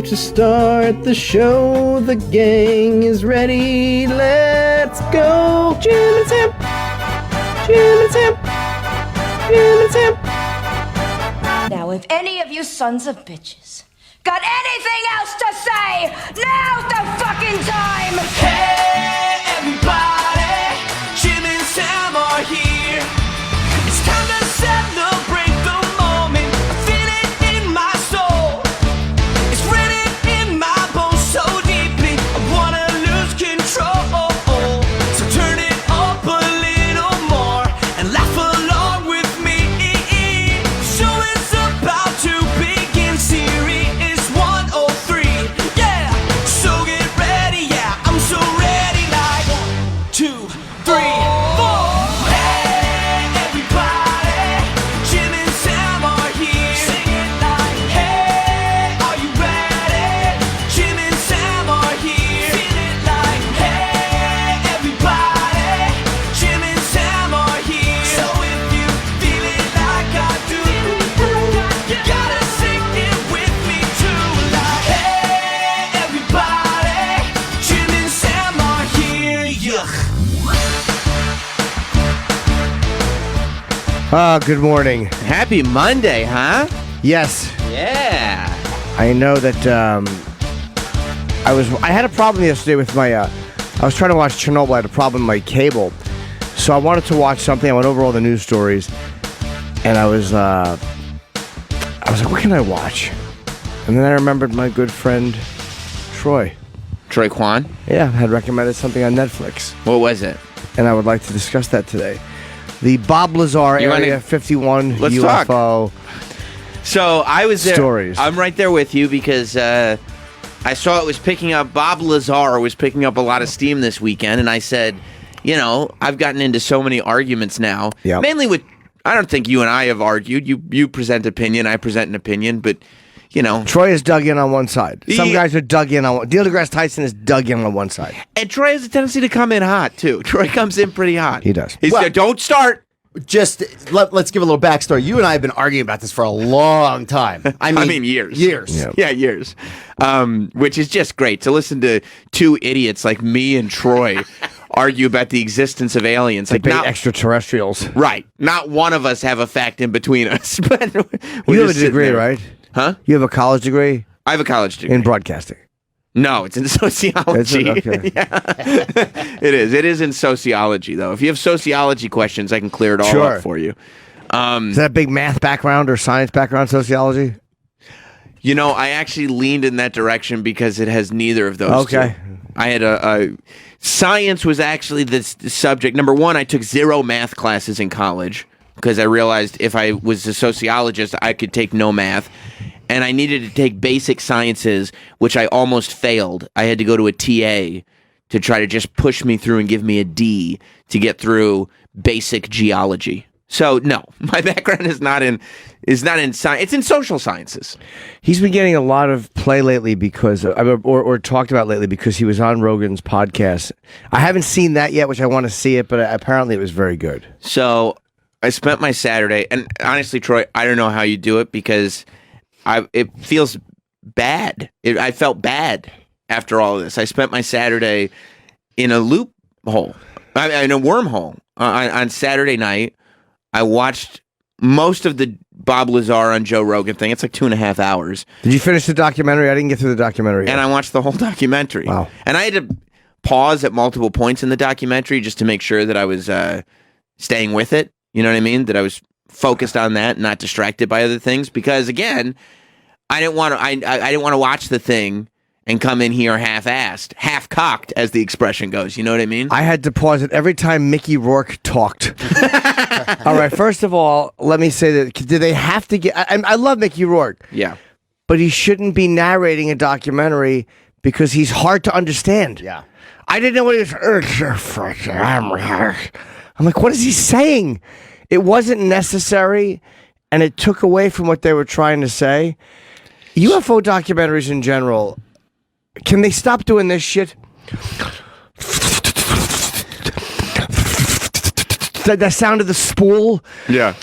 time to start the show. The gang is ready. Let's go. Jim and Sam. Jim and Sam. Jim and Sam. Now, if any of you sons of bitches got anything else to say, now's the fucking time! Hey, everybody, Jim and Sam are here. It's time to celebrate the moment. I feel it in my soul. It's written in my bones so deeply. I wanna lose control. So turn it up a little more and laugh along with me. Show is about to begin. Series 103. Yeah, so get ready. Yeah, I'm so ready. Like 1, 2, 3, 4. Hey, everybody, Jim and Sam are here. Sing it like, hey, are you ready? Jim and Sam are here. Feel it like, hey, everybody, Jim and Sam are here. So if you feel it like I do, you gotta sing it with me too. Like, hey, everybody, Jim and Sam are here. Yuck. Good morning. Happy Monday, huh? Yes, Yeah. I know that I had a problem yesterday with my I was trying to watch Chernobyl. I had a problem with my cable, so I wanted to watch something. I went over all the news stories, and I was like, what can I watch? And then I remembered my good friend Troy. Troy Kwan, Yeah, had recommended something on Netflix, what was it? and I would like to discuss that today. The Bob Lazar You wanna- Area 51 Let's UFO. So I was there. Stories. I'm right there with you because I saw it was picking up. Bob Lazar was picking up a lot of steam this weekend, and I said, you know, I've gotten into so many arguments now. Yep. Mainly with, I don't think you and I have argued. You present opinion, I present an opinion, but you know. Troy is dug in on one side. Some Yeah. guys are dug in on one. Neil deGrasse Tyson is dug in on one side. And Troy has a tendency to come in hot too. Troy comes in pretty hot. He does. He Well- said, "Don't start." Just let's give a little backstory. You and I have been arguing about this for a long time. I mean years. Years. Yeah. Yeah, years. Which is just great to listen to two idiots like me and Troy argue about the existence of aliens. Like Debate not, extraterrestrials. right. Not one of us have a fact in between us. But we're You have a just sitting degree, there. right? Huh? You have a college degree I have a college degree. in broadcasting. No, it's in sociology. Okay. Yeah. It is. It is in sociology, though. If you have sociology questions, I can clear it all Sure. up for you. Is that a big math background or science background, sociology? You know, I actually leaned in that direction because it has neither of those. Okay. Two. I had a science was actually the subject. Number one, I took 0 math classes in college because I realized if I was a sociologist, I could take no math. And I needed to take basic sciences, which I almost failed. I had to go to a TA to try to just push me through and give me a D to get through basic geology. So no, my background is not in science. It's in social sciences. He's been getting a lot of play lately because, or talked about lately because he was on Rogan's podcast. I haven't seen that yet, which I want to see it, but apparently it was very good. So I spent my Saturday, and honestly, Troy, I don't know how you do it because it feels bad. I felt bad after all of this. I spent my Saturday in a loophole, in a wormhole. On Saturday night, I watched most of the Bob Lazar on Joe Rogan thing. It's like 2.5 hours. Did you finish the documentary? I didn't get through the documentary yet. And I watched the whole documentary. Wow. And I had to pause at multiple points in the documentary just to make sure that I was staying with it. You know what I mean? That I was focused on that, not distracted by other things. Because again, I didn't want to. I didn't want to watch the thing and come in here half-assed, half-cocked, as the expression goes. You know what I mean? I had to pause it every time Mickey Rourke talked. All right, first of all, let me say that, do they have to get... I love Mickey Rourke, Yeah. but he shouldn't be narrating a documentary because he's hard to understand. Yeah. I didn't know what he was... I'm like, what is he saying? It wasn't necessary, and it took away from what they were trying to say. UFO documentaries in general, can they stop doing this shit? The sound of the spool. Yeah.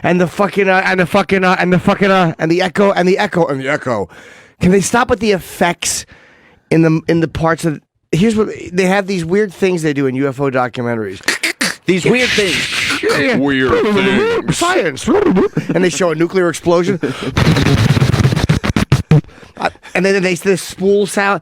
and the fucking and the fucking and the fucking and the echo and the echo and the echo. Can they stop with the effects in the parts of? Here's what they have, these weird things they do in UFO documentaries. These weird things. Weird things. Science. And they show a nuclear explosion. And then they this spool sound.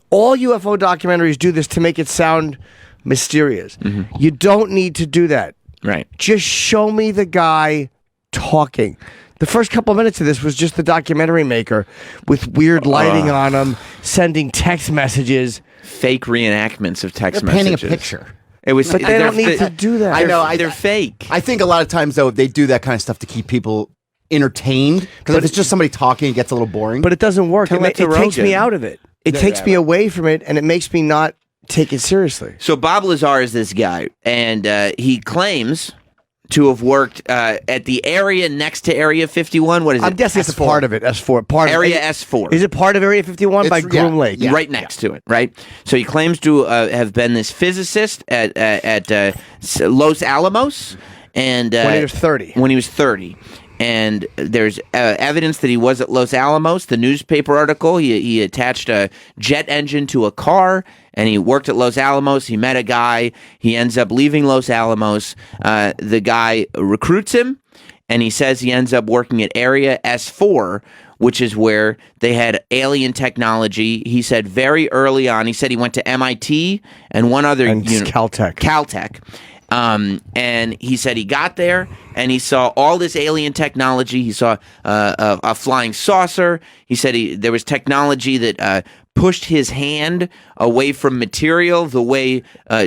All UFO documentaries do this to make it sound mysterious. Mm-hmm. You don't need to do that. Right. Just show me the guy talking. The first couple of minutes of this was just the documentary maker with weird lighting on him, sending text messages. Fake reenactments of text They're painting messages. a picture. It was. But they don't need to do that. I know. They're fake. I think a lot of times, though, they do that kind of stuff to keep people entertained. Because if it's just somebody talking, it gets a little boring. But it doesn't work. Tell It that to takes me Rogan. out of it. It takes me away from it, and it makes me not take it seriously. So Bob Lazar is this guy, and he claims to have worked at the area next to Area 51. What is it? I'm guessing it's a S4. part of it. S4. Part Area of, S4. Is it part of Area 51 by It's- Groom yeah, Lake? yeah. Right next to it, right? So he claims to have been this physicist at Los Alamos, and When he was 30. When he was 30. And there's evidence that he was at Los Alamos. The newspaper article, he attached a jet engine to a car, and he worked at Los Alamos. He met a guy. He ends up leaving Los Alamos. The guy recruits him, and he says he ends up working at Area S4, which is where they had alien technology. He said very early on, he said he went to MIT and one other And Caltech. Caltech. And he said he got there and he saw all this alien technology. He saw a flying saucer. He said there was technology that pushed his hand away from material the way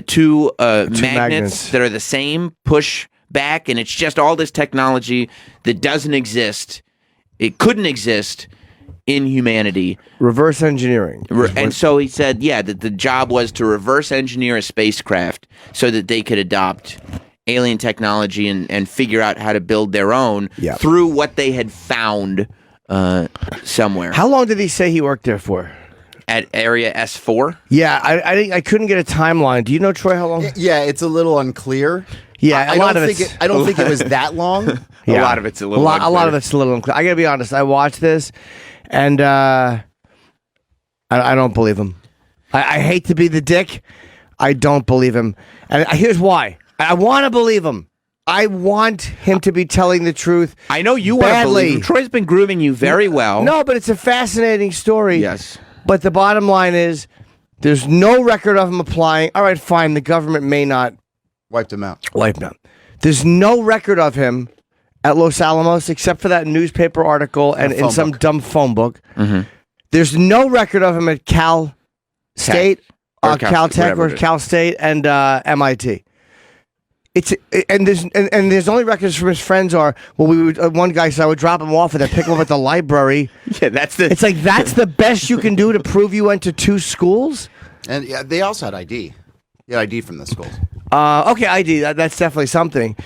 two magnets that are the same push back. And it's just all this technology that doesn't exist. It couldn't exist in humanity. Reverse engineering. And so he said, yeah, that the job was to reverse engineer a spacecraft so that they could adopt alien technology and figure out how to build their own through what they had found somewhere. How long did he say he worked there for? At Area S4? Yeah, I couldn't get a timeline. Do you know, Troy, how long? Yeah, it's a little unclear. Yeah, I don't think it was that long. Yeah. A lot of it's a little a lot unclear. of it's a little unclear. I gotta be honest. I watched this, and I don't believe him. I hate to be the dick. I don't believe him, and here's why. I want to believe him. I want him to be telling the truth. I know you want to believe him. Troy's been grooming you very well. No, but it's a fascinating story. Yes. But the bottom line is, there's no record of him applying. All right, fine. The government may not Wiped him out. wipe him. There's no record of him at Los Alamos except for that newspaper article and in some dumb phone book. Mm-hmm. There's no record of him at Cal State, Or Caltech, whatever or it is. Cal State, and MIT. There's only records from his friends are we would one guy said I would drop him off and then pick him up at the library. Yeah, that's the. It's like that's the best you can do to prove you went to two schools. And yeah, they also had ID. Yeah, ID from the schools. Okay, ID. That's definitely something.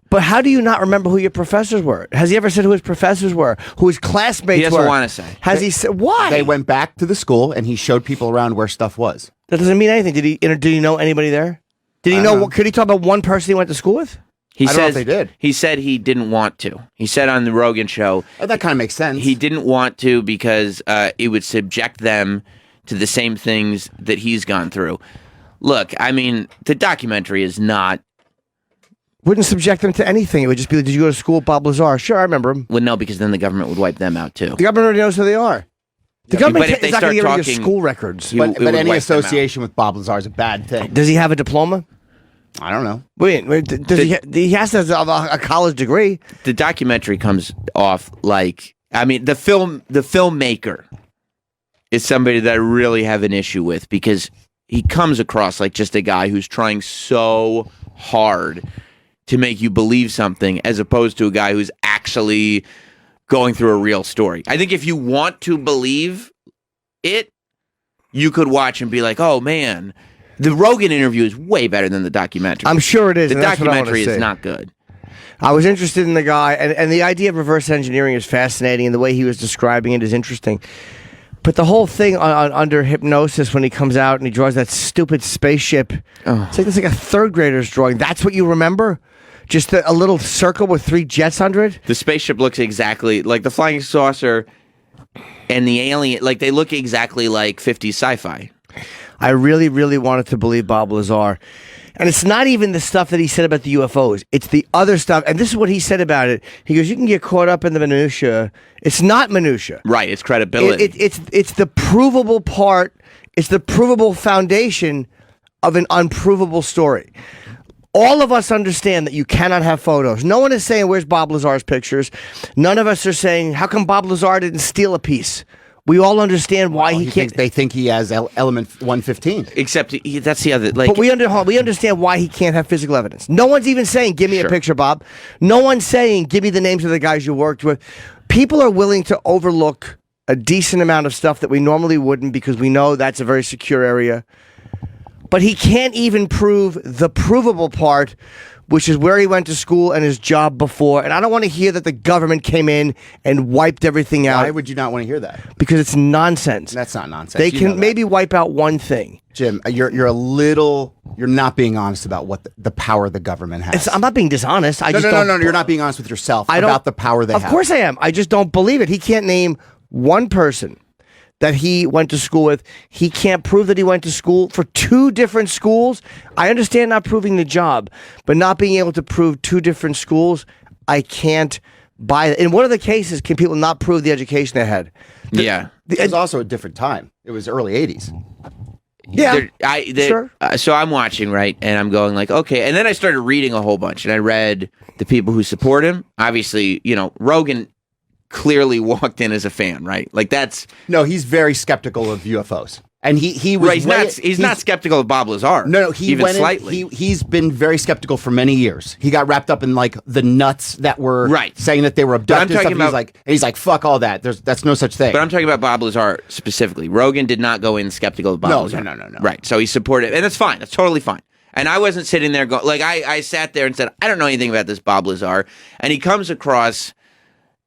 But how do you not remember who your professors were? Has he ever said who his professors were? Who his classmates were? He doesn't want to say. Has he said why? They went back to the school and he showed people around where stuff was. That doesn't mean anything. Did he know anybody there? Did he know? Could he talk about one person he went to school with? He I don't know says if they did. He said he didn't want to. He said on the Rogan show That kind of makes sense. he didn't want to because it would subject them to the same things that he's gone through. Look, I mean, the documentary is not. Wouldn't subject them to anything. It would just be like, did you go to school with Bob Lazar? Sure, I remember him. Well, no, because then the government would wipe them out too. The government already knows who they are. The government but if they is not going to start give you your talking- school records. You- But, it but would any wipe them out. association with Bob Lazar is a bad thing. Does he have a diploma? I don't know. Wait, does he has to have a college degree. The documentary comes off like, I mean, the filmmaker is somebody that I really have an issue with because he comes across like just a guy who's trying so hard to make you believe something as opposed to a guy who's actually going through a real story. I think if you want to believe it, you could watch and be like, oh man, the Rogan interview is way better than the documentary. I'm sure it is. The and that's what I wanna documentary is see. not good. I was interested in the guy, and the idea of reverse engineering is fascinating, and the way he was describing it is interesting. But the whole thing under hypnosis, when he comes out and he draws that stupid spaceship, it's like a third grader's drawing. That's what you remember? Just a little circle with 3 jets under it. The spaceship looks exactly like the flying saucer and the alien. Like they look exactly like 50s sci-fi. I really, really wanted to believe Bob Lazar. And it's not even the stuff that he said about the UFOs. It's the other stuff. And this is what he said about it. He goes, you can get caught up in the minutia. It's not minutia. Right. It's credibility. It's the provable part. It's the provable foundation of an unprovable story. All of us understand that you cannot have photos. No one is saying, where's Bob Lazar's pictures? None of us are saying, how come Bob Lazar didn't steal a piece? We all understand why he can't. They think he has element 115. Except that's the other. Like, But we understand why he can't have physical evidence. No one's even saying, give me a Sure. picture, Bob. No one's saying, give me the names of the guys you worked with. People are willing to overlook a decent amount of stuff that we normally wouldn't because we know that's a very secure area. But he can't even prove the provable part, which is where he went to school and his job before. And I don't want to hear that the government came in and wiped everything out. Why would you not want to hear that? Because it's nonsense. That's not nonsense. They You know can that. maybe wipe out one thing. Jim, you're not being honest about what the power the government has. I'm not being dishonest. I no, just no, don't. no, no. You're not being honest with yourself I don't- about the power they have. Of course I am. I just don't believe it. He can't name one person that he went to school with. He can't prove that he went to school for 2 different schools. I understand not proving the job, but not being able to prove 2 different schools, I can't buy it. In one of the cases, can people not prove the education they had? yeah. It was also a different time. It was early 80s. Yeah, sure. So I'm watching, right, and I'm going like, okay, and then I started reading a whole bunch, and I read the people who support him. Obviously, Rogan clearly walked in as a fan, right? Like that's No, he's very skeptical of UFOs. And he was right. He's not skeptical of Bob Lazar. No, he even went in- slightly. he's been very skeptical for many years. He got wrapped up in like the nuts that were Right. saying that they were abducted. talking and stuff. about- He's like, fuck all that. That's no such thing. But I'm talking about Bob Lazar specifically. Rogan did not go in skeptical of Bob No, Lazar. no. Right. So he supported, and that's fine. That's totally fine. And I wasn't sitting there going like I sat there and said, I don't know anything about this Bob Lazar, and he comes across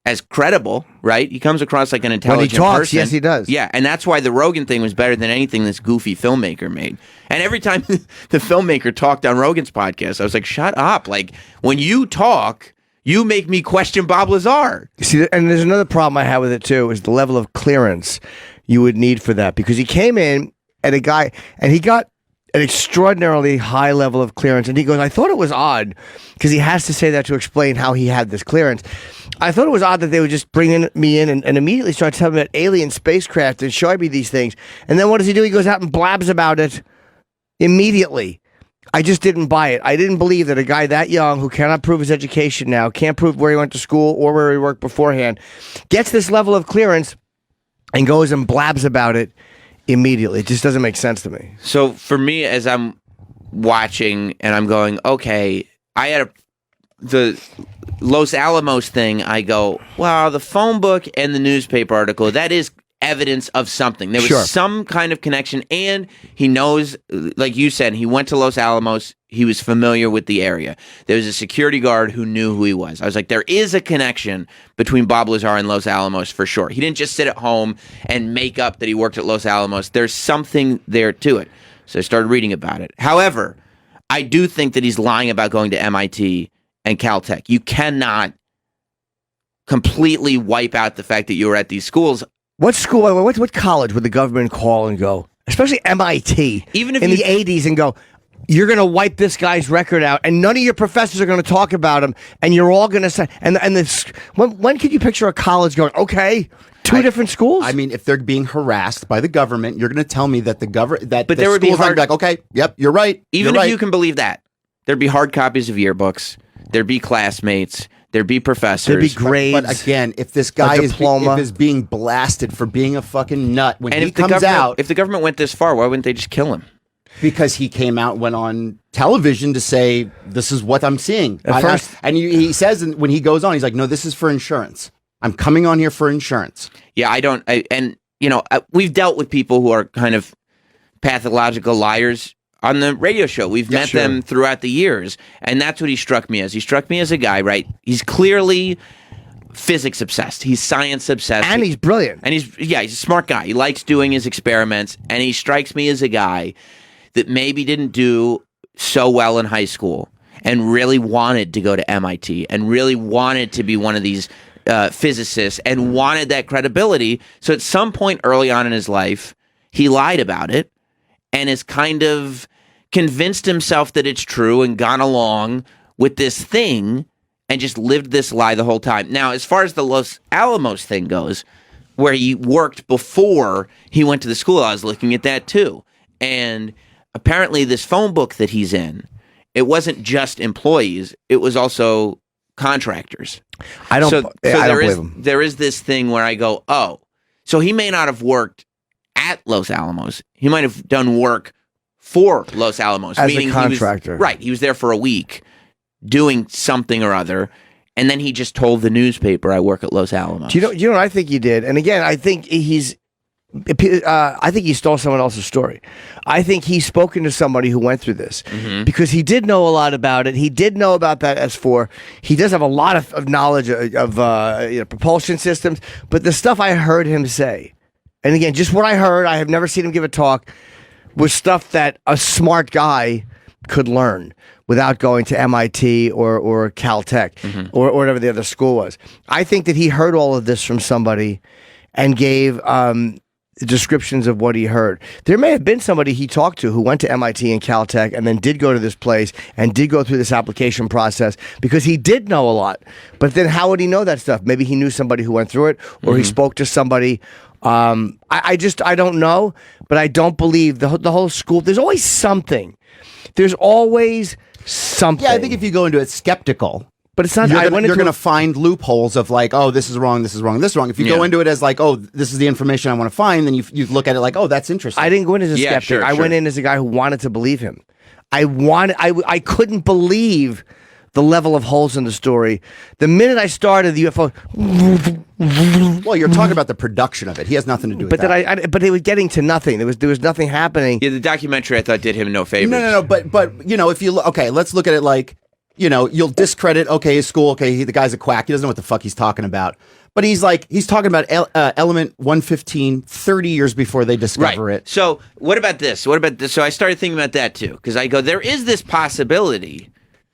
as credible, right? He comes across like an intelligent talks, person. yes, he does. Yeah, and that's why the Rogan thing was better than anything this goofy filmmaker made. And every time the filmmaker talked on Rogan's podcast, I was like, shut up. Like, when you talk, you make me question Bob Lazar. See, and there's another problem I have with it too, is the level of clearance you would need for that. Because he came in and he got an extraordinarily high level of clearance. And he goes, I thought it was odd, because he has to say that to explain how he had this clearance. I thought it was odd that they would just bring me in and immediately start telling me about alien spacecraft and showing me these things. And then what does he do? He goes out and blabs about it immediately. I just didn't buy it. I didn't believe that a guy that young who cannot prove his education now, can't prove where he went to school or where he worked beforehand, gets this level of clearance and goes and blabs about it immediately. It just doesn't make sense to me. So for me, as I'm watching and I'm going, okay, I had the Los Alamos thing. I go, wow, the phone book and the newspaper article, that is evidence of something. There was Sure. some kind of connection, and he knows, like you said, he went to Los Alamos. He was familiar with the area. There was a security guard who knew who he was. I was like, there is a connection between Bob Lazar and Los Alamos for sure. He didn't just sit at home and make up that he worked at Los Alamos. There's something there to it. So I started reading about it. However, I do think that he's lying about going to MIT and Caltech. You cannot completely wipe out the fact that you were at these schools. What school, what college would the government call and go, especially MIT, Even if in you- the 80s, and go, you're going to wipe this guy's record out, and none of your professors are going to talk about him, and you're all going to say, and this, when could you picture a college going, okay, two different schools? I mean, if they're being harassed by the government, you're going to tell me that the government that But the there would be schools aren't hard- like, okay, yep, you're right. Even you're if right. you can believe that, there'd be hard copies of yearbooks, there'd be classmates, there'd be professors. There'd be grades. But again, if this guy diploma. is being blasted for being a fucking nut when and he if the comes government, out, if the government went this far, why wouldn't they just kill him? because he came out and went on television to say, this is what I'm seeing. At first- and he says when he goes on, he's like, no, this is for insurance. I'm coming on here for insurance. Yeah, we've dealt with people who are kind of pathological liars on the radio show. We've met them throughout the years, and that's what he struck me as. He struck me as a guy, right? He's clearly physics obsessed. He's science obsessed. and he's brilliant. And he's a smart guy. He likes doing his experiments, and he strikes me as a guy that maybe didn't do so well in high school. and really wanted to go to MIT and really wanted to be one of these physicists and wanted that credibility. So at some point early on in his life, he lied about it and has kind of convinced himself that it's true and gone along with this thing and just lived this lie the whole time. Now, as far as the Los Alamos thing goes, where he worked before he went to the school, I was looking at that too. And apparently this phone book that he's in, it wasn't just employees, it was also contractors. I don't believe him. There is this thing where I go, oh, so he may not have worked at Los Alamos. He might have done work for Los Alamos. As meaning a contractor. He was there for a week doing something or other, and then he just told the newspaper, I work at Los Alamos. Do you know what I think he did? And again, I think he stole someone else's story. I think he's spoken to somebody who went through this because he did know a lot about it. He did know about that S4. He does have a lot of knowledge of propulsion systems. But the stuff I heard him say, and again, just what I heard, I have never seen him give a talk, was stuff that a smart guy could learn without going to MIT or Caltech or whatever the other school was. I think that he heard all of this from somebody and gave descriptions of what he heard. There may have been somebody he talked to who went to MIT and Caltech and then did go to this place and did go through this application process because he did know a lot. But then how would he know that stuff? Maybe he knew somebody who went through it or he spoke to somebody. I don't know, but I don't believe the whole school. There's always something. There's always something. Yeah, I think if you go into it skeptical, but it's not. You're going to find loopholes of like, oh, this is wrong, this is wrong, this is wrong. If you go into it as like, oh, this is the information I want to find, then you look at it like, oh, that's interesting. I didn't go in as a skeptic. I went in as a guy who wanted to believe him. I couldn't believe the level of holes in the story. The minute I started the UFO, well, you're talking about the production of it. He has nothing to do with that. But it was getting to nothing. There was nothing happening. Yeah, the documentary I thought did him no favors. No. But if you let's look at it like, you'll discredit. Okay, his school. Okay, the guy's a quack. He doesn't know what the fuck he's talking about. But he's talking about element 115 30 years before they discover it. So what about this? So I started thinking about that too because I go, there is this possibility.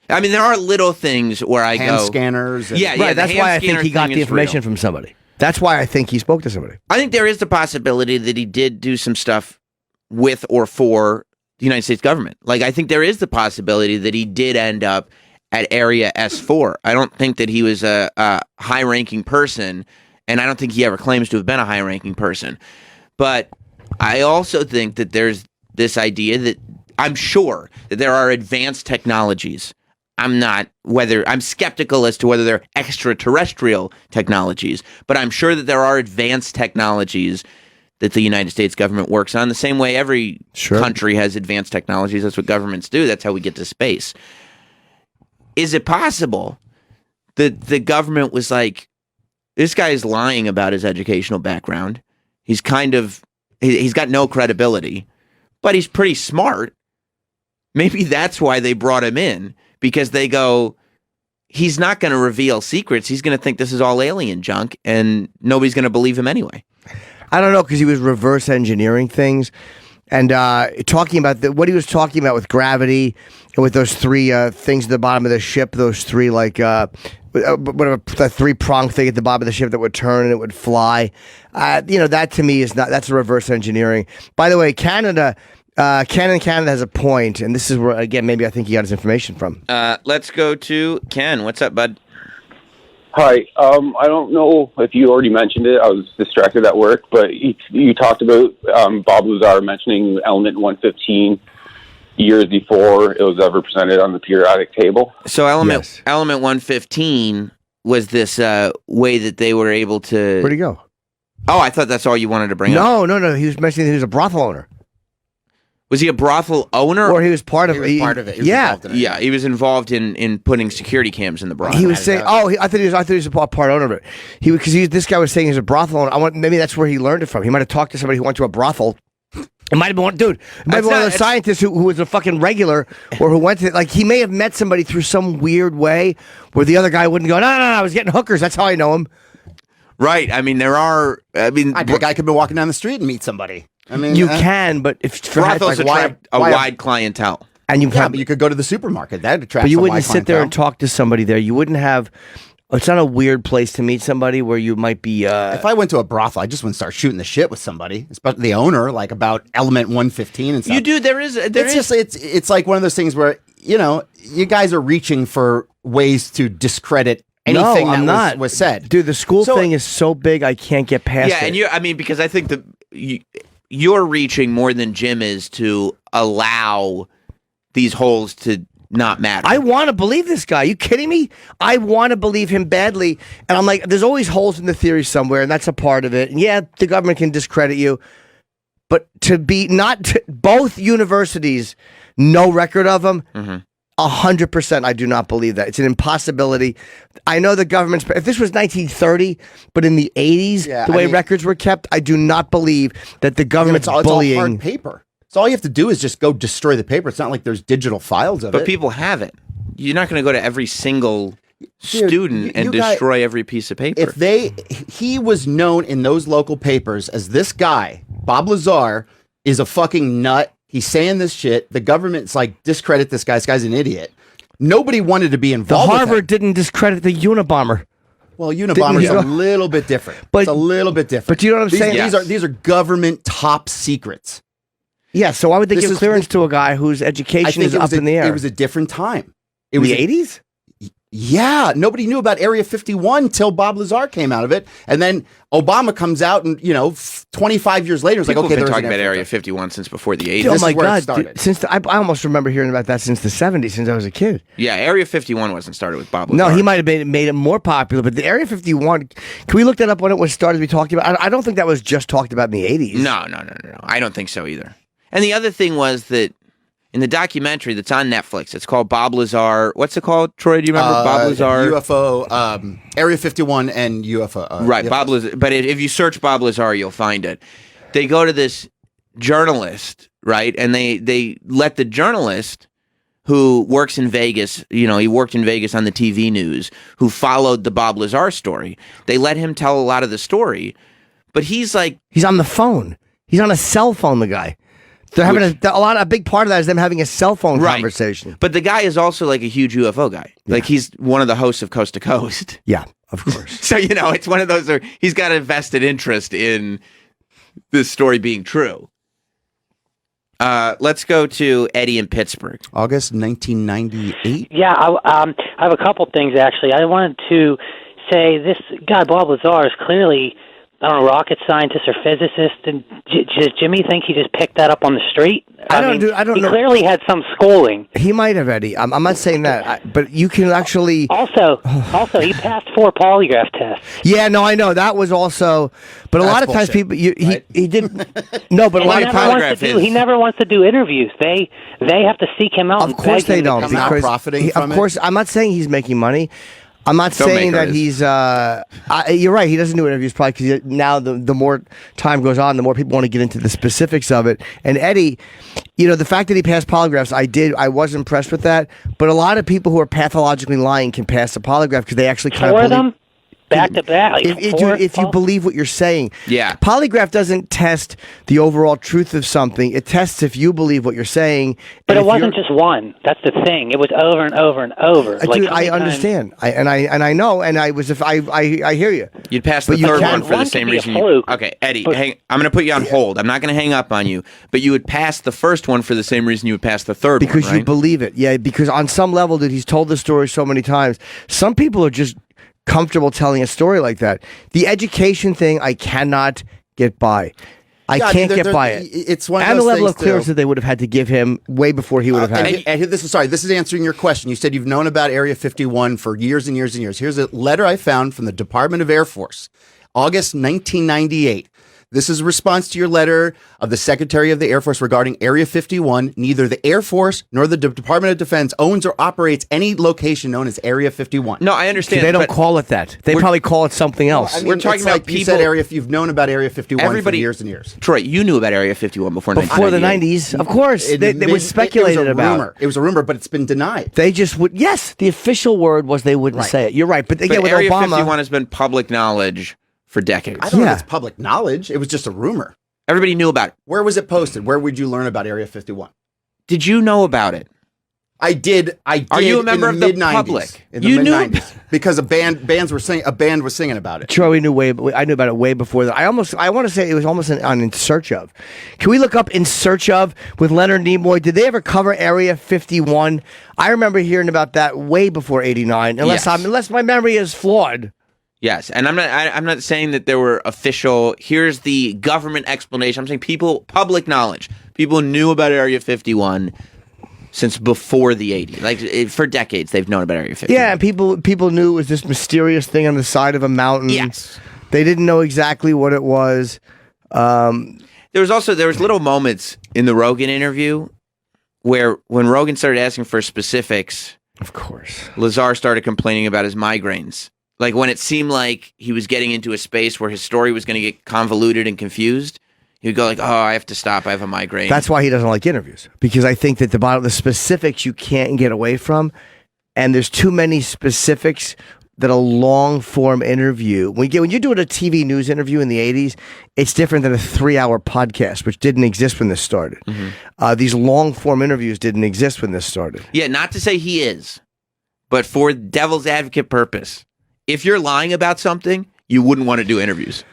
I mean, there are little things where I hand go scanners. Right. That's why I think he got the information from somebody. That's why I think he spoke to somebody. I think there is the possibility that he did do some stuff with or for the United States government. Like, I think there is the possibility that he did end up at Area S4. I don't think that he was a high-ranking person, and I don't think he ever claims to have been a high-ranking person. But I also think that there's this idea that I'm sure that there are advanced technologies. I'm skeptical as to whether they're extraterrestrial technologies, but I'm sure that there are advanced technologies that the United States government works on the same way every country has advanced technologies. That's what governments do. That's how we get to space. Is it possible that the government was like, this guy is lying about his educational background. He's got no credibility, but he's pretty smart. Maybe that's why they brought him in. Because they go, he's not going to reveal secrets. He's going to think this is all alien junk, and nobody's going to believe him anyway. I don't know, because he was reverse engineering things and talking about what he was talking about with gravity and with those three things at the bottom of the ship, those three, like, whatever, the three-pronged thing at the bottom of the ship that would turn and it would fly. That to me that's a reverse engineering. By the way, Canada has a point, and this is where, again, maybe I think he got his information from. Let's go to Ken. What's up, bud? Hi. I don't know if you already mentioned it. I was distracted at work, but you talked about Bob Lazar mentioning element 115 years before it was ever presented on the periodic table. So element 115 was this way that they were able to... Where'd he go? Oh, I thought that's all you wanted to bring up. No. He was mentioning he was a brothel owner. Was he a brothel owner? Or he was part of it. He was part of it. Yeah, he was involved in putting security cams in the brothel. He was saying, I thought he was a part owner of it. This guy was saying he's a brothel owner. Maybe that's where he learned it from. He might have talked to somebody who went to a brothel. It might have been one dude. It might have been one of the scientists who was a fucking regular or who went to, like, he may have met somebody through some weird way where the other guy wouldn't go, no, I was getting hookers. That's how I know him. Right. I mean, I think a guy could be walking down the street and meet somebody. I mean, you can, but if brothels attract a wide clientele. And you Yeah, probably, but you could go to the supermarket. That attracts. but you a wouldn't wide sit there and clientele. talk to somebody there. You wouldn't have. It's not a weird place to meet somebody where you might be. If I went to a brothel, I just wouldn't start shooting the shit with somebody, especially the owner, like about Element 115 and stuff. You do. There is. It's like one of those things where you guys are reaching for ways to discredit anything no, I'm that not. was said. Dude, the school So- thing is so big, I can't get past Yeah, it. and because I think you're reaching more than Jim is to allow these holes to not matter. I want to believe this guy. Are you kidding me? I want to believe him badly. And I'm like, there's always holes in the theory somewhere, and that's a part of it. And yeah, the government can discredit you. But to be both universities, no record of them, 100%, I do not believe that. It's an impossibility. I know the government's, if this was 1930, but in the 80s, Yeah, the I way mean- records were kept, I do not believe that the government's It's all bullying. hard paper. So all you have to do is just go destroy the paper. It's not like there's digital files of but it. people have it. You're not going to go to every single student and you guys- destroy every piece of paper. He was known in those local papers as this guy, Bob Lazar, is a fucking nut. He's saying this shit. The government's like, discredit this guy. This guy's an idiot. Nobody wanted to be The involved with Harvard him. didn't discredit the Unabomber. Well, Unabomber's you a know- little bit different. But- It's a little bit different. but you know what I'm These- saying? These are government top secrets. Yeah, so why would they This give is- clearance to a guy whose I education think is it was up in the air? It was a different time. It in was the 80s? Yeah, nobody knew about Area 51 till Bob Lazar came out of it, and then Obama comes out, and 25 years later, it's People like, okay, have been there's talking an about Area Area 51 since before the 80s. Oh This my is where it God! started. Since I almost remember hearing about that since the 70s, since I was a kid. Yeah, Area 51 wasn't started with Bob No, Lazar. he might have made it more popular, but the Area 51. Can we look that up when it was started to be talked about? I don't think that was just talked about in the 80s. No. I don't think so either. And the other thing was that in the documentary that's on Netflix, it's called Bob Lazar. What's it called, Troy? Do you remember Bob Lazar? UFO, Area 51 and UFO. Right, UFOs. Bob Lazar. But if you search Bob Lazar, you'll find it. They go to this journalist, right? And they let the journalist who works in Vegas, he worked in Vegas on the TV news, who followed the Bob Lazar story. They let him tell a lot of the story. But he's like, He's on the phone. He's on a cell phone. The guy. They're having a big part of that is them having a cell phone Right. conversation. but the guy is also like a huge UFO guy. Like he's one of the hosts of Coast to Coast. Yeah, of course. So, it's one of those where he's got a vested interest in this story being true. Let's go to Eddie in Pittsburgh. August 1998. Yeah, I have a couple things actually. I wanted to say this guy Bob Lazar is clearly, I don't know, rocket scientist or physicist. And does Jimmy think he just picked that up on the street? I don't know. He clearly had some schooling. He might have, Eddie. I'm not saying that, but you can actually. Also, he passed 4 polygraph tests. Yeah, no, I know that was also, but a That's lot of times bullshit, people, right? he did. No, but a And lot he of never, times, wants to do, he never wants to do interviews. They have to seek him out. of and course beg they him to don't. come He's not out. profiting from of it? course, I'm not saying he's making money. I'm not saying Filmmaker that is. he's. You're right. He doesn't do interviews probably because now the more time goes on, the more people want to get into the specifics of it. And Eddie, the fact that he passed polygraphs, I was impressed with that. But a lot of people who are pathologically lying can pass a polygraph because they actually kind 4 of of them? Back to back. Like if you four? believe what you're saying. Yeah. Polygraph doesn't test the overall truth of something. It tests if you believe what you're saying. But and it if wasn't you're- just one. That's the thing. It was over and over and over. Like, Dude, how I many times- understand. I know, and I hear you. You'd pass the But you third can't- one for the One same could be a reason. fluke. Okay, Eddie, But- I'm going to put you on hold. I'm not going to hang up on you, but you would pass the first one for the same reason you would pass the third Because one, right? you believe it. Yeah, because on some level, dude, he's told the story so many times. Some people are just comfortable telling a story like that. The education thing, I cannot get by. I Yeah, I can't mean, get by it. It's one of And the those level of things, clearance too. that they would have had to give him way before he would have had it. And this is answering your question. You said you've known about Area 51 for years and years and years. Here's a letter I found from the Department of Air Force, August 1998. This is a response to your letter of the Secretary of the Air Force regarding Area 51. Neither the Air Force nor the Department of Defense owns or operates any location known as Area 51. No, I understand. They don't but call it that. They probably call it something else. I mean, We're talking it's about like you said people- you've known about Area 51 Everybody- for years and years. Troy, you knew about Area 51 before Before the 1998. 90s, of course. They were speculated it was a about. Rumor. It was a rumor, but it's been denied. They just would. Yes, the official word was they wouldn't Right. say it. You're right. But, But again, with Area Obama. 51 has been public knowledge for decades. I don't know Yeah. if it's public knowledge. It was just a rumor. Everybody knew about it. Where was it posted? Where would you learn about Area 51? Did you know about it? I did. Are you a member in the of the mid-90s, public? In the You knew- mid-90s. Because a band was singing about it. Sure, I knew about it way before that. I want to say it was almost on In Search Of. Can we look up In Search Of with Leonard Nimoy? Did they ever cover Area 51? I remember hearing about that way before '89. Unless my memory is flawed. Yes, and I'm not saying that there were official. Here's the government explanation. I'm saying public knowledge. People knew about Area 51 since before the '80s. Like for decades, they've known about Area 51. Yeah, and people knew it was this mysterious thing on the side of a mountain. Yes, they didn't know exactly what it was. There was little moments in the Rogan interview where when Rogan started asking for specifics, of course, Lazar started complaining about his migraines. Like when it seemed like he was getting into a space where his story was going to get convoluted and confused, he would go like, "Oh, I have to stop. I have a migraine." That's why he doesn't like interviews, because I think that the specifics you can't get away from, and there's too many specifics that a long form interview. When you're doing a TV news interview in the '80s, it's different than a 3-hour podcast, which didn't exist when this started. These long form interviews didn't exist when this started. Yeah, not to say he is, but for devil's advocate purpose. If you're lying about something, you wouldn't want to do interviews.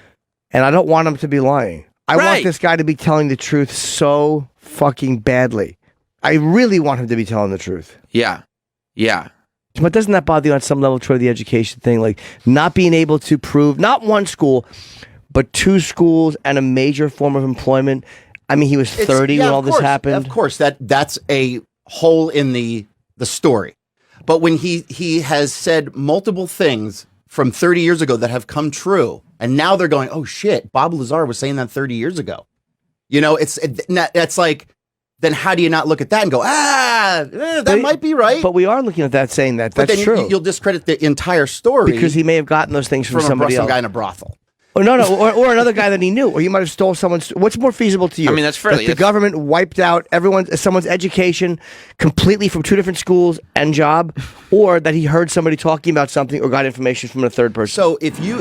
And I don't want him to be lying. I Right. want this guy to be telling the truth so fucking badly. I really want him to be telling the truth. Yeah. Yeah. But doesn't that bother you on some level, Troy, the education thing? Like not being able to prove, not one school, but 2 schools and a major form of employment. I mean, he was 30 when all this happened. Of course, that's a hole in the story. But when he has said multiple things from 30 years ago that have come true, and now they're going, oh shit, Bob Lazar was saying that 30 years ago. You know, that's like, then how do you not look at that and go, that might be right? But we are looking at that, saying that But that's then true. you'll discredit the entire story because he may have gotten those things from somebody some else. guy in a brothel. Or or another guy that he knew, or he might have stole someone's. What's more feasible to you? I mean, that's fairly- that the government wiped out someone's education completely from 2 different schools and job, or that he heard somebody talking about something or got information from a third person. So if you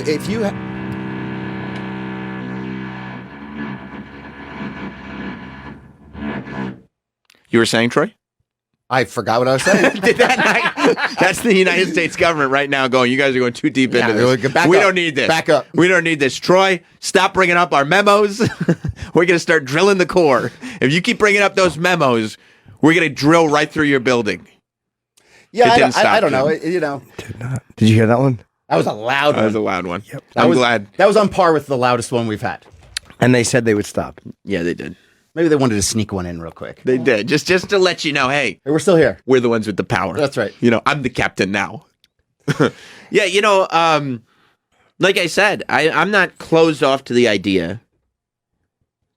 You were saying, Troy? I forgot what I was saying. That's the United States government right now going, you guys are going too deep into this. We don't need this. Back up. We don't need this. Troy, stop bringing up our memos. We're going to start drilling the core. If you keep bringing up those memos, we're going to drill right through your building. Yeah, It didn't stop, I don't know. Jim. Did you hear that one? That was a loud That one. was a loud one. Yep. That I'm was, glad. That was on par with the loudest one we've had. And they said they would stop. Yeah, they did. Maybe they wanted to sneak one in real quick. They did. Just to let you know, hey, Hey, we're still here. we're the ones with the power. That's right. You know, I'm the captain now. Yeah, like I said, I'm not closed off to the idea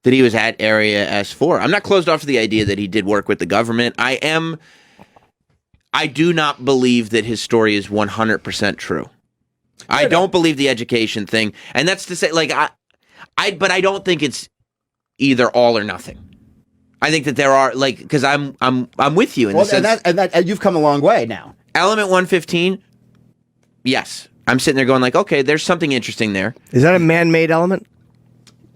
that he was at Area S4. I'm not closed off to the idea that he did work with the government. I do not believe that his story is 100% true. I don't believe the education thing. And that's to say, like, but I don't think it's either all or nothing. I think that there are, like, because I'm with you in the sense. And you've come a long way now. Element 115, yes. I'm sitting there going like, okay, there's something interesting there. Is that a man-made element?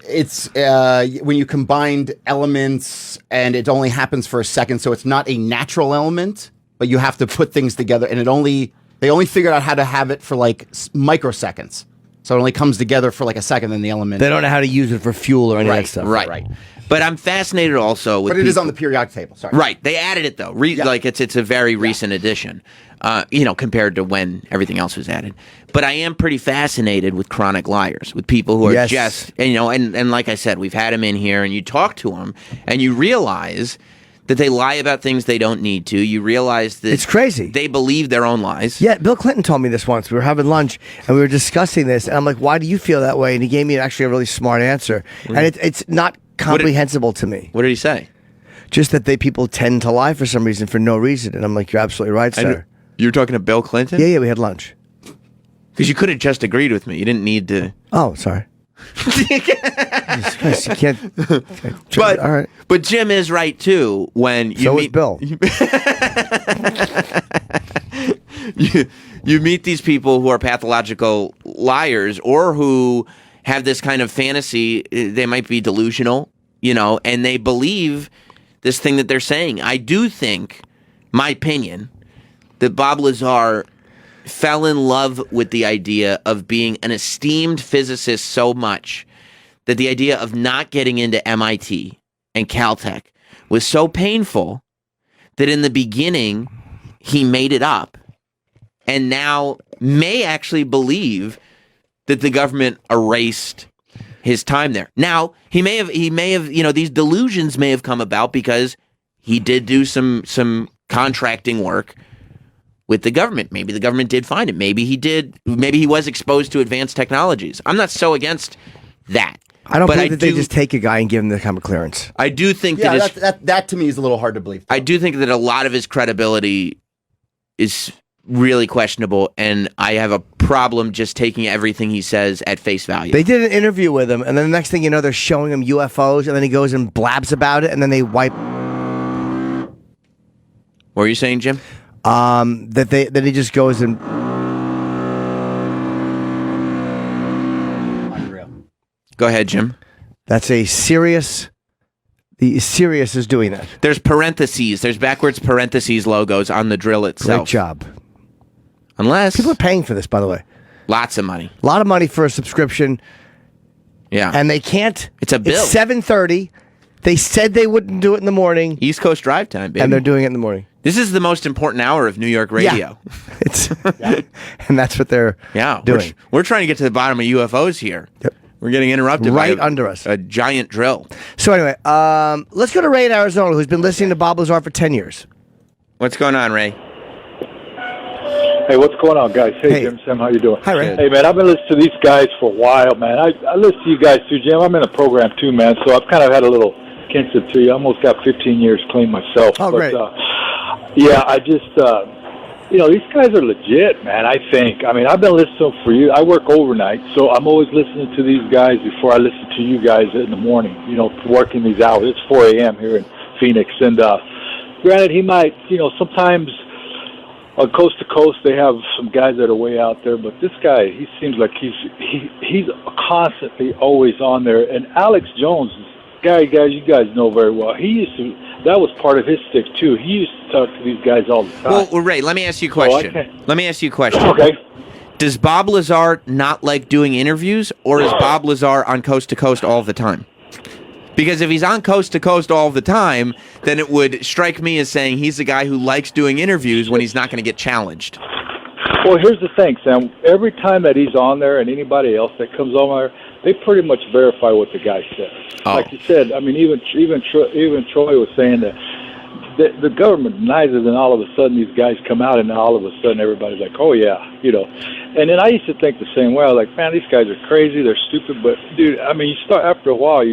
It's when you combined elements and it only happens for a second, so it's not a natural element, but you have to put things together, and they only figured out how to have it for like microseconds. So it only comes together for like a second, then the element. They don't know how to use it for fuel or any of that stuff. Right. But I'm fascinated also with But it is on the periodic table. Sorry. Right. They added it though. Like it's a very recent addition, compared to when everything else was added. But I am pretty fascinated with chronic liars, with people who are just, and like I said, we've had them in here, and you talk to them, and you realize that they lie about things they don't need to. You realize that It's crazy. They believe their own lies. Yeah, Bill Clinton told me this once. We were having lunch and we were discussing this, and I'm like, "Why do you feel that way?" And he gave me actually a really smart answer, and it's not comprehensible to me. What did he say? Just that people tend to lie for some reason for no reason, and I'm like, "You're absolutely right, sir." You were talking to Bill Clinton? Yeah, we had lunch. Because you could have just agreed with me. You didn't need to. Oh, sorry. Jesus Christ, you can't. But all right. But Jim is right too. When you So is meet Bill. you meet these people who are pathological liars or who have this kind of fantasy. They might be delusional, and they believe this thing that they're saying. I do think my opinion, that Bob Lazar fell in love with the idea of being an esteemed physicist so much that the idea of not getting into MIT and Caltech was so painful that in the beginning he made it up and now may actually believe that the government erased his time there. Now, he may have, these delusions may have come about because he did do some contracting work with the government. Maybe the government did find it. Maybe he was exposed to advanced technologies. I'm not so against that. I don't believe that they just take a guy and give him the kind of clearance. I do think that to me is a little hard to believe. I do think that a lot of his credibility is really questionable, and I have a problem just taking everything he says at face value. They did an interview with him, and then the next thing you know, they're showing him UFOs, and then he goes and blabs about it, and then they wipe. What were you saying, Jim? That he just goes and. Go ahead, Jim. That's a Sirius. The Sirius is doing that. There's parentheses. There's backwards parentheses logos on the drill itself. Great job. Unless people are paying for this, by the way. Lots of money. A lot of money for a subscription. Yeah. And they can't. It's a bill. It's 7:30. They said they wouldn't do it in the morning. East Coast drive time, baby. And they're doing it in the morning. This is the most important hour of New York radio. Yeah. It's and that's what they're doing. We're trying to get to the bottom of UFOs here. Yep. We're getting interrupted right by under us. A giant drill. So anyway, let's go to Ray in Arizona, who's been listening to Bob Lazar for 10 years. What's going on, Ray? Hey, what's going on, guys? Hey, Jim, Sam, how you doing? Hi, Ray. Hey, man, I've been listening to these guys for a while, man. I listen to you guys too, Jim. I'm in a program too, man, so I've kind of had a little kinship to you. I almost got 15 years clean myself. Oh, great. Yeah, I just, these guys are legit, man, I think. I mean, I've been listening to them for you. I work overnight, so I'm always listening to these guys before I listen to you guys in the morning, working these hours. It's 4 a.m. here in Phoenix. And granted, he might, sometimes on Coast to Coast they have some guys that are way out there, but this guy, he seems like he's constantly always on there. And Alex Jones, guys you guys know very well, that was part of his stick too. He used to talk to these guys all the time. Well, Ray, let me ask you a question. Okay. Does Bob Lazar not like doing interviews, or is Bob Lazar on Coast to Coast all the time? Because if he's on Coast to Coast all the time, then it would strike me as saying he's the guy who likes doing interviews when he's not going to get challenged. Well, here's the thing, Sam. Every time that he's on there and anybody else that comes on there, they pretty much verify what the guy says. Oh. Like you said, I mean, even Troy was saying that the government denies it, and all of a sudden these guys come out, and all of a sudden everybody's like, oh, yeah, And then I used to think the same way. I was like, man, these guys are crazy, they're stupid. But, dude, I mean, you start after a while,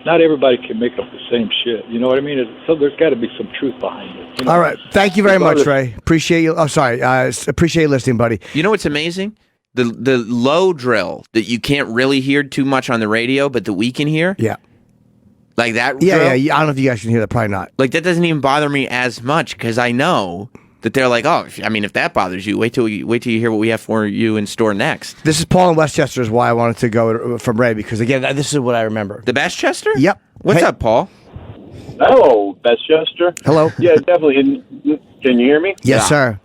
not everybody can make up the same shit. You know what I mean? So there's got to be some truth behind it. All right. Thank you very much, Ray. Appreciate you. Oh, sorry. Appreciate you listening, buddy. You know what's amazing? The low drill that you can't really hear too much on the radio, but that we can hear. Yeah. Like that. Yeah. drill, I don't know if you guys can hear that. Probably not. Like that doesn't even bother me as much because I know that they're like, oh, if that bothers you, wait till you hear what we have for you in store next. This is Paul in Westchester is why I wanted to go from Ray, because again, this is what I remember. The Westchester? Yep. What's up, Paul? Hello, Westchester. Hello. Yeah, definitely. Can you hear me? Yes, sir.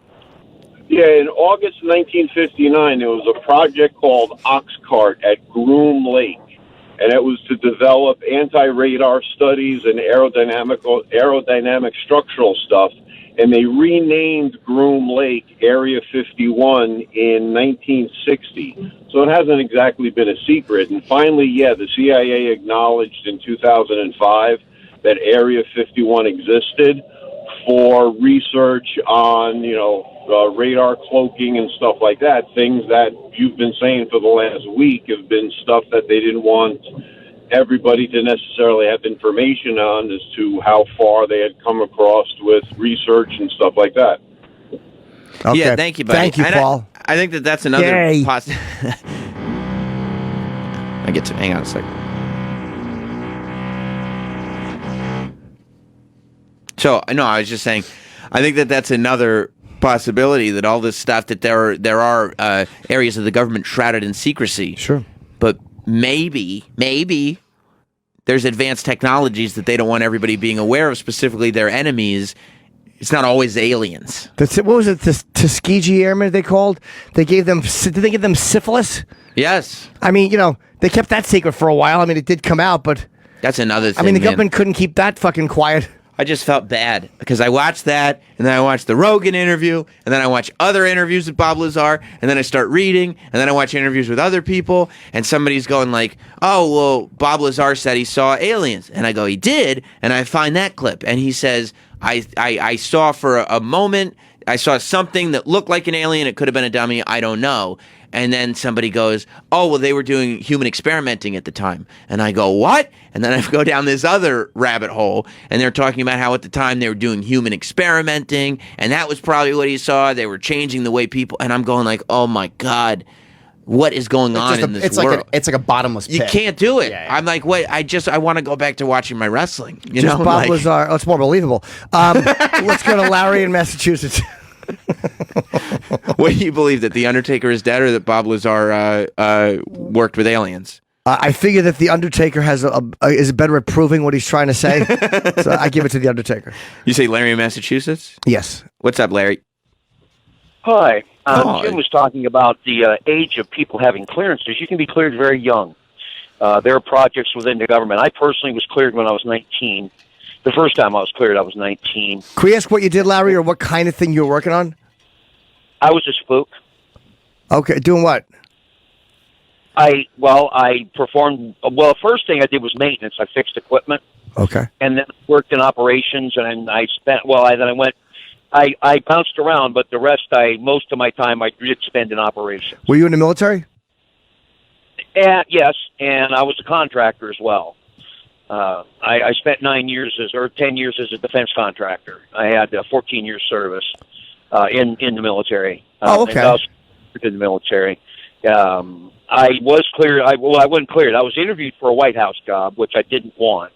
Yeah, in August 1959, there was a project called Oxcart at Groom Lake, and it was to develop anti-radar studies and aerodynamic structural stuff. And they renamed Groom Lake Area 51 in 1960. So it hasn't exactly been a secret. And finally, the CIA acknowledged in 2005 that Area 51 existed for research on, radar cloaking and stuff like that. Things that you've been saying for the last week have been stuff that they didn't want everybody to necessarily have information on as to how far they had come across with research and stuff like that. Okay. Yeah, thank you, buddy. Thank you, Paul. I think that's another Yay. I get to hang on a second. So no, I was just saying, I think that's another possibility that all this stuff that there are areas of the government shrouded in secrecy. Sure. But maybe there's advanced technologies that they don't want everybody being aware of, specifically their enemies, It's not always aliens. What was it? The Tuskegee Airmen they called? Did they give them syphilis? Yes. I mean, they kept that secret for a while. I mean, it did come out, but That's another thing. I mean, the man. government couldn't keep that fucking quiet. I just felt bad because I watched that, and then I watched the Rogan interview, and then I watch other interviews with Bob Lazar, and then I start reading, and then I watch interviews with other people, and somebody's going like, "Oh, well, Bob Lazar said he saw aliens," and I go, "He did," and I find that clip, and he says, "I saw for a moment, I saw something that looked like an alien. It could have been a dummy. I don't know." And then somebody goes, "Oh, well, they were doing human experimenting at the time." And I go, "What?" And then I go down this other rabbit hole, and they're talking about how at the time they were doing human experimenting, and that was probably what he saw. They were changing the way people, and I'm going like, "Oh my God, what is going on in this world?" It's like a bottomless pit. You can't do it. Yeah, yeah. I'm like, wait, I want to go back to watching my wrestling. You Just know, Bob like, Lazar. Oh, it's more believable. Let's go to Larry in Massachusetts. what do you believe, that the Undertaker is dead, or that Bob Lazar worked with aliens? I figure that the Undertaker is better at proving what he's trying to say, so I give it to the Undertaker. You say Larry in Massachusetts? Yes. What's up, Larry? Hi. Hi. Jim was talking about the age of people having clearances. You can be cleared very young. There are projects within the government. I personally was cleared when I was 19. The first time I was cleared, I was 19. Can we ask what you did, Larry, or what kind of thing you were working on? I was a spook. Okay, doing what? I performed, the first thing I did was maintenance. I fixed equipment. Okay. And then worked in operations, and I bounced around, but most of my time I did spend in operations. Were you in the military? Yes, and I was a contractor as well. I spent 10 years as a defense contractor. I had 14 years service in the military. Oh, okay. And I was in the military. I was cleared. I wasn't cleared. I was interviewed for a White House job, which I didn't want.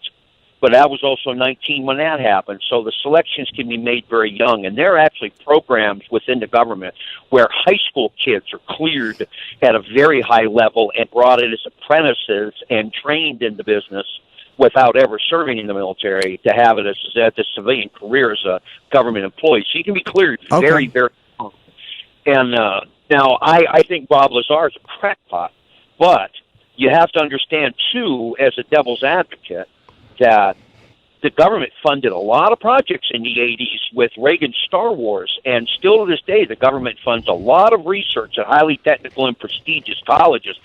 But I was also 19 when that happened. So the selections can be made very young. And there are actually programs within the government where high school kids are cleared at a very high level and brought in as apprentices and trained in the business without ever serving in the military to have it as a civilian career as a government employee. So you can be cleared very, very young. And now I think Bob Lazar is a crackpot. But you have to understand, too, as a devil's advocate, that the government funded a lot of projects in the 80s with Reagan's Star Wars, and still to this day, the government funds a lot of research at highly technical and prestigious colleges.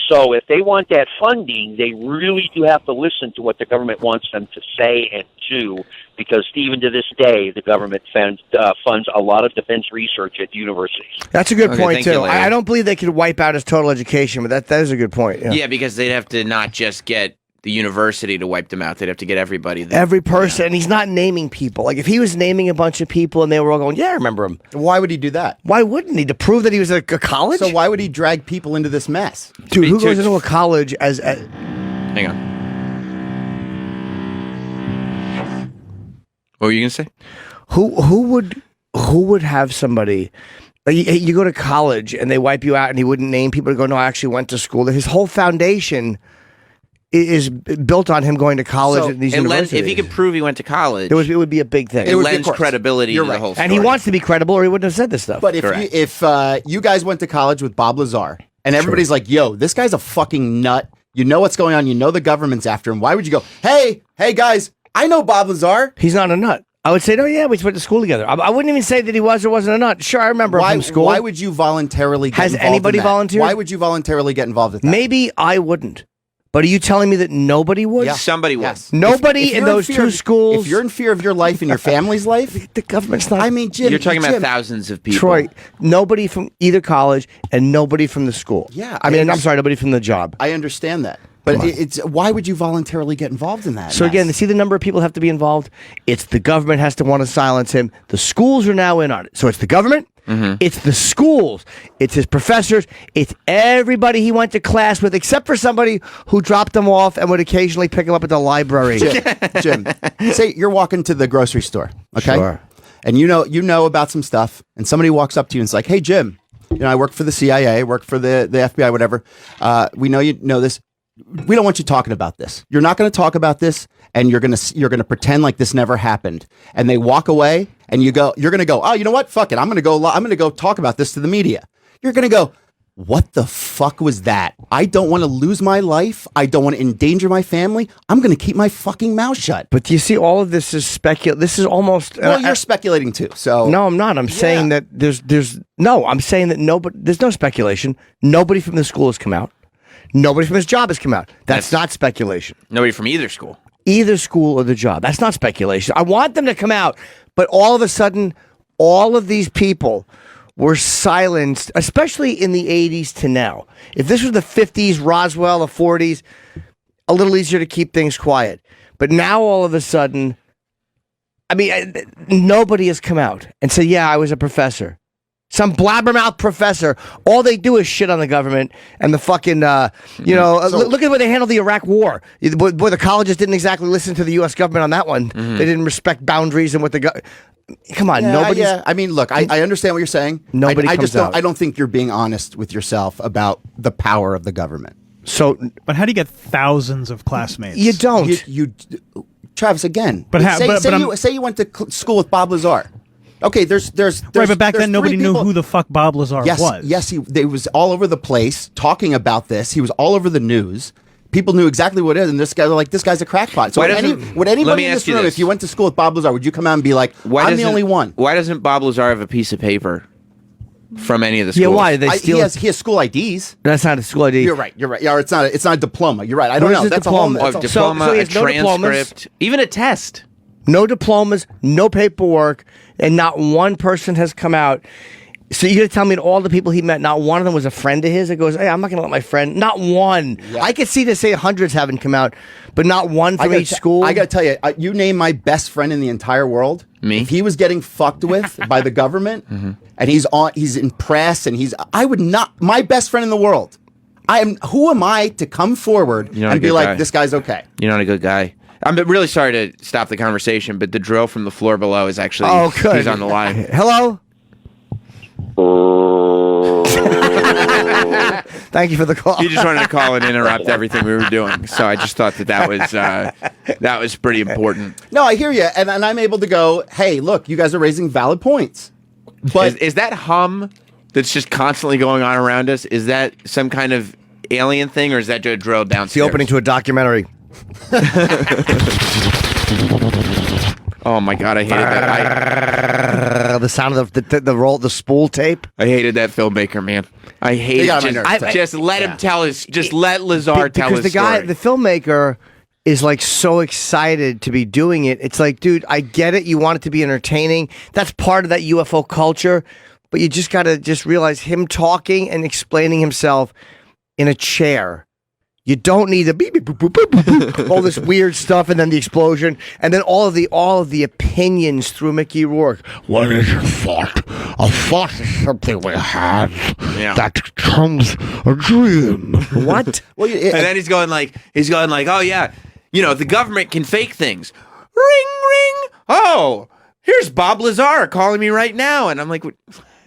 So if they want that funding, they really do have to listen to what the government wants them to say and do, because even to this day, the government funds a lot of defense research at universities. That's a good point, thank too. you, Larry. I don't believe they could wipe out his total education, but that is a good point. Yeah, because they'd have to not just get the university to wipe them out. They'd have to get everybody. Every person, and he's not naming people. Like, if he was naming a bunch of people and they were all going, yeah, I remember him. Why would he do that? Why wouldn't he? To prove that he was a college? So why would he drag people into this mess? Dude, who goes into a college as Hang on. What were you going to say? who would have somebody, like, you go to college and they wipe you out and he wouldn't name people to go, no, I actually went to school. His whole foundation is built on him going to college at these universities. If he could prove he went to college, it would be a big thing. it lends credibility to the whole story. And he wants to be credible, or he wouldn't have said this stuff. But if you guys went to college with Bob Lazar and everybody's like, yo, this guy's a fucking nut. You know what's going on. You know the government's after him. Why would you go, hey guys, I know Bob Lazar. He's not a nut. I would say, no, yeah, we went to school together. I wouldn't even say that he was or wasn't a nut. Sure, I remember him from school. Why would you voluntarily get Has involved anybody in that? volunteered? Why would you voluntarily get involved in that? Maybe I wouldn't. But are you telling me that nobody would? Yeah. Somebody would. Yes. Nobody in those two schools. If you're in fear of your life and your family's life, the government's not. I mean, Jim. You're talking about Jim, thousands of people. Troy, nobody from either college and nobody from the school. Yeah, I mean, I'm sorry, nobody from the job. I understand that. But it's why would you voluntarily get involved in that? So again, see the number of people have to be involved. It's the government has to want to silence him. The schools are now in on it. So it's the government. It's the schools. It's his professors. It's everybody he went to class with, except for somebody who dropped him off and would occasionally pick him up at the library. Jim, say you're walking to the grocery store, okay? Sure. And you know about some stuff, and somebody walks up to you and it's like, hey, Jim, I work for the CIA, work for the FBI, whatever. We know you know this. We don't want you talking about this. You're not going to talk about this, and you're going to pretend like this never happened. And they walk away, and you're going to go, oh, you know what? Fuck it. I'm going to go talk about this to the media. You're going to go, what the fuck was that? I don't want to lose my life. I don't want to endanger my family. I'm going to keep my fucking mouth shut. But do you see, all of this is This is almost. Well, you're speculating too. So no, I'm not. I'm saying that I'm saying that there's no speculation. Nobody from the school has come out. Nobody from his job has come out. That's not speculation. Nobody from either school. Either school or the job. That's not speculation. I want them to come out, but all of a sudden, all of these people were silenced, especially in the 80s to now. If this was the 50s, Roswell, the 40s, a little easier to keep things quiet. But now all of a sudden, I mean, nobody has come out and said, yeah, I was a professor. Some blabbermouth professor. All they do is shit on the government and the fucking, look at the way they handled the Iraq war. Boy, the colleges didn't exactly listen to the U.S. government on that one. They didn't respect boundaries and what the come on, nobody. Yeah, I mean, look, I understand what you're saying. Nobody I comes out. I don't think you're being honest with yourself about the power of the government. So, but how do you get thousands of classmates? You don't. You Travis, again. But say you went to school with Bob Lazar. Okay, there's right, but back then nobody knew who the fuck Bob Lazar was. Yes, he was all over the place talking about this. He was all over the news. People knew exactly what it is, and this guy's a crackpot. So would anybody in this room, if you went to school with Bob Lazar, would you come out and be like, I'm the only one? Why doesn't Bob Lazar have a piece of paper from any of the schools? Yeah, why? They steal he has school IDs. That's not a school ID. You're right. Yeah, it's not a diploma. You're right. I don't know. That's diploma? a diploma, so he a has no transcript, diplomas. even a test. No diplomas, no paperwork, and not one person has come out. So you're going to tell me that all the people he met, not one of them was a friend of his that goes, hey, I'm not going to let my friend, not one. Yeah. I could see to say hundreds haven't come out, but not one from each school. I got to tell you, you name my best friend in the entire world. Me? If he was getting fucked with by the government and he's in press and I would not, my best friend in the world, who am I to come forward and be like, this guy's okay? You're not a good guy. I'm really sorry to stop the conversation, but the drill from the floor below is actually, he's on the line. Hello? Thank you for the call. He just wanted to call and interrupt everything we were doing. So I just thought that was pretty important. No, I hear you. And I'm able to go, hey, look, you guys are raising valid points. But is that hum that's just constantly going on around us, is that some kind of alien thing, or is that just drilled downstairs? It's the opening to a documentary. Oh my god, I hated that. The sound of the spool tape. I hated that filmmaker, man. I hate it. Just let him tell his. Just let Lazar tell his story. The filmmaker, is like so excited to be doing it. It's like, dude, I get it. You want it to be entertaining. That's part of that UFO culture, but you just gotta realize him talking and explaining himself in a chair. You don't need beep, beep, boop, boop, boop, boop, boop, all this weird stuff, and then the explosion, and then all of the opinions through Mickey Rourke. What is a thought? A thought is something we have that becomes a dream. What? Well, and then he's going like, oh yeah, the government can fake things. Ring, ring. Oh, here's Bob Lazar calling me right now, and I'm like,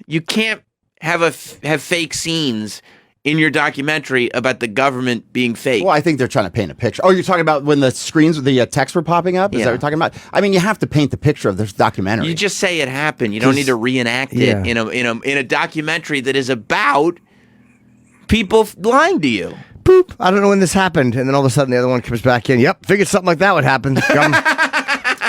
you can't have fake scenes in your documentary about the government being fake. Well, I think they're trying to paint a picture. Oh, you're talking about when the screens with the text were popping up? Is that what you're talking about? I mean, you have to paint the picture of this documentary. You just say it happened. You don't need to reenact it in a documentary that is about people lying to you. Boop. I don't know when this happened. And then all of a sudden the other one comes back in. Yep, figured something like that would happen.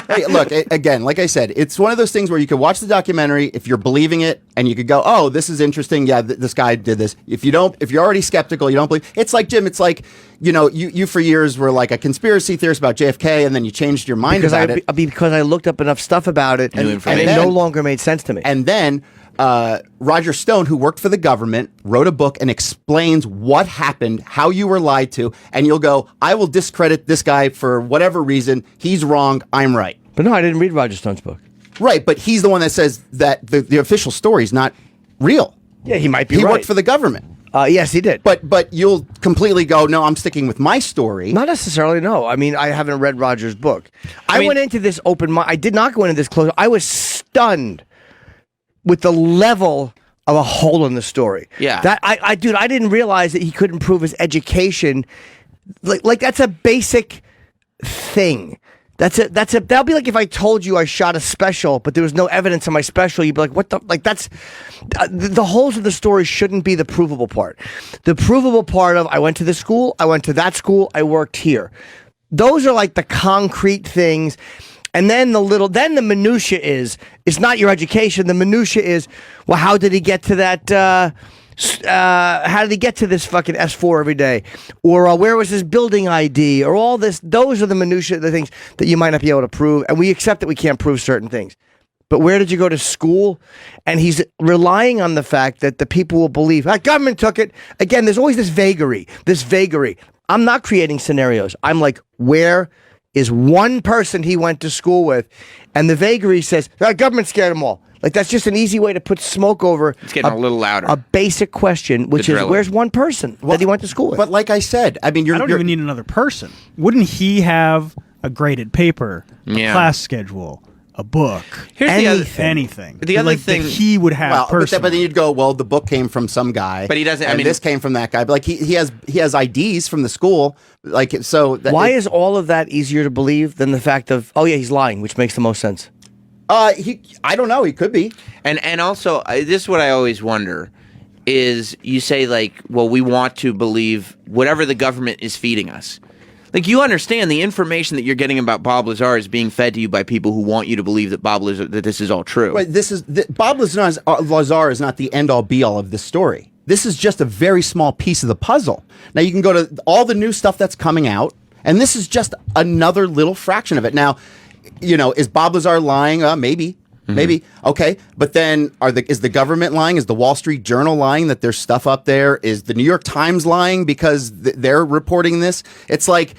Hey, look, again, like I said, it's one of those things where you could watch the documentary if you're believing it, and you could go, "Oh, this is interesting. Yeah, this guy did this." If you're already skeptical, you don't believe. It's like Jim. It's like you for years were like a conspiracy theorist about JFK, and then you changed your mind about it because I looked up enough stuff about it, and it no longer made sense to me. And then Roger Stone, who worked for the government, wrote a book and explains what happened, how you were lied to, and you'll go, "I will discredit this guy for whatever reason. He's wrong. I'm right." But no, I didn't read Roger Stone's book. Right, but he's the one that says that the official story is not real. Yeah, he might be right. He worked for the government. Yes, he did. But you'll completely go, no, I'm sticking with my story. Not necessarily, no. I mean, I haven't read Roger's book. I went into this open mind. I did not go into this close. I was stunned with the level of a hole in the story. Yeah. That I didn't realize that he couldn't prove his education. Like that's a basic thing. That's it. That's it. That'll be like if I told you I shot a special, but there was no evidence in my special. You'd be like, "What the?" Like that's the holes of the story shouldn't be the provable part. The provable part of I went to this school, I went to that school, I worked here. Those are like the concrete things. And then the minutia is it's not your education. The minutia is, well, how did he get to that? How did he get to this fucking S4 every day? Or where was his building ID? Or all this. Those are the minutia, the things that you might not be able to prove. And we accept that we can't prove certain things. But where did you go to school? And he's relying on the fact that the people will believe, government took it. Again, there's always this vagary. I'm not creating scenarios. I'm like, where is one person he went to school with? And the vagary says, government scared them all. Like, that's just an easy way to put smoke over. It's getting a little louder. A basic question, which is, where's one person that he went to school with? But like I said, I mean, I don't even need another person. Wouldn't he have a graded paper, a class schedule, a book, anything? The other thing that he would have personally. But then you'd go, well, the book came from some guy, but he doesn't. And this came from that guy. But like he has IDs from the school. Like so. Why is all of that easier to believe than the fact of he's lying, which makes the most sense? I don't know. He could be. And also, this is what I always wonder, is you say, like, well, we want to believe whatever the government is feeding us. Like, you understand the information that you're getting about Bob Lazar is being fed to you by people who want you to believe that that this is all true. Right, Bob Lazar is not the end-all, be-all of this story. This is just a very small piece of the puzzle. Now, you can go to all the new stuff that's coming out, and this is just another little fraction of it. Now, is Bob Lazar lying? Maybe. Maybe. Okay. But then is the government lying? Is the Wall Street Journal lying that there's stuff up there? Is the New York Times lying because they're reporting this? It's like,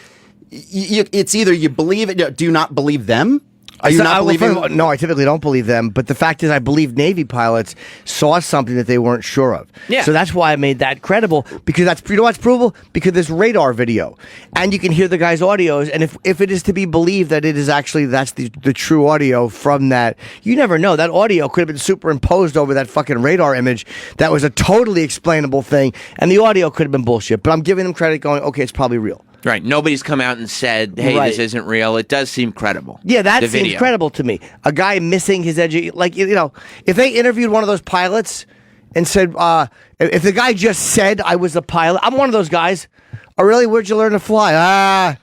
it's either you believe it, do you not believe them? Are you not believing? No, I typically don't believe them. But the fact is, I believe Navy pilots saw something that they weren't sure of. Yeah. So that's why I made that credible. Because what's provable? Because there's radar video, and you can hear the guy's audios. And if it is to be believed that it is actually that's the true audio from that, you never know. That audio could have been superimposed over that fucking radar image. That was a totally explainable thing, and the audio could have been bullshit. But I'm giving them credit, going, okay, it's probably real. Right. Nobody's come out and said, hey, this isn't real. It does seem credible. Yeah, that seems credible to me. A guy missing his education. Like, if they interviewed one of those pilots and said, if the guy just said I was a pilot, I'm one of those guys. Oh, really? Where'd you learn to fly?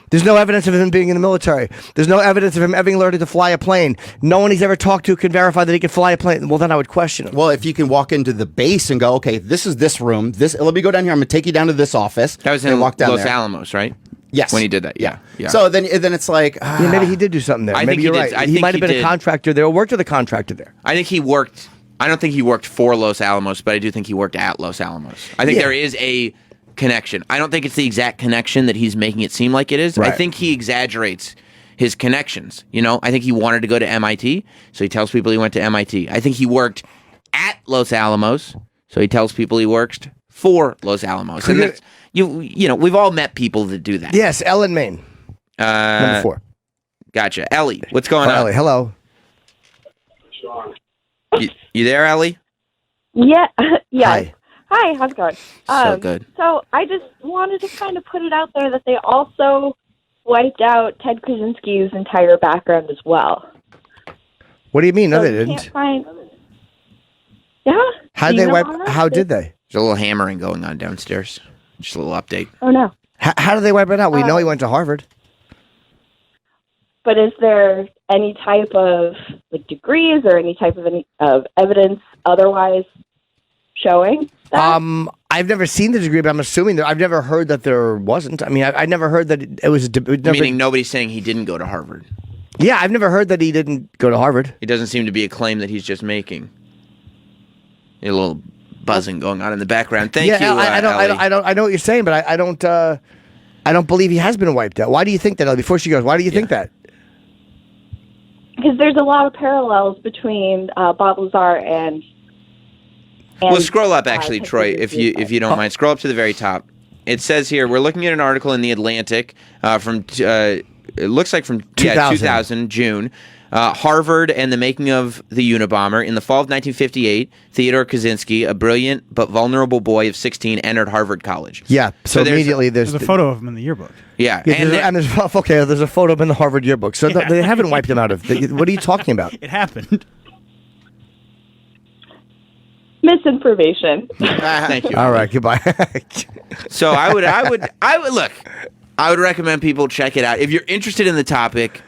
There's no evidence of him being in the military. There's no evidence of him ever learning to fly a plane. No one he's ever talked to can verify that he can fly a plane. Well, then I would question him. Well, if you can walk into the base and go, okay, this is this room. Let me go down here. I'm going to take you down to this office. That was in Los Alamos, right? Yes. When he did that, yeah. So then it's like... maybe he did do something there. Maybe you're right. He might have been a contractor there or worked with a contractor there. I think he worked... I don't think he worked for Los Alamos, but I do think he worked at Los Alamos. I think there is a connection. I don't think it's the exact connection that he's making it seem like it is. Right. I think he exaggerates his connections. I think he wanted to go to MIT, so he tells people he went to MIT. I think he worked at Los Alamos, so he tells people he worked for Los Alamos. And that's, we've all met people that do that. Yes, Ellen Maine. Number 4. Gotcha. Ellie, what's going on? Ellie, hello. You there, Ellie? Yeah. Yeah. Hi. Hi, how's it going? So good. So I just wanted to kind of put it out there that they also wiped out Ted Kaczynski's entire background as well. What do you mean? No, So they you didn't. can't find... Yeah? How Do did you they know wipe? about that? How did they? There's a little hammering going on downstairs. Just a little update. Oh, no. How did they wipe it out? We know he went to Harvard. But is there any type of degrees or any type of evidence otherwise showing that? I've never seen the degree, but I'm assuming I've never heard that there wasn't. I mean, I never heard that it was. Meaning nobody's saying he didn't go to Harvard. Yeah, I've never heard that he didn't go to Harvard. It doesn't seem to be a claim that he's just making. A little buzzing going on in the background. Thank you. I know what you're saying, but I don't believe he has been wiped out. Why do you think that? Before she goes, why do you think that? Because there's a lot of parallels between Bob Lazar and well, scroll up actually, Troy, if you don't mind. Scroll up to the very top. It says here we're looking at an article in the Atlantic from it looks like from 2000 June. Harvard and the making of the Unabomber. In the fall of 1958, Theodore Kaczynski, a brilliant but vulnerable boy of 16, entered Harvard College. Yeah, so immediately There's a photo of him in the yearbook. Yeah, there's a photo of him in the Harvard yearbook. So they haven't wiped him out of. What are you talking about? It happened. Misinformation. Thank you. All right, goodbye. So I would recommend people check it out if you're interested in the topic.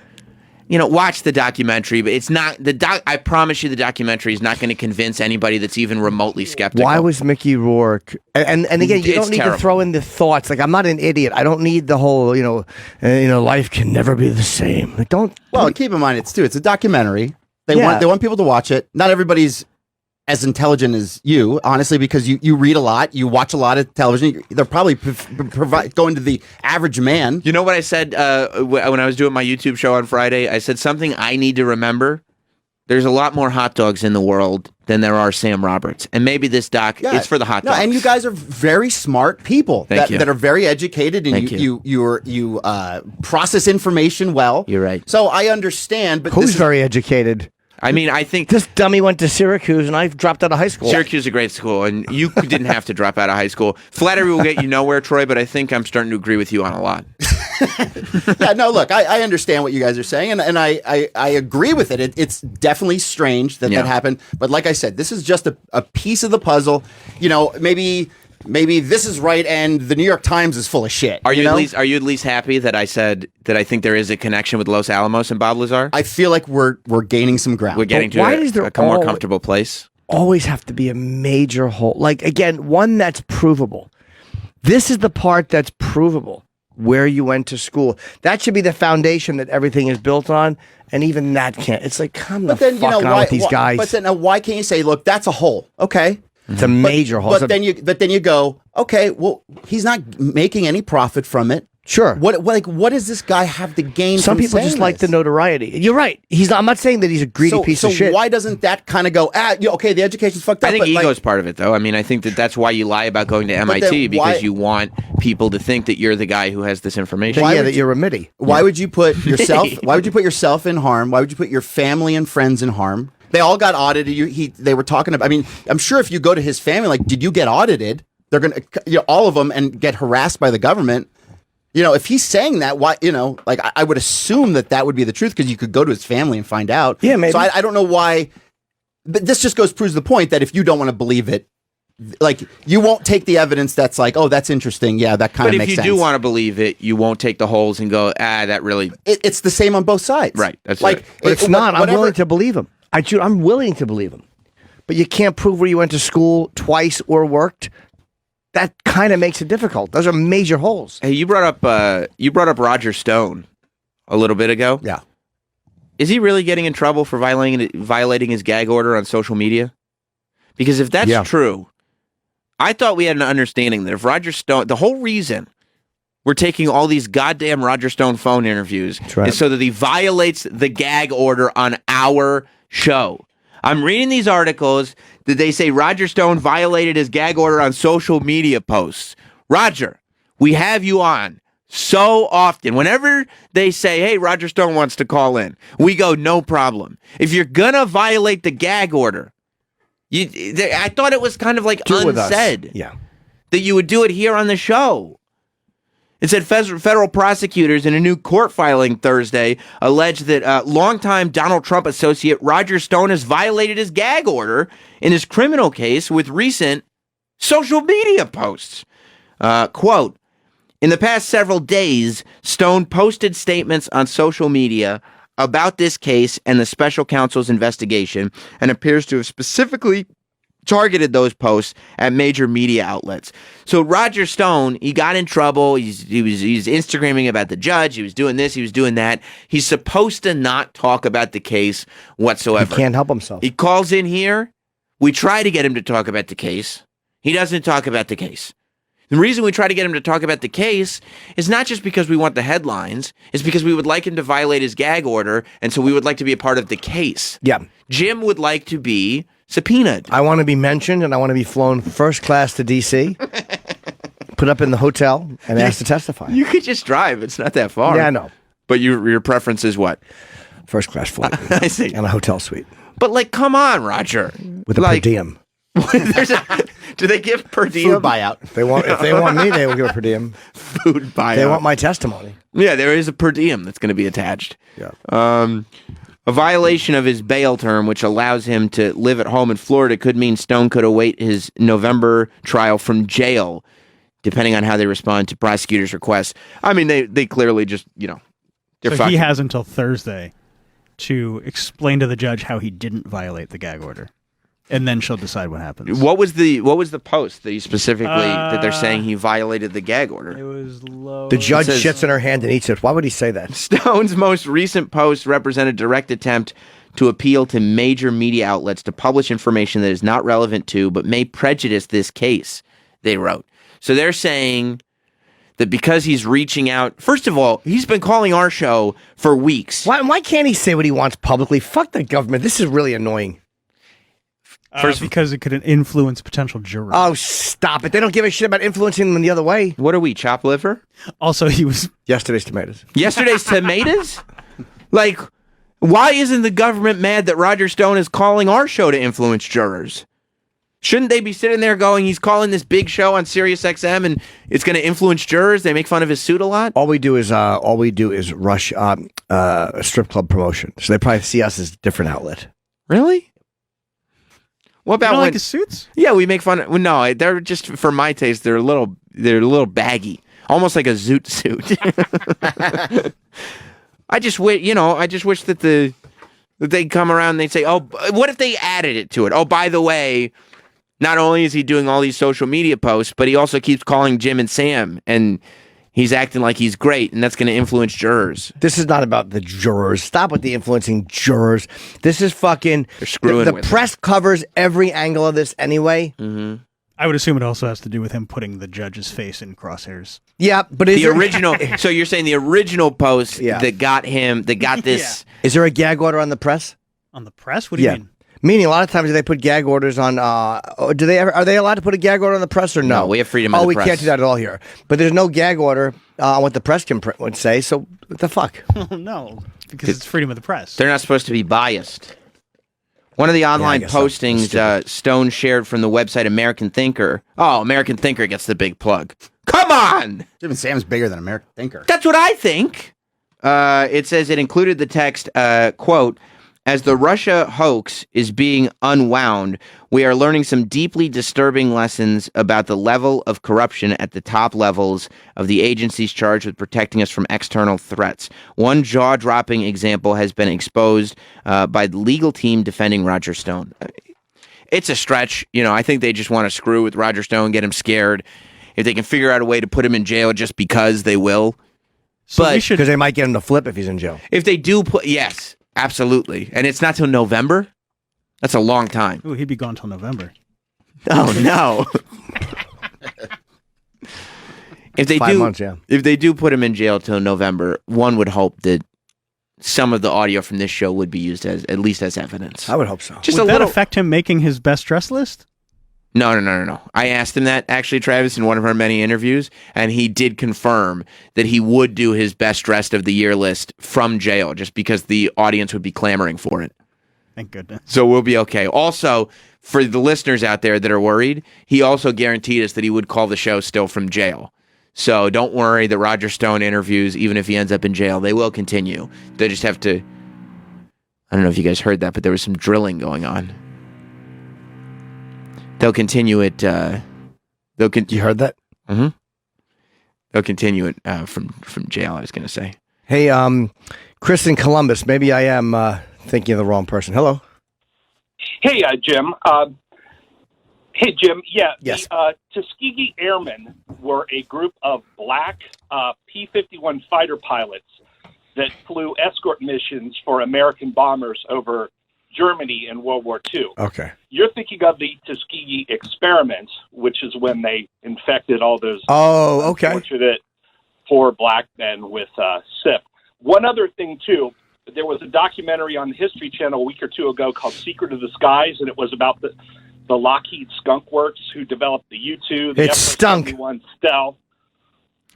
Watch the documentary, but it's not I promise you, the documentary is not going to convince anybody that's even remotely skeptical. Why was Mickey Rourke? And again, you don't need to throw in the thoughts. Like, I'm not an idiot. I don't need the whole, life can never be the same. Like, don't. Well, keep in mind, it's a documentary. They want people to watch it. Not everybody's as intelligent as you, honestly, because you read a lot, you watch a lot of television. They're probably going to the average man. You know what I said when I was doing my YouTube show on Friday? I said something I need to remember. There's a lot more hot dogs in the world than there are Sam Roberts. And maybe this doc, it's for the hot dogs. And you guys are very smart people that are very educated, and you process information well. You're right. So I understand. But who's very educated? I mean, I think this dummy went to Syracuse, and I dropped out of high school. Syracuse is a great school, and you didn't have to drop out of high school. Flattery will get you nowhere, Troy, but I think I'm starting to agree with you on a lot. Yeah, no, look, I understand what you guys are saying, and I agree with it. It's definitely strange that happened, but like I said, this is just a piece of the puzzle. Maybe this is right, and the New York Times is full of shit. Are you at least happy that I said that I think there is a connection with Los Alamos and Bob Lazar? I feel like we're gaining some ground. We're getting to a more comfortable place. Always have to be a major hole. Like, again, one that's provable. This is the part that's provable. Where you went to school. That should be the foundation that everything is built on, and even that can't. It's like, come the fuck on with these guys. But then, why can't you say, look, that's a hole, okay? It's a major hole. But then you go, okay, well, he's not making any profit from it. Sure. What does this guy have to gain? Some from people just like the notoriety. You're right. I'm not saying that he's a greedy piece of shit. So why doesn't that kind of go? Okay, the education's fucked up. I think ego's part of it, though. I mean, I think that's why you lie about going to MIT, because you want people to think that you're the guy who has this information. That you're a MIDI. Why would you put yourself? Why would you put yourself in harm? Why would you put your family and friends in harm? They all got audited. They were talking about. I mean, I'm sure if you go to his family, like, did you get audited? They're gonna, all of them, and get harassed by the government. If he's saying that, why? Like, I would assume that would be the truth, because you could go to his family and find out. Yeah, maybe. So I don't know why. But this just proves the point that if you don't want to believe it, like, you won't take the evidence that's like, oh, that's interesting. Yeah, that kind of makes sense. But if you do want to believe it, you won't take the holes and go, that really. It's the same on both sides. Right. That's like, right. But it's not. I'm willing to believe him. I'm willing to believe him. But you can't prove where you went to school twice or worked. That kind of makes it difficult. Those are major holes. Hey, you brought up Roger Stone a little bit ago. Yeah. Is he really getting in trouble for violating his gag order on social media? Because if that's true, I thought we had an understanding that if Roger Stone, the whole reason we're taking all these goddamn Roger Stone phone interviews is so that he violates the gag order on our show. I'm reading these articles that they say Roger Stone violated his gag order on social media posts. Roger, we have you on so often. Whenever they say, hey, Roger Stone wants to call in, we go, no problem. If you're going to violate the gag order, I thought it was kind of like unsaid. Yeah. That you would do it here on the show. It said federal prosecutors in a new court filing Thursday alleged that longtime Donald Trump associate Roger Stone has violated his gag order in his criminal case with recent social media posts. Quote, in the past several days, Stone posted statements on social media about this case and the special counsel's investigation, and appears to have specifically targeted those posts at major media outlets. So Roger Stone, he got in trouble. He's Instagramming about the judge. He was doing this. He was doing that. He's supposed to not talk about the case whatsoever. He can't help himself. He calls in here. We try to get him to talk about the case. He doesn't talk about the case. The reason we try to get him to talk about the case is not just because we want the headlines. It's because we would like him to violate his gag order, and so we would like to be a part of the case. Yeah. Jim would like to be subpoenaed. I want to be mentioned, and I want to be flown first class to D.C., put up in the hotel, and asked to testify. You could just drive. It's not that far. Yeah, I know. But your preference is what? First class flight. I see. And a hotel suite. But like, come on, Roger. With a per diem. Do they give per diem? Food buyout. If they want me, they will give a per diem. Food buyout. They want my testimony. Yeah, there is a per diem that's going to be attached. Yeah. A violation of his bail term, which allows him to live at home in Florida, could mean Stone could await his November trial from jail, depending on how they respond to prosecutors' requests. I mean, they clearly just, they're So fucking. he has until Thursday to explain to the judge how he didn't violate the gag order, and then she'll decide what happens. What was the post that he specifically that they're saying he violated the gag order? It was low. The judge shits in her hand and eats it. Why would he say that? Stone's most recent post represented a direct attempt to appeal to major media outlets to publish information that is not relevant to, but may prejudice this case, they wrote. So they're saying that because he's reaching out, first of all, he's been calling our show for weeks. Why can't he say what he wants publicly? Fuck the government. This is really annoying. Because it could influence potential jurors. Oh, stop it. They don't give a shit about influencing them the other way. What are we, chop liver? Also, he was... Yesterday's tomatoes. Yesterday's tomatoes? Like, why isn't the government mad that Roger Stone is calling our show to influence jurors? Shouldn't they be sitting there going, he's calling this big show on Sirius XM and it's going to influence jurors? They make fun of his suit a lot? All we do is rush a strip club promotion. So they probably see us as a different outlet. Really? What about you don't when like his suits? Yeah, we make fun of. Well, no, they're just for my taste. They're a little baggy, almost like a zoot suit. I just wish that they'd come around and they'd say, "Oh, what if they added it to it? Oh, by the way, not only is he doing all these social media posts, but he also keeps calling Jim and Sam, and he's acting like he's great, and that's going to influence jurors." This is not about the jurors. Stop with the influencing jurors. This is fucking... They're screwing the with press covers every angle of this anyway. Mm-hmm. I would assume it also has to do with him putting the judge's face in crosshairs. Yeah, but the original... So you're saying the original post that got this... Yeah. Is there a gag order on the press? On the press? What do you mean? Meaning, a lot of times they put gag orders on. Are they allowed to put a gag order on the press or no? No, we have freedom of the press. We can't do that at all here. But there's no gag order on what the press would say. So what the fuck? Oh, no, because it's freedom of the press. They're not supposed to be biased. One of the online postings Stone shared from the website American Thinker. Oh, American Thinker gets the big plug. Come on! Jim and Sam's bigger than American Thinker. That's what I think. It says it included the text, quote, "As the Russia hoax is being unwound, we are learning some deeply disturbing lessons about the level of corruption at the top levels of the agencies charged with protecting us from external threats. One jaw-dropping example has been exposed by the legal team defending Roger Stone." It's a stretch. I think they just want to screw with Roger Stone, get him scared. If they can figure out a way to put him in jail just because they will. So but because they might get him to flip if he's in jail. If they do yes. Absolutely. And it's not till November? That's a long time. Ooh, he'd be gone till November. Oh, no. If they 5 months, yeah. If they do put him in jail till November, one would hope that some of the audio from this show would be used at least as evidence. I would hope so. Would that affect him making his best dress list? No. I asked him that, actually, Travis, in one of our many interviews, and he did confirm that he would do his best dressed of the year list from jail, just because the audience would be clamoring for it. Thank goodness. So we'll be okay. Also, for the listeners out there that are worried, he also guaranteed us that he would call the show still from jail. So don't worry, the Roger Stone interviews, even if he ends up in jail, they will continue. They just have to... I don't know if you guys heard that, but there was some drilling going on. They'll continue it. You heard that? Mm-hmm. They'll continue it from jail. I was going to say. Hey, Chris in Columbus. Maybe I am thinking of the wrong person. Hello. Hey, Jim. Hey, Jim. Yeah. Yes. The Tuskegee Airmen were a group of black P-51 fighter pilots that flew escort missions for American bombers over Germany in World War II. Okay. You're thinking of the Tuskegee experiment, which is when they infected all those unfortunate poor black men with SIP. One other thing, too, there was a documentary on the History Channel a week or two ago called Secret of the Skies, and it was about the Lockheed Skunk Works who developed the U-2, the F-71 Stealth.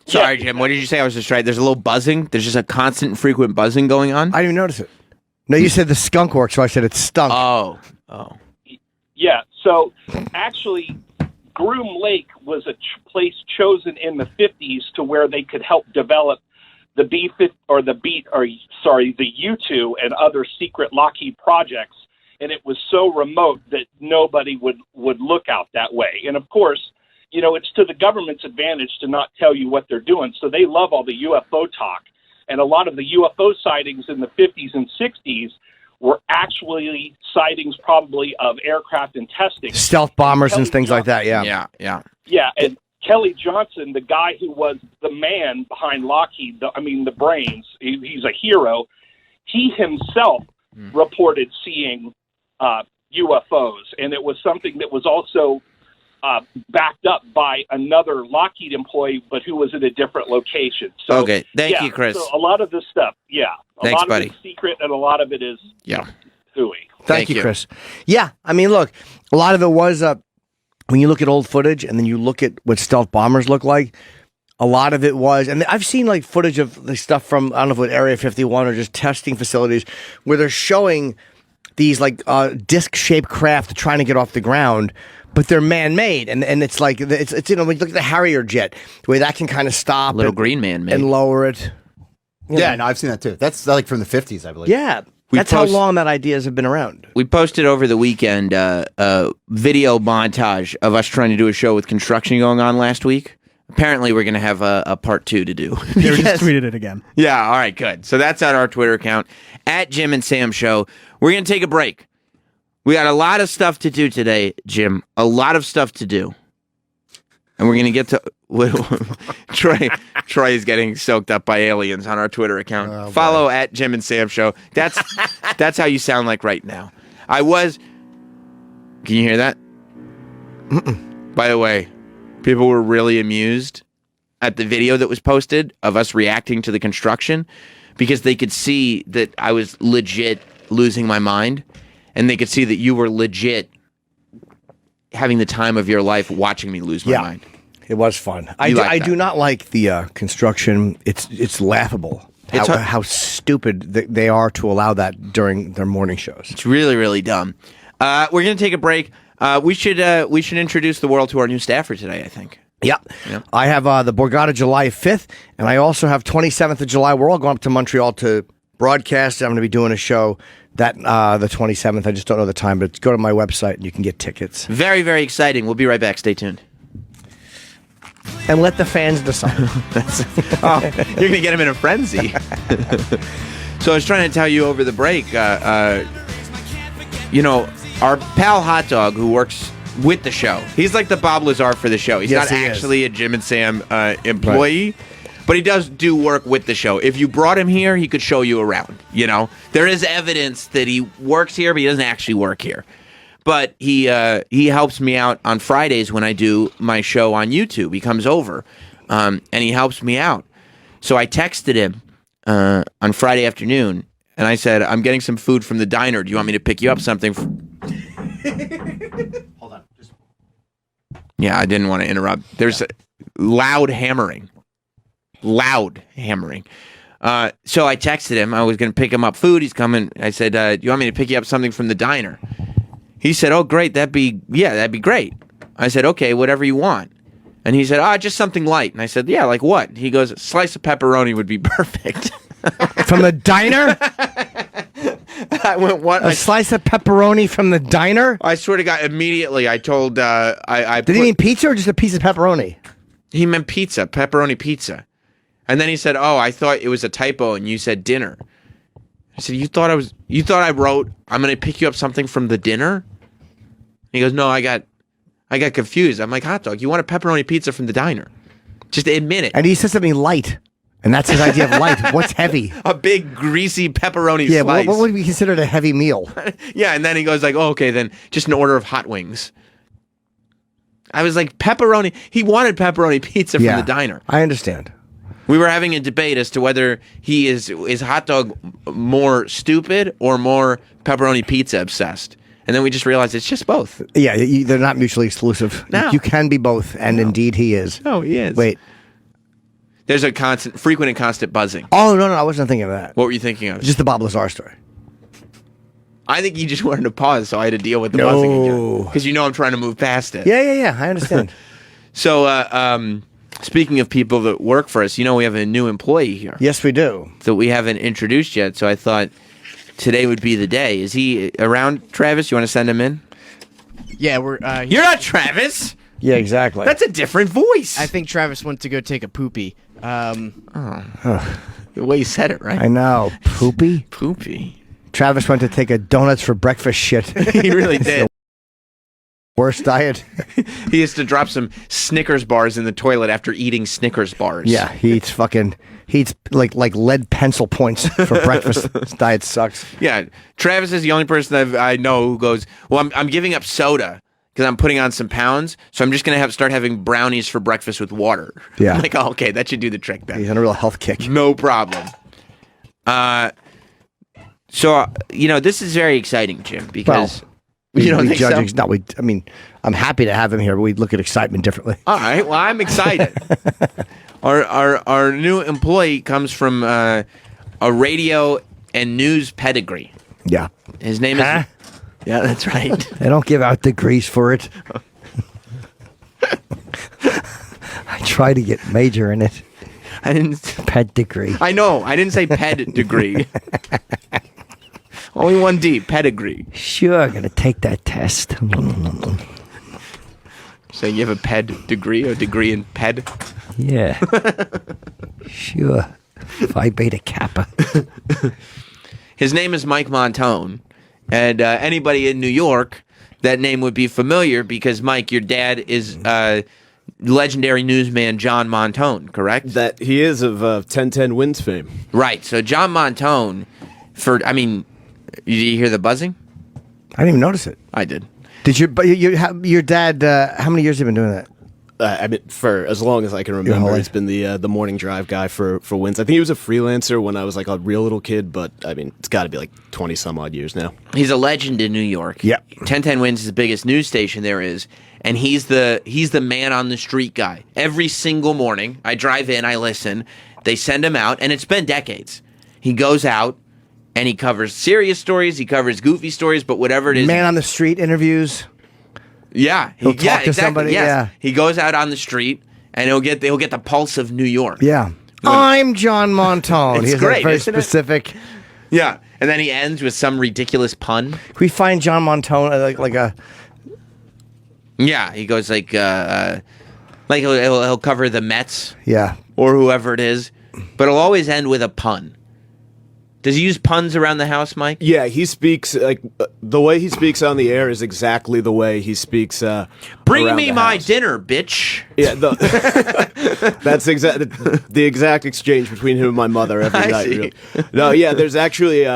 Sorry, Jim. What did you say? I was just right. There's a little buzzing. There's just a constant and frequent buzzing going on. I didn't even notice it. No, you said the skunk works, so I said it stunk. Oh. Yeah, so actually, Groom Lake was a place chosen in the 50s to where they could help develop the U2 and other secret Lockheed projects, and it was so remote that nobody would look out that way. And of course, it's to the government's advantage to not tell you what they're doing, so they love all the UFO talk. And a lot of the UFO sightings in the 50s and 60s were actually sightings probably of aircraft in testing. Stealth bombers and things like that, yeah. Yeah, and Kelly Johnson, the guy who was the man behind Lockheed, the brains, he's a hero, he himself reported seeing UFOs, and it was something that was also backed up by another Lockheed employee, but who was at a different location. So, okay, thank you, Chris. So a lot of this stuff, Thanks, lot buddy. of it's secret, and a lot of it is hooey. Thank you, Chris. Yeah, I mean, look, a lot of it was when you look at old footage and then you look at what stealth bombers look like. A lot of it was, and I've seen like footage of the stuff from, I don't know if it was Area 51 or just testing facilities where they're showing these like disc-shaped craft trying to get off the ground, but they're man-made, and it's like it's like look at the Harrier jet, the way that can kind of stop Little green man made and lower it. Yeah, no, I've seen that too. That's like from the 50s, I believe. Yeah, that's how long that ideas have been around. We posted over the weekend a video montage of us trying to do a show with construction going on last week. Apparently, we're going to have a part 2 to do. They just tweeted it again. Yeah, all right, good. So that's at our Twitter account, at Jim and Sam Show. We're going to take a break. We got a lot of stuff to do today, Jim. A lot of stuff to do. And we're going to get to... Troy is getting soaked up by aliens on our Twitter account. Follow at Jim and Sam Show. That's how you sound like right now. Can you hear that? By the way, people were really amused at the video that was posted of us reacting to the construction because they could see that I was legit losing my mind, and they could see that you were legit having the time of your life watching me lose my mind. It was fun. I do not like the construction. It's laughable how stupid they are to allow that during their morning shows. It's really, really dumb. We're going to take a break. We should introduce the world to our new staffer today, I think. Yep. I have the Borgata July 5th, and I also have 27th of July. We're all going up to Montreal to broadcast. I'm going to be doing a show that the 27th. I just don't know the time, but go to my website and you can get tickets. Very, very exciting. We'll be right back. Stay tuned. And let the fans decide. You're going to get them in a frenzy. So I was trying to tell you over the break, our pal Hot Dog, who works with the show, he's like the Bob Lazar for the show. He's not actually a Jim and Sam employee, but he does do work with the show. If you brought him here, he could show you around. There is evidence that he works here, but he doesn't actually work here. But he helps me out on Fridays when I do my show on YouTube. He comes over and he helps me out. So I texted him on Friday afternoon, and I said, I'm getting some food from the diner. Do you want me to pick you up something? Hold on. Yeah, I didn't want to interrupt. There's loud hammering. So I texted him. I was going to pick him up food. He's coming. I said, do you want me to pick you up something from the diner? He said, oh, great. That'd be great. I said, okay, whatever you want. And he said, just something light. And I said, yeah, like what? He goes, a slice of pepperoni would be perfect. From the diner? I went, what? A slice of pepperoni from the diner? I swear to God, immediately I told, Did he mean pizza or just a piece of pepperoni? He meant pizza, pepperoni pizza. And then he said, oh, I thought it was a typo and you said dinner. I said, you thought I wrote, I'm going to pick you up something from the dinner? He goes, no, I got confused. I'm like, Hot Dog, you want a pepperoni pizza from the diner? Just admit it. And he said something light. And that's his idea of light. What's heavy? A big, greasy pepperoni slice. Yeah, what would be considered a heavy meal? Yeah, and then he goes like, oh, okay, then just an order of hot wings. I was like, pepperoni. He wanted pepperoni pizza from the diner. I understand. We were having a debate as to whether he is Hot Dog more stupid or more pepperoni pizza obsessed. And then we just realized it's just both. Yeah, they're not mutually exclusive. No. You can be both, and indeed he is. No, he is. Wait. There's a frequent and constant buzzing. Oh, no, I wasn't thinking of that. What were you thinking of? Just the Bob Lazar story. I think you just wanted to pause, so I had to deal with the buzzing because I'm trying to move past it. Yeah. I understand. So, speaking of people that work for us, we have a new employee here. Yes, we do. That we haven't introduced yet. So I thought today would be the day. Is he around, Travis? You want to send him in? Yeah, we're. You're not Travis. Yeah, exactly. That's a different voice. I think Travis went to go take a poopy. The way you said it, right? I know. Poopy? Poopy. Travis went to take a donuts for breakfast shit. He really did. Worst diet. He has to drop some Snickers bars in the toilet after eating Snickers bars. Yeah, he eats like lead pencil points for breakfast. His diet sucks. Yeah, Travis is the only person I know who goes, well, I'm giving up soda because I'm putting on some pounds, so I'm just going to start having brownies for breakfast with water. Yeah. I'm like, oh, okay, that should do the trick then. He's on a real health kick. No problem. So, this is very exciting, Jim, because... You don't think so? No, I'm happy to have him here, but we look at excitement differently. All right, well, I'm excited. Our new employee comes from a radio and news pedigree. Yeah. His name is... Yeah, that's right. They don't give out degrees for it. I try to get major in it. I didn't... Ped degree. I know. I didn't say ped degree. Only one D, pedigree. Sure, I'm going to take that test. So you have a ped degree or degree in ped? Yeah. Sure. Phi Beta Kappa. His name is Mike Montone. And anybody in New York, that name would be familiar because, Mike, your dad is legendary newsman John Montone, correct? That he is of 1010 Wins fame. Right. So John Montone, did you hear the buzzing? I didn't even notice it. I did. Did your dad? How many years have you been doing that? For as long as I can remember, he's been the morning drive guy for Wins. I think he was a freelancer when I was like a real little kid, but it's got to be like 20 some odd years now. He's a legend in New York. Yep. 1010 Wins is the biggest news station there is, and he's the man on the street guy. Every single morning, I drive in, I listen. They send him out, and it's been decades. He goes out. And he covers serious stories, he covers goofy stories, but whatever it is. Man on the street interviews. Yeah. He'll talk to somebody. Yes. Yeah. He goes out on the street and he'll get the pulse of New York. Yeah. I'm John Montone. It's He's great, very isn't it? specific. Yeah. And then he ends with some ridiculous pun. We find John Montone like a... Yeah, he goes like he'll cover the Mets. Yeah. Or whoever it is. But he'll always end with a pun. Does he use puns around the house, Mike? Yeah, he speaks the way he speaks on the air is exactly the way he speaks. Bring me my dinner, bitch. Yeah, that's the exact exchange between him and my mother every night. Really. No, yeah, there's actually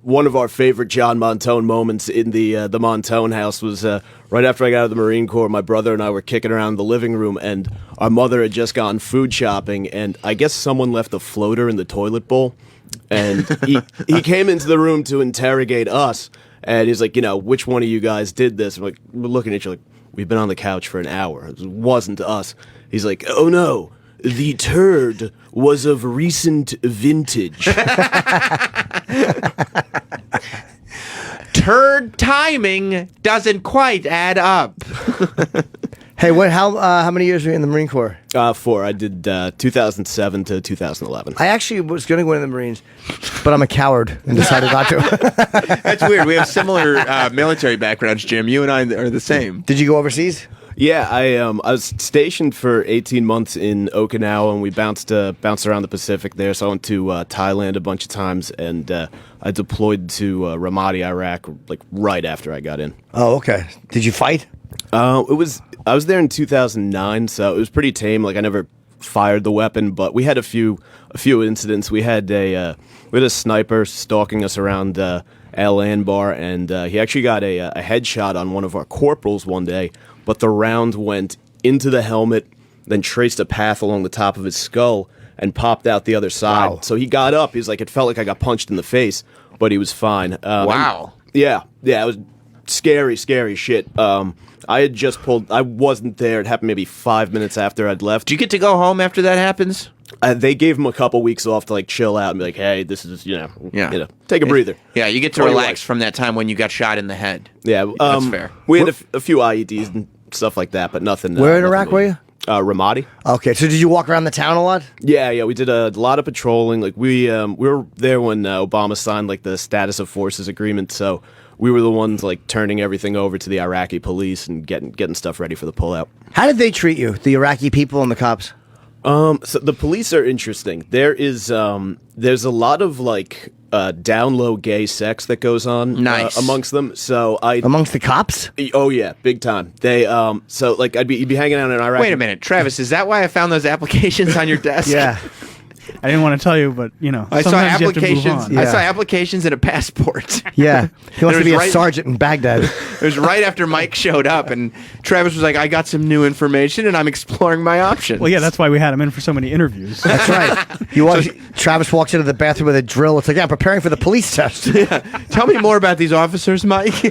one of our favorite John Montone moments in the Montone house was right after I got out of the Marine Corps. My brother and I were kicking around the living room, and our mother had just gone food shopping, and I guess someone left a floater in the toilet bowl. And he came into the room to interrogate us, and he's like, which one of you guys did this? I'm like, we're looking at you like, we've been on the couch for an hour. It wasn't us. He's like, oh no, the turd was of recent vintage. Turd timing doesn't quite add up. Hey, how many years were you in the Marine Corps? 4. I did 2007 to 2011. I actually was going to go into the Marines, but I'm a coward and decided not to. That's weird. We have similar military backgrounds, Jim. You and I are the same. Did you go overseas? Yeah, I was stationed for 18 months in Okinawa, and we bounced around the Pacific there. So I went to Thailand a bunch of times, and I deployed to Ramadi, Iraq, like right after I got in. Oh, okay. Did you fight? I was there in 2009, so it was pretty tame. Like I never fired the weapon, but we had a few incidents. We had a sniper stalking us around Al Anbar, and he actually got a headshot on one of our corporals one day. But the round went into the helmet, then traced a path along the top of his skull, and popped out the other side. Wow. So he got up. He's like, it felt like I got punched in the face, but he was fine. Wow. Yeah, it was scary shit. I had just pulled. I wasn't there. It happened maybe 5 minutes after I'd left. Do you get to go home after that happens? They gave him a couple weeks off to like chill out and be like, "Hey, this is take a breather." Yeah, you get to relax from that time when you got shot in the head. Yeah, that's fair. We had a few IEDs and stuff like that, but nothing. Where in nothing Iraq were you? Ramadi. Okay, so did you walk around the town a lot? Yeah, we did a lot of patrolling. Like we were there when Obama signed like the status of forces agreement, so we were the ones like turning everything over to the Iraqi police and getting stuff ready for the pullout. How did they treat you, the Iraqi people and the cops? So the police are interesting. There's a lot of like down low gay sex that goes on amongst them. So amongst the cops? Oh yeah, big time. They so like you'd be hanging out in Iraq. Wait a minute, Travis, is that why I found those applications on your desk? Yeah. I didn't want to tell you, but I saw sometimes you have to move applications. on. I saw applications and a passport. Yeah, he wants to be a sergeant in Baghdad. It was right after Mike showed up, and Travis was like, "I got some new information, and I'm exploring my options." Well, yeah, that's why we had him in for so many interviews. That's right. Travis walks into the bathroom with a drill. It's like, yeah, I'm preparing for the police test. Tell me more about these officers, Mike.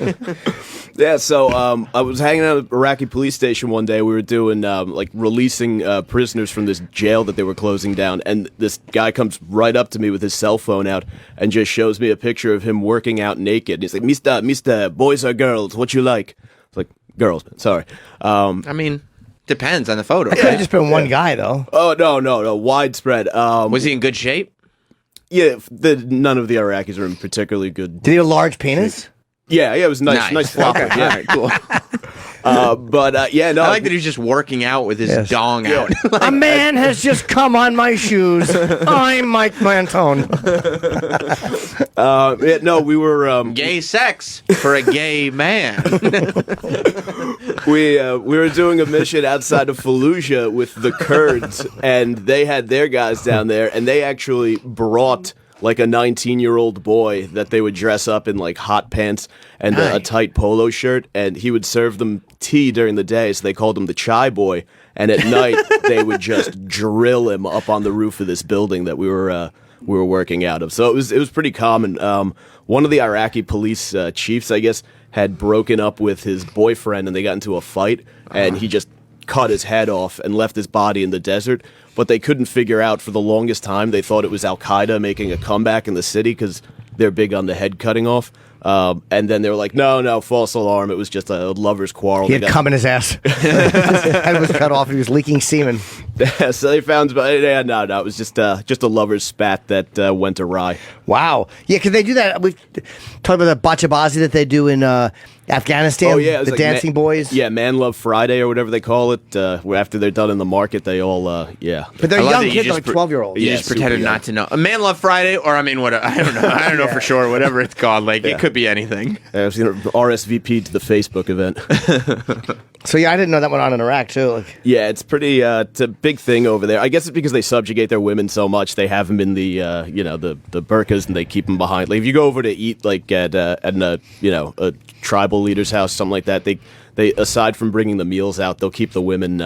Yeah, so I was hanging out at the Iraqi police station one day. We were doing like releasing prisoners from this jail that they were closing down, and this guy comes right up to me with his cell phone out and just shows me a picture of him working out naked. And he's like, Mister, boys or girls, what you like?" It's like, girls, sorry. I mean, depends on the photo. It could have just been one guy, though. Oh, no, widespread. Was he in good shape? Yeah, none of the Iraqis are in particularly good. Did he have a large penis? Yeah, it was nice flopper. Okay. Yeah, all right, cool. But yeah, no. I like that he's just working out with his dong out. A man has just come on my shoes. I'm Mike Mantone. No, we were gay sex for a gay man. we were doing a mission outside of Fallujah with the Kurds, and they had their guys down there, and they actually brought like a 19-year-old boy that they would dress up in like hot pants and a tight polo shirt, and he would serve them tea during the day, so they called him the chai boy, and at night they would just drill him up on the roof of this building that we were working out of. So it was pretty common. One of the Iraqi police chiefs, I guess, had broken up with his boyfriend, and they got into a fight, and he just cut his head off and left his body in the desert. But they couldn't figure out for the longest time. They thought it was Al-Qaeda making a comeback in the city because they're big on the head cutting off. And then they were like, no, false alarm. It was just a lover's quarrel. He had cum in his ass. His head was cut off. He was leaking semen. So they found, no, it was just a lover's spat that went awry. Wow. Yeah, because they do that. We've talked about the bachabazi that they do in Afghanistan. Oh, yeah. The like dancing boys. Yeah, Man Love Friday or whatever they call it. After they're done in the market, they all, yeah. But they're young kids, like 12-year-olds. You just pretended not to know. A Man Love Friday, or I mean, what? I don't know. I don't know for sure. Whatever it's called, like it could be anything. I was RSVP to the Facebook event. So yeah, I didn't know that went on in Iraq too. Yeah, it's pretty. It's a big thing over there. I guess it's because they subjugate their women so much. They have them in the the burqas, and they keep them behind. Like if you go over to eat like at a tribal leader's house, something like that, they aside from bringing the meals out, they'll keep the women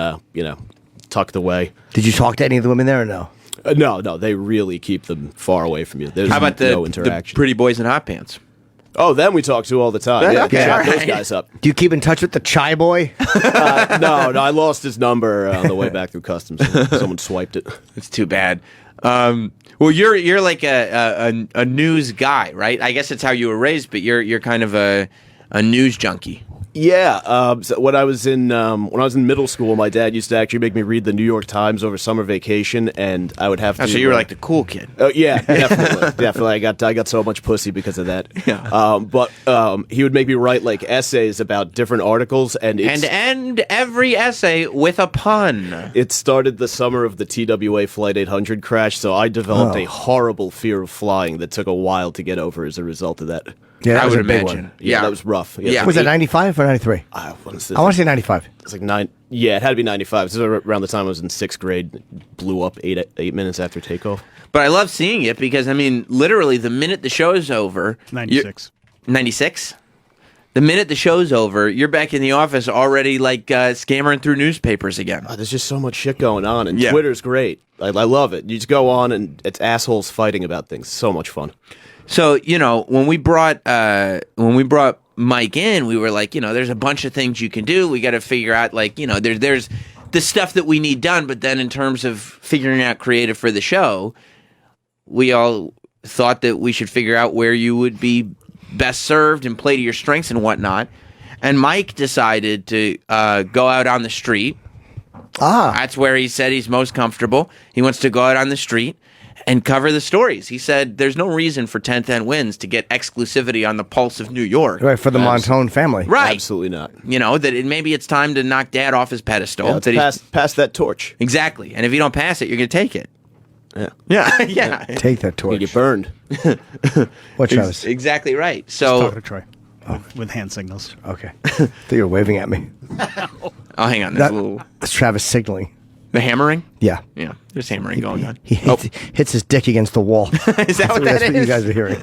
tucked away. Did you talk to any of the women there or no? No, they really keep them far away from you. There's How about no interaction. The pretty boys in hot pants? Oh, them we talk to all the time. Yeah, Okay, chat all those right. guys up. Do you keep in touch with the chai boy? No, I lost his number on the way back through customs. Someone swiped it. It's too bad. Well, you're like a news guy, right? I guess that's how you were raised, but you're kind of a news junkie. Yeah. So when I was in middle school, my dad used to actually make me read the New York Times over summer vacation, and I would have to. Oh, so you were like the cool kid. Oh yeah, definitely. I got so much pussy because of that. Yeah. But he would make me write like essays about different articles, and end every essay with a pun. It started the summer of the TWA Flight 800 crash, so I developed a horrible fear of flying that took a while to get over as a result of that. Yeah, that I was would a big imagine. one. Yeah, that was rough. Yeah. Was it 95 or 93? I want to say 95. It's like 9. Yeah, it had to be 95. This is around the time I was in 6th grade. It blew up 8 minutes after takeoff. But I love seeing it because, I mean, literally the minute the show is over... 96. 96? The minute the show's over, you're back in the office already, like, scammering through newspapers again. Oh, there's just so much shit going on, and Twitter's great. I love it. You just go on, and it's assholes fighting about things. So much fun. So, when we brought Mike in, we were like, there's a bunch of things you can do. We got to figure out, like, there's the stuff that we need done. But then in terms of figuring out creative for the show, we all thought that we should figure out where you would be best served and play to your strengths and whatnot. And Mike decided to go out on the street. That's where he said he's most comfortable. He wants to go out on the street and cover the stories. He said there's no reason for 10th and Wins to get exclusivity on the pulse of New York. Right, for the Montone family. Right. Absolutely not. You know, that maybe it's time to knock Dad off his pedestal. Yeah, let's pass that torch. Exactly. And if you don't pass it, you're going to take it. Yeah. Yeah. Yeah. Take that torch. You get burned. What, Travis? Exactly right. Just So, talking to Troy with hand signals. Okay. I thought you were waving at me. oh, hang on. There's a little. That's Travis signaling. The hammering? Yeah. Yeah. There's hammering going on. He hits his dick against the wall. Is that what that That's what you is? guys are hearing.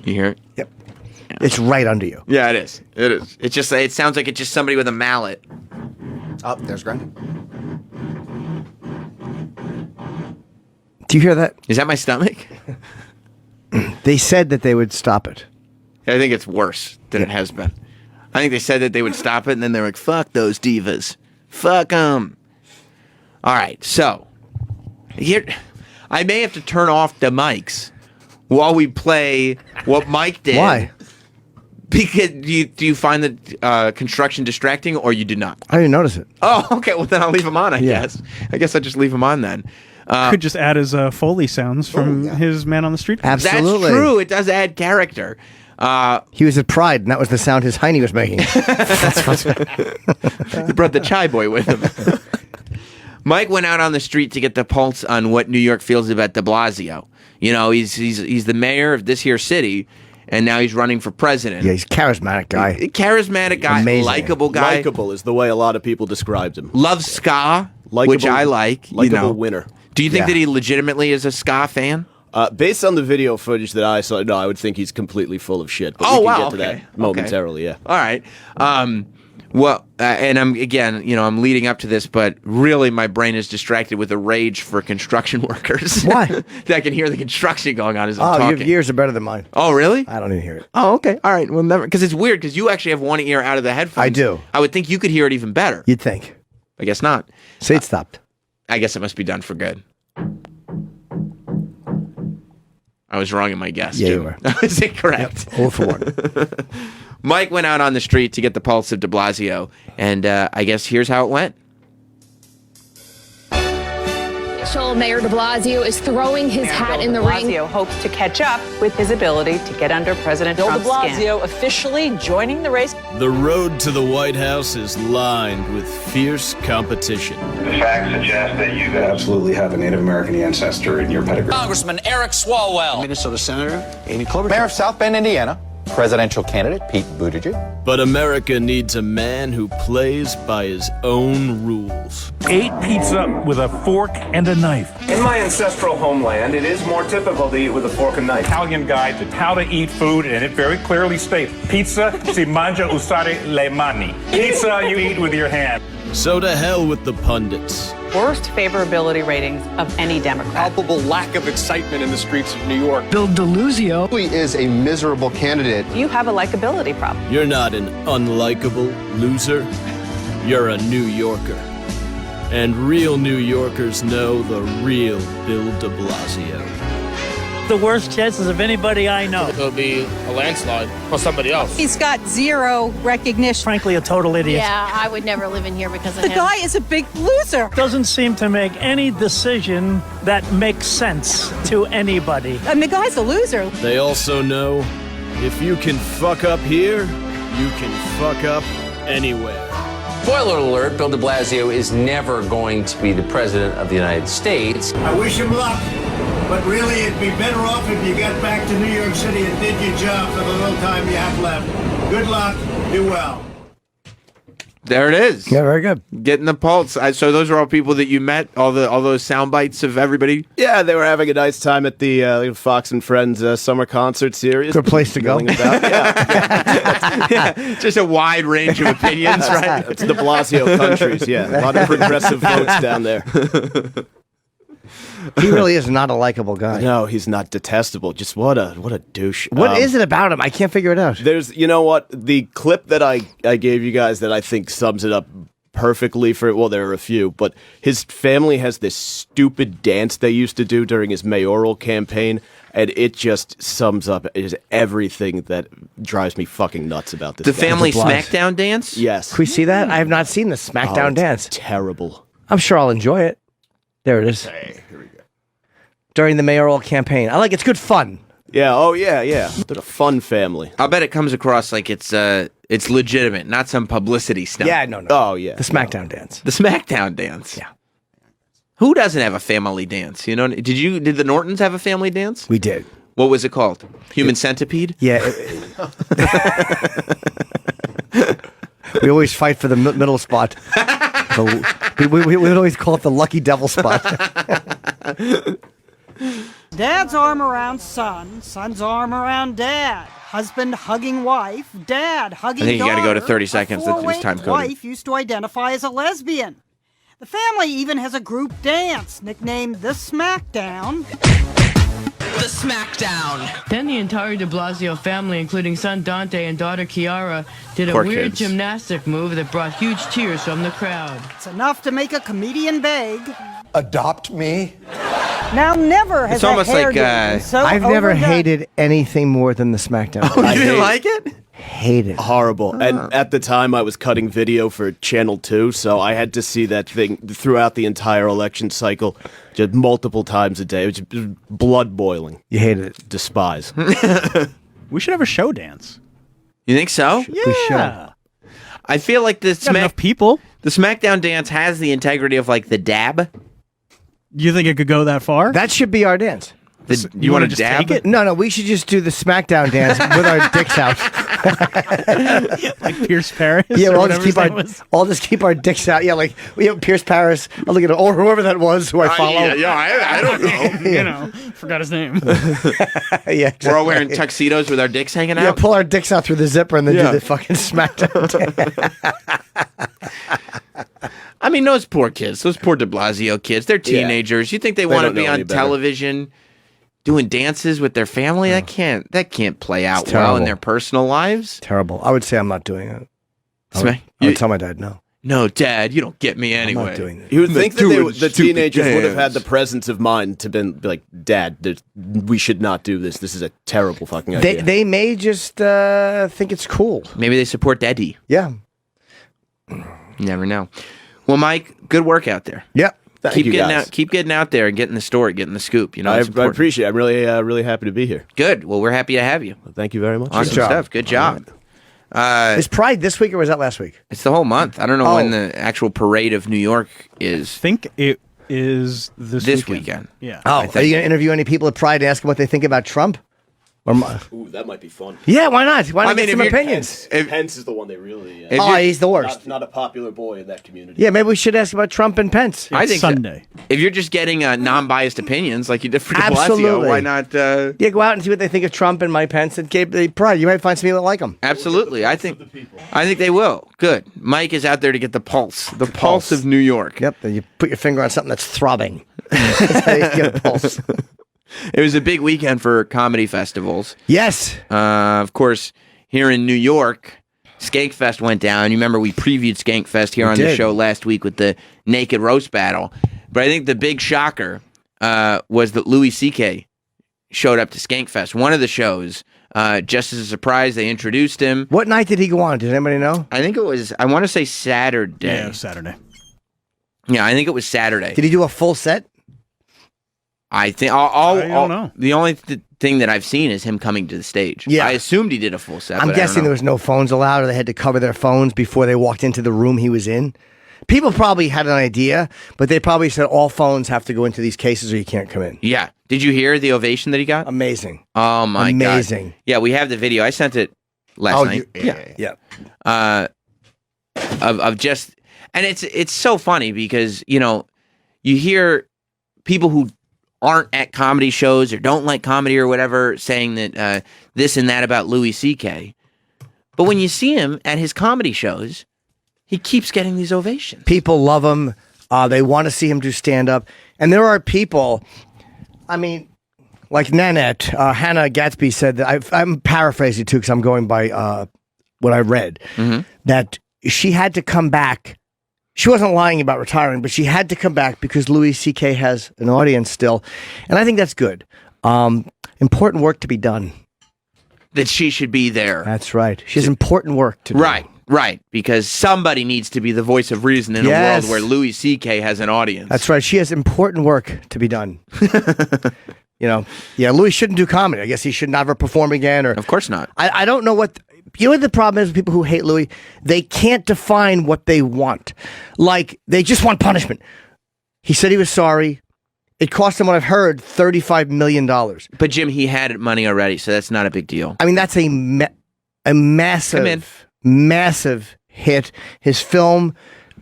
You hear it? Yep. It's right under you. Yeah, it is. It is. It just. It sounds like it's just somebody with a mallet. Oh, there's Grant. Do you hear that? Is that my stomach? They said that they would stop it. I think it's worse than it has been. I think they said that they would stop it, and then they're like, fuck those divas. Fuck them. All right, so here, I may have to turn off the mics while we play what Mike did. Why? Because do you find the construction distracting, or you do not? I didn't notice it. Oh, okay. Well, then I'll leave them on, I guess. I guess I'll just leave them on then. Could just add his Foley sounds from his Man on the Street. Absolutely. That's true. It does add character. He was at Pride, and that was the sound his hiney was making. He brought the chai boy with him. Mike went out on the street to get the pulse on what New York feels about de Blasio. You know, he's the mayor of this here city, and now he's running for president. Yeah, he's a charismatic guy. Charismatic guy, Amazing. likable guy. Likeable is the way a lot of people described him. Loves ska, Likeable, which I like. Likeable winner. Do you think that he legitimately is a ska fan? Based on the video footage that I saw, no, I would think he's completely full of shit. But Oh, we can wow, get to that momentarily, yeah. All right. Well, and I'm I'm leading up to this, but really my brain is distracted with a rage for construction workers. Why? I can hear the construction going on as I'm Oh, talking. your ears are better than mine. Oh, really? I don't even hear it. Oh, okay. All right. Well, never, because it's weird because you actually have one ear out of the headphones. I do. I would think you could hear it even better. You'd think. I guess not. Say it stopped. I guess it must be done for good. I was wrong in my guess. Yeah, Jim. you were. I was incorrect. Yep. 0 for 1. Mike went out on the street to get the pulse of de Blasio, and I guess here's how it went. Mayor de Blasio is throwing his hat in the ring. Blasio hopes to catch up with his ability to get under President Bill de Trump's skin. Blasio officially joining the race. The road to the White House is lined with fierce competition. The facts suggest that you absolutely have a Native American ancestor in your pedigree. Congressman Eric Swalwell. Minnesota Senator Amy Klobuchar. Mayor of South Bend, Indiana. Presidential candidate Pete Buttigieg. But America needs a man who plays by his own rules. Ate pizza with a fork and a knife. In my ancestral homeland, it is more typical to eat with a fork and knife. Italian guide to how to eat food, and it very clearly states, pizza si mangia usare le mani. Pizza you eat with your hand. So to hell with the pundits. Worst favorability ratings of any Democrat. Palpable lack of excitement in the streets of New York. Bill DeLuzio is a miserable candidate. You have a likability problem. You're not an unlikable loser. You're a New Yorker. And real New Yorkers know the real Bill de Blasio. The worst chances of anybody I know. It'll be a landslide for somebody else. He's got zero recognition. Frankly, a total idiot. Yeah, I would never live in here because of The him. guy is a big loser. Doesn't seem to make any decision that makes sense to anybody. And the guy's a loser. They also know if you can fuck up here, you can fuck up anywhere. Spoiler alert, Bill de Blasio is never going to be the president of the United States. I wish him luck, but really it'd be better off if you got back to New York City and did your job for the little time you have left. Good luck, do well. There it is. Yeah, very good. Getting the pulse. So those are all people that you met. All those sound bites of everybody. Yeah, they were having a nice time at the Fox and Friends summer concert series. Good place to go. Yeah, just a wide range of opinions, right? It's the Blasio countries. Yeah, a lot of progressive votes down there. He really is not a likable guy. No, he's not detestable. Just what a douche. What is it about him? I can't figure it out. There's, you know what? The clip that I gave you guys that I think sums it up perfectly for, well, there are a few, but his family has this stupid dance they used to do during his mayoral campaign, and it just sums up everything that drives me fucking nuts about this. The guy. family SmackDown dance? Yes. Can we see that? I have not seen the SmackDown dance. Terrible. I'm sure I'll enjoy it. There it is. Hey, here we go. During the mayoral campaign. I like it's good fun. Yeah, oh yeah. They're a fun family. I'll bet it comes across like it's legitimate, not some publicity stuff. Yeah, no. Oh, yeah. The SmackDown dance. The SmackDown dance. Yeah. Who doesn't have a family dance? You know, did the Nortons have a family dance? We did. What was it called? Human Centipede? Yeah. We always fight for the middle spot. We would always call it the lucky devil spot. Dad's arm around son, son's arm around dad. Husband hugging wife, dad hugging I think you got to go to daughter. 30 seconds. A That's four-way time coded. wife used to identify as a lesbian. The family even has a group dance nicknamed the Smackdown. The Smackdown. Then the entire de Blasio family, including son Dante and daughter Chiara, did a Poor weird kids. gymnastic move that brought huge tears from the crowd. It's enough to make a comedian beg. Adopt me? Now never has It's almost a hair like, been so I've never overdone. hated anything more than the SmackDown. Oh, you didn't like it? Hate it. Horrible. And at the time, I was cutting video for Channel 2, so I had to see that thing throughout the entire election cycle, just multiple times a day. It was just blood boiling. You hated it. Despise. We should have a show dance. You think so? Yeah. I feel like the Got enough people. the SmackDown dance has the integrity of like the dab. You think it could go that far? That should be our dance. You want to just dab? take it? No, we should just do the SmackDown dance with our dicks out. Like Pierce Paris? Yeah, or we'll whatever his name was? all just keep our dicks out. Yeah, like we have Pierce Paris. I'll look at it, or whoever that was who I follow. I don't know. You know, forgot his name. Yeah, exactly. We're all wearing tuxedos with our dicks hanging Yeah, out. pull our dicks out through the zipper and then Yeah. do the fucking SmackDown dance. I mean, those poor kids, those poor de Blasio kids, they're teenagers. You think they want to don't be know any on better. television doing dances with their family? That can't play out It's well in terrible. their personal lives. Terrible. I would say I'm not doing it. Smack- I would tell my dad no. No, Dad, you don't get me anyway. I'm not doing this. You would think that doing the stupid teenagers would have had dance. the presence of mind to be like, Dad, we should not do this. This is a terrible fucking idea. They may just think it's cool. Maybe they support Daddy. Yeah. You never know. Well, Mike, good work out there. Yep. Thank you, guys. Keep getting out there and getting the story, getting the scoop. You know, I it's important. appreciate it. I'm really happy to be here. Good. Well, we're happy to have you. Well, thank you very much. Awesome job. stuff. Good job. Is Pride this week or was that last week? It's the whole month. I don't know when the actual parade of New York is. I think it is this weekend. Yeah. Oh, are you going to interview any people at Pride and ask them what they think about Trump? Or Ooh, that might be fun. yeah, why not? Why not I mean, get some if you're- opinions? Pence is the one they really. Oh, he's the worst. Not a popular boy in that community. Yeah, maybe we should ask about Trump and Pence. I think so. Sunday. If you're just getting non-biased opinions like you did for de Blasio, Absolutely. why not? Yeah, go out and see what they think of Trump and Mike Pence and Pride. You might find some people that like him. Absolutely. I think they will. Good. Mike is out there to get the pulse of New York. Yep. Then you put your finger on something that's throbbing. That's how you get a pulse. It was a big weekend for comedy festivals. Yes. Of course, here in New York, Skankfest went down. You remember we previewed Skankfest here on the did. show last week with the Naked Roast Battle. But I think the big shocker was that Louis C.K. showed up to Skankfest. One of the shows, just as a surprise, they introduced him. What night did he go on? Does anybody know? I think it was, I want to say Saturday. Yeah, it was Saturday. Yeah, I think it was Saturday. Did he do a full set? I think I don't know. The only thing that I've seen is him coming to the stage. Yeah. I assumed he did a full set. I'm but I don't guessing know. there was no phones allowed, or they had to cover their phones before they walked into the room he was in. People probably had an idea, but they probably said all phones have to go into these cases or you can't come in. Yeah. Did you hear the ovation that he got? Amazing. Oh my god. Amazing. Yeah, we have the video. I sent it last night. Yeah. Of just, and it's so funny because you hear people who aren't at comedy shows or don't like comedy or whatever saying that this and that about Louis C.K. But when you see him at his comedy shows, he keeps getting these ovations. People love him. They want to see him do stand up. And there are people, I mean, like Nanette, Hannah Gatsby said that I'm paraphrasing too because I'm going by what I read, that she had to come back she wasn't lying about retiring, but she had to come back because Louis C.K. has an audience still. And I think that's good. Important work to be done. That she should be there. That's right. She has important work to do. Right. Because somebody needs to be the voice of reason in a world where Louis C.K. has an audience. That's right. She has important work to be done. Louis shouldn't do comedy. I guess he should never perform again. Or of course not. I don't know what... You know what the problem is with people who hate Louis? They can't define what they want. Like, they just want punishment. He said he was sorry. It cost him, what I've heard, $35 million. But, Jim, he had money already, so that's not a big deal. I mean, that's a massive hit. His film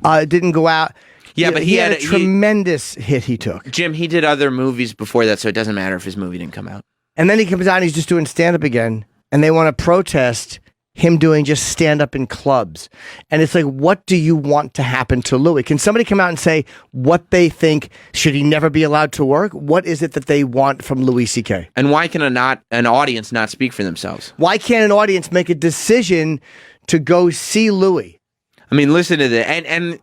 didn't go out. Yeah, but he had a tremendous hit he took. Jim, he did other movies before that, so it doesn't matter if his movie didn't come out. And then he comes out and he's just doing stand-up again, and they want to protest him doing just stand-up in clubs. And it's like, what do you want to happen to Louis? Can somebody come out and say what they think? Should he never be allowed to work? What is it that they want from Louis C.K.? And why can an audience not speak for themselves? Why can't an audience make a decision to go see Louis? I mean, listen to the and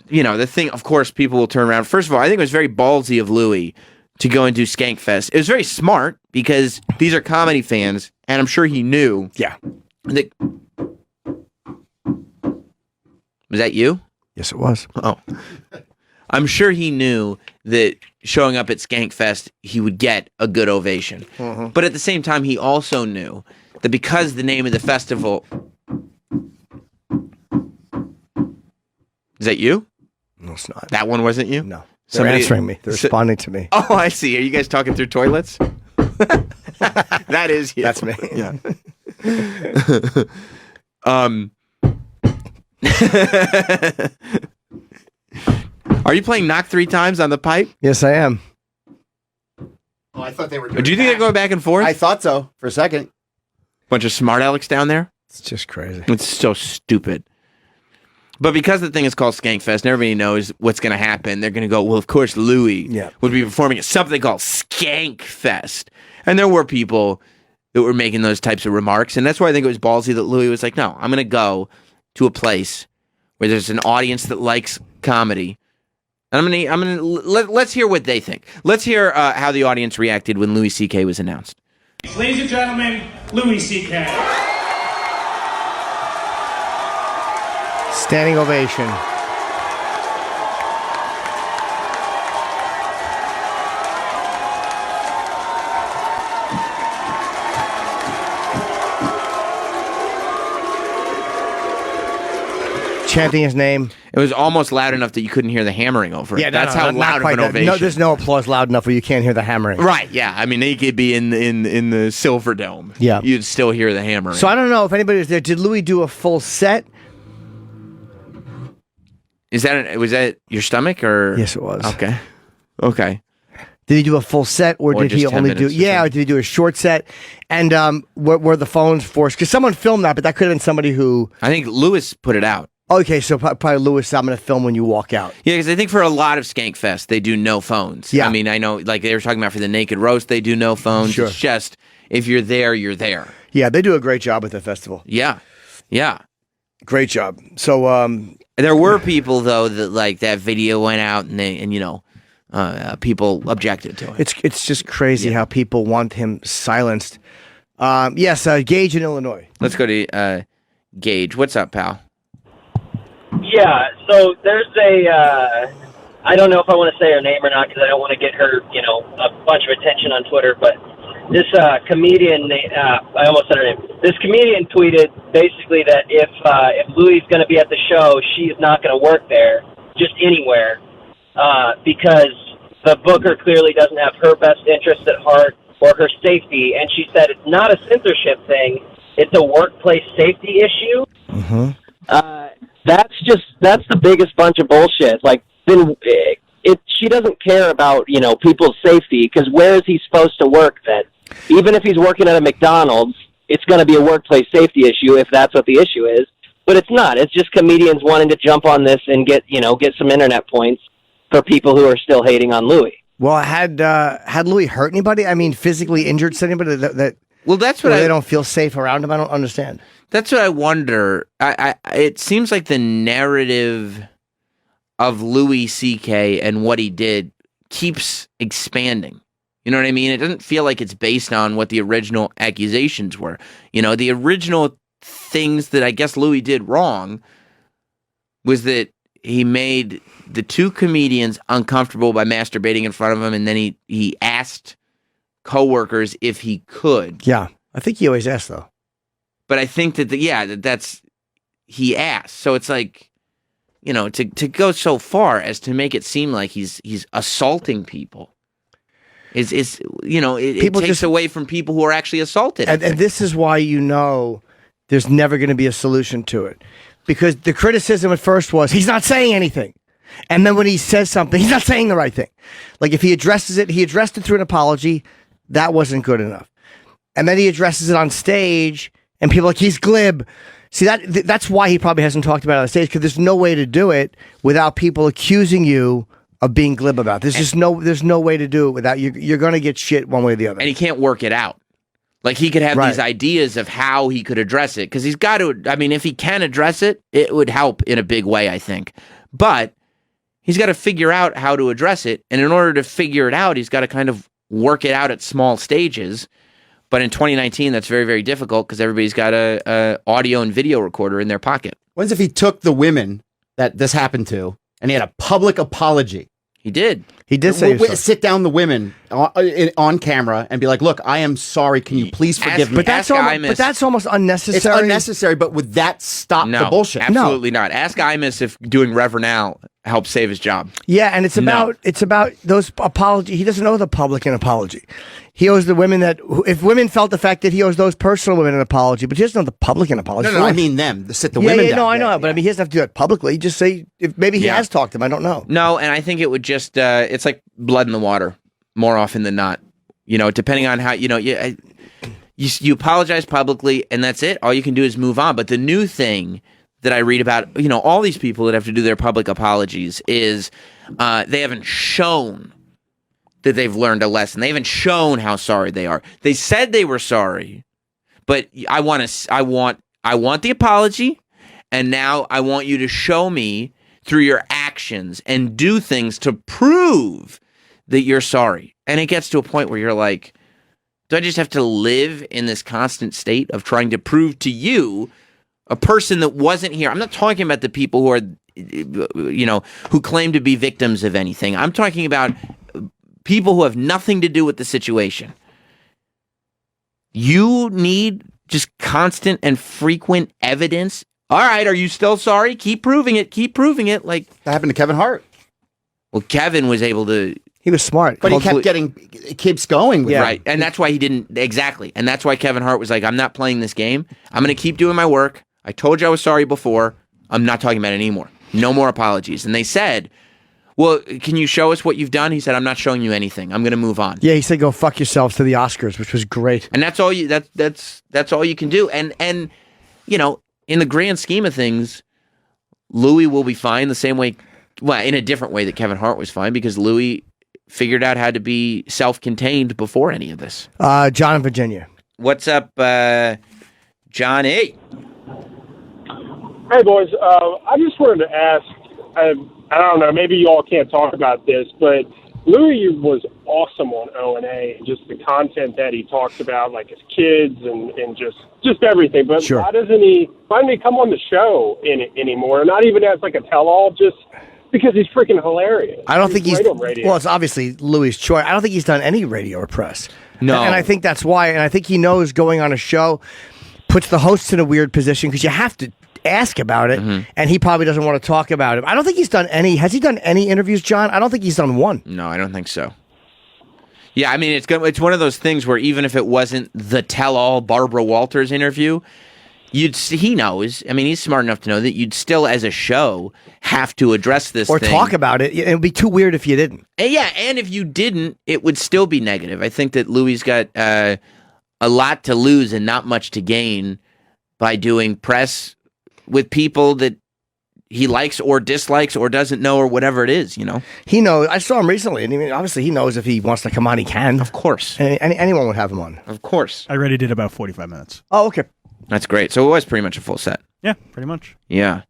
the thing, of course, people will turn around. First of all, I think it was very ballsy of Louis to go and do Skankfest. It was very smart because these are comedy fans, and I'm sure he knew. Yeah. Was that you? Yes, it was. Oh. I'm sure he knew that showing up at Skankfest, he would get a good ovation. Mm-hmm. But at the same time, he also knew that because the name of the festival... Is that you? No, it's not. That one wasn't you? No. They're answering me. They're responding to me. Oh, I see. Are you guys talking through toilets? That is you. That's me. Yeah. Are you playing Knock 3 Times on the pipe? Yes, I am. Oh, I thought they were. Do you think they're going back and forth? I thought so for a second. Bunch of smart Alex down there. It's just crazy. It's so stupid. But because the thing is called Skankfest and everybody knows what's going to happen, they're going to go, well, of course, Louis would be performing at something called Skankfest. And there were people that were making those types of remarks. And that's why I think it was ballsy that Louis was like, no, I'm going to go to a place where there's an audience that likes comedy. And let's hear what they think. Let's hear how the audience reacted when Louis C.K. was announced. Ladies and gentlemen, Louis C.K. Standing ovation. Chanting his name. It was almost loud enough that you couldn't hear the hammering over it. Yeah, that's how loud of an ovation. No, there's no applause loud enough where you can't hear the hammering. Right, yeah. I mean, he could be in the Silver Dome. Yeah. You'd still hear the hammering. So I don't know if anybody was there. Did Louis do a full set? Was that your stomach or? Yes, it was. Okay. Did he do a full set, or did he only do? Yeah, or did he do a short set? And were the phones forced? Because someone filmed that, but that could have been somebody who. I think Louis put it out. Okay, so probably Louis. I'm going to film when you walk out. Yeah, because I think for a lot of Skankfest they do no phones. Yeah, I mean, I know, like they were talking about for the Naked Roast, they do no phones. Sure. It's just if you're there, you're there. Yeah, they do a great job with the festival. Yeah. Great job. So there were people though that like that video went out and people objected to it. It's just crazy how people want him silenced. Yes, Gage in Illinois. Let's go to Gage. What's up, pal? Yeah, so there's I don't know if I want to say her name or not because I don't want to get her, a bunch of attention on Twitter, but this comedian, I almost said her name. This comedian tweeted basically that if Louis is going to be at the show, she's not going to work there, just anywhere, because the booker clearly doesn't have her best interests at heart or her safety, and she said it's not a censorship thing, it's a workplace safety issue. Mm-hmm. That's the biggest bunch of bullshit. Like, then she doesn't care about, people's safety, because where is he supposed to work then? Even if he's working at a McDonald's, it's going to be a workplace safety issue if that's what the issue is. But it's not. It's just comedians wanting to jump on this and get some internet points for people who are still hating on Louis. Well, had Louis hurt anybody? I mean, physically injured anybody that well, that's what they don't feel safe around him? I don't understand. That's what I wonder. It seems like the narrative of Louis C.K. and what he did keeps expanding. You know what I mean? It doesn't feel like it's based on what the original accusations were. You know, the original things that I guess Louis did wrong was that he made the two comedians uncomfortable by masturbating in front of him, and then he asked coworkers if he could. Yeah, I think he always asked, though. But I think that that's he asked. So it's like, you know, to go so far as to make it seem like he's assaulting people is you know, it takes just away from people who are actually assaulted. And this is why you know there's never going to be a solution to it. Because the criticism at first was, he's not saying anything. And then when he says something, he's not saying the right thing. Like if he addressed it through an apology, that wasn't good enough. And then he addresses it on stage, and people are like, he's glib. See, that's why he probably hasn't talked about it on stage, because there's no way to do it without people accusing you of being glib about it. There's no way to do it without you're going to get shit one way or the other. And he can't work it out. Like he could have these ideas of how he could address it, because he's got to. I mean, if he can address it, it would help in a big way, I think. But he's got to figure out how to address it, and in order to figure it out, he's got to kind of work it out at small stages. But in 2019, that's very, very difficult because everybody's got a audio and video recorder in their pocket. When's if he took the women that this happened to and he had a public apology? He did. He did say sit down the women on camera and be like, "Look, I am sorry. Can you please forgive me?" But that's almost unnecessary. It's unnecessary. But would that stop the bullshit? Absolutely not. Ask Imus if doing Reverend Al helped save his job. Yeah, and it's about those apology. He doesn't owe the public an apology. He owes the women if women felt affected, he owes those personal women an apology, but he doesn't owe the public an apology. No, I mean them. Sit the women down. No, I know, but I mean he doesn't have to do that publicly. Just say if maybe he has talked to them. I don't know. No, and I think it would just it's like blood in the water more often than not. You know, depending on how you apologize publicly, and that's it. All you can do is move on. But the new thing that I read about, you know, all these people that have to do their public apologies is they haven't shown that they've learned a lesson. They haven't shown how sorry they are. They said they were sorry, but I want the apology, and now I want you to show me through your actions and do things to prove that you're sorry. And it gets to a point where you're like, do I just have to live in this constant state of trying to prove to you, a person that wasn't here? I'm not talking about the people who are, you know, who claim to be victims of anything. I'm talking about people who have nothing to do with the situation. You need just constant and frequent evidence. All right, are you still sorry? Keep proving it. Keep proving it. Like that happened to Kevin Hart. Well, Kevin was able to. He was smart, but it keeps going. Right, and that's why he didn't exactly. And that's why Kevin Hart was like, "I'm not playing this game. I'm going to keep doing my work. I told you I was sorry before. I'm not talking about it anymore. No more apologies." And they said, "Well, can you show us what you've done?" He said, "I'm not showing you anything. I'm going to move on." Yeah, he said, "Go fuck yourselves" to the Oscars, which was great. And that's all you. That's all you can do. And you know, in the grand scheme of things, Louis will be fine the same way. Well, in a different way that Kevin Hart was fine, because Louis figured out how to be self-contained before any of this. John in Virginia. What's up, John A? Hey, boys. I just wanted to ask, I don't know, maybe you all can't talk about this, but Louis was awesome on O&A, just the content that he talked about, like his kids and just everything. But why doesn't he finally come on the show anymore? Not even as like a tell-all, just because he's freaking hilarious. I don't think he's great on radio. Well, it's obviously Louis' choice. I don't think he's done any radio or press. No. And I think that's why. And I think he knows going on a show puts the hosts in a weird position because you have to ask about it, and he probably doesn't want to talk about it. I don't think he's done any. Has he done any interviews, John? I don't think he's done one. No, I don't think so. Yeah, I mean, it's one of those things where even if it wasn't the tell-all Barbara Walters interview, he knows. I mean, he's smart enough to know that you'd still, as a show, have to address this or thing. Talk about it. It would be too weird if you didn't. And yeah, and if you didn't, it would still be negative. I think that Louis got a lot to lose and not much to gain by doing press with people that he likes or dislikes or doesn't know or whatever it is, you know? He knows. I saw him recently, and obviously he knows if he wants to come on, he can. Of course. Anyone would have him on. Of course. I already did about 45 minutes. Oh, okay. That's great. So it was pretty much a full set. Yeah, pretty much. Yeah.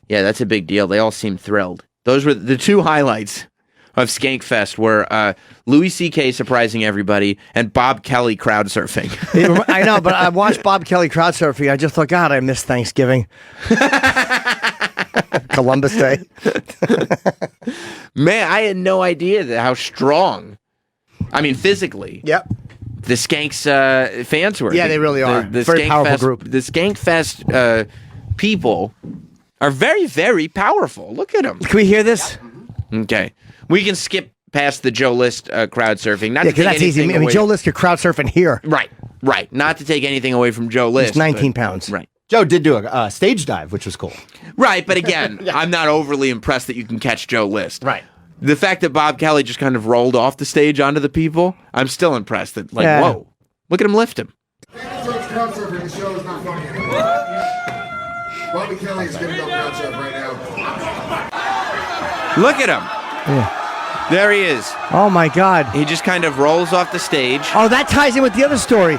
Yeah, that's a big deal. They all seem thrilled. Those were the two highlights of Skankfest were Louis C.K. surprising everybody and Bob Kelly crowd surfing. I know, but I watched Bob Kelly crowd surfing. I just thought, God, I miss Thanksgiving. Columbus Day. Man, I had no idea how strong, I mean, physically. Yep. The Skanks fans were. Yeah, they really are. The very powerful group. The Skankfest people are very, very powerful. Look at them. Can we hear this? Okay. We can skip past the Joe List crowd surfing. Not Yeah, to take because that's easy. I anything mean, away- Joe List could crowd surfing here. Right. Not to take anything away from Joe List. He's 19 but- pounds. Right. Joe did do a stage dive, which was cool. Right, but again, I'm not overly impressed that you can catch Joe List. Right. The fact that Bob Kelly just kind of rolled off the stage onto the people, I'm still impressed that, whoa, look at him lift him. Crowd surfing, the show is not funny anymore. Bobby Kelly is going to go crowd surf right now. Look at him. Yeah. There he is. Oh, my God. He just kind of rolls off the stage. Oh, that ties in with the other story.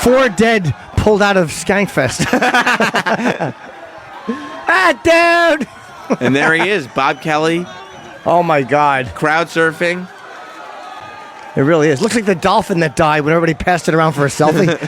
4 dead pulled out of Skankfest. Dude. And there he is, Bob Kelly. Oh, my God. Crowd surfing. It really is. Looks like the dolphin that died when everybody passed it around for a selfie.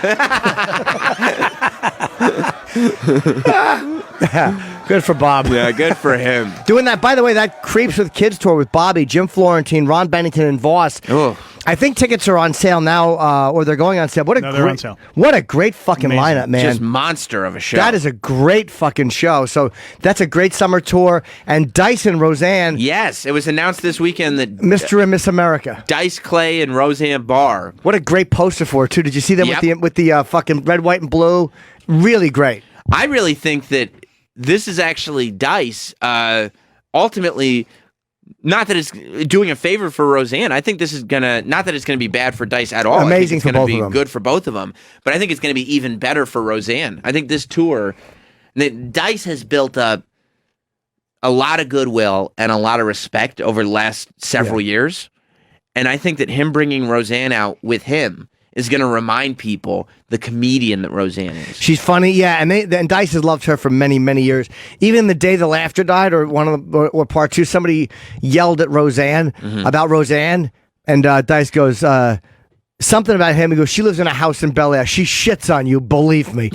Good for Bob. Yeah, good for him. Doing that, by the way, that Creeps with Kids tour with Bobby, Jim Florentine, Ron Bennington, and Voss. Oh. I think tickets are on sale now, or they're going on sale. No, they're on sale. What a great fucking lineup, man. Just monster of a show. That is a great fucking show. So that's a great summer tour. And Dice and Roseanne. Yes, it was announced this weekend that Mr. and Miss America. Dice Clay and Roseanne Barr. What a great poster for it, too. Did you see them Yep. with the fucking red, white, and blue? Really great. I really think that this is actually Dice. Ultimately, not that it's doing a favor for Roseanne. I think this is not that it's gonna be bad for Dice at all. Amazing I think for it's gonna both be of them. good for both of them. But I think it's gonna be even better for Roseanne. I think this tour, Dice has built up a lot of goodwill and a lot of respect over the last several years. And I think that him bringing Roseanne out with him is going to remind people the comedian that Roseanne is. She's funny, yeah, and Dice has loved her for many, many years. Even the day the laughter died, or or part 2, somebody yelled at Roseanne about Roseanne, and Dice goes something about him. He goes, "She lives in a house in Bel Air. She shits on you, believe me."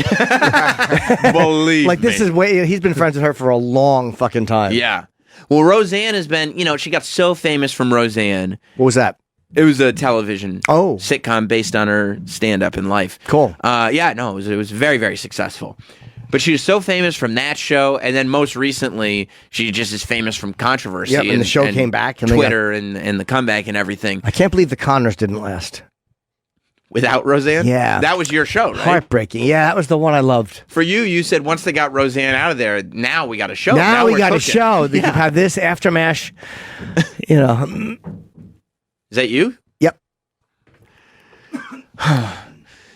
Believe like this me. is way. He's been friends with her for a long fucking time. Yeah. Well, Roseanne has been, she got so famous from Roseanne. What was that? It was a television sitcom based on her stand-up in life. Cool. It was very, very successful. But she was so famous from that show, and then most recently, she just is famous from controversy. Yep, and the show came back. And Twitter and the comeback and everything. I can't believe the Connors didn't last. Without Roseanne? Yeah. That was your show, right? Heartbreaking. Yeah, that was the one I loved. For you said once they got Roseanne out of there, now we got a show. Now we we're got a cooking. show. You can have this aftermath. Is that you? Yep.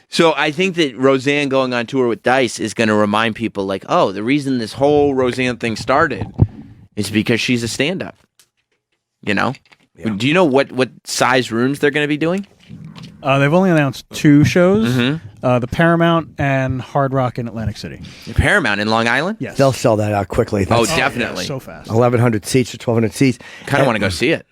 So I think that Roseanne going on tour with Dice is going to remind people, like, oh, the reason this whole Roseanne thing started is because she's a stand-up. Do you know what size rooms they're going to be doing? They've only announced 2 shows, the Paramount and Hard Rock in Atlantic City. The Paramount in Long Island? Yes. They'll sell that out quickly. Definitely. So fast. 1,100 seats or 1,200 seats. Kind of want to go see it.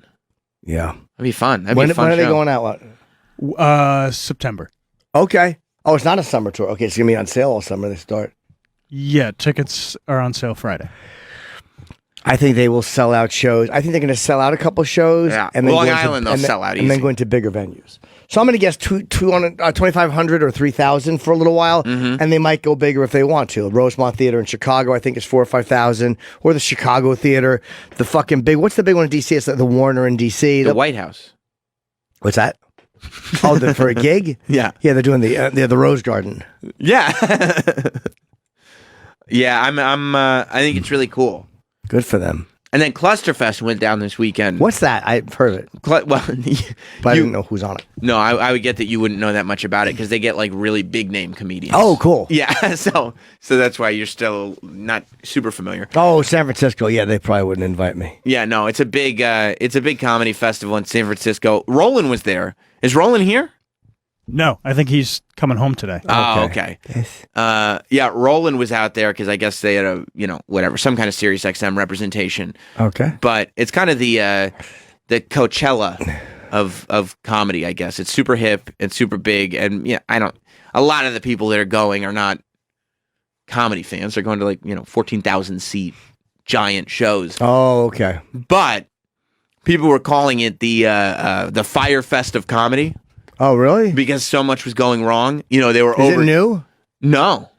Yeah. That'd be fun. That'd When be a fun are they show. going out? September. Okay. Oh, it's not a summer tour. Okay, it's going to be on sale all summer. They start. Yeah, tickets are on sale Friday. I think they will sell out shows. I think they're going to sell out a couple shows. Yeah. And then Long go into- Island, they'll and then- sell out And then easy. go into bigger venues. So I'm going to guess 2,500 or 3,000 for a little while, and they might go bigger if they want to. Rosemont Theater in Chicago, I think, is 4,000 or 5,000, or the Chicago Theater. The fucking big, what's the big one in D.C.? It's like the Warner in D.C. The White House. What's that? Oh, for a gig? Yeah. Yeah, they're doing the Rose Garden. Yeah. Yeah, I think it's really cool. Good for them. And then Clusterfest went down this weekend. What's that? I've heard of it. Well, but I didn't know who's on it. No, I would get that you wouldn't know that much about it because they get like really big name comedians. Oh, cool. Yeah, so that's why you're still not super familiar. Oh, San Francisco. Yeah, they probably wouldn't invite me. Yeah, no, it's a big comedy festival in San Francisco. Roland was there. Is Roland here? No, I think he's coming home today. Oh, okay. Yeah, Roland was out there because I guess they had a, whatever, some kind of Sirius XM representation. Okay. But it's kind of the Coachella of comedy, I guess. It's super hip and super big. And a lot of the people that are going are not comedy fans. They're going to 14,000 seat giant shows. Oh, okay. But people were calling it the Fire Fest of comedy. Oh, really? Because so much was going wrong. They were Is it new? No.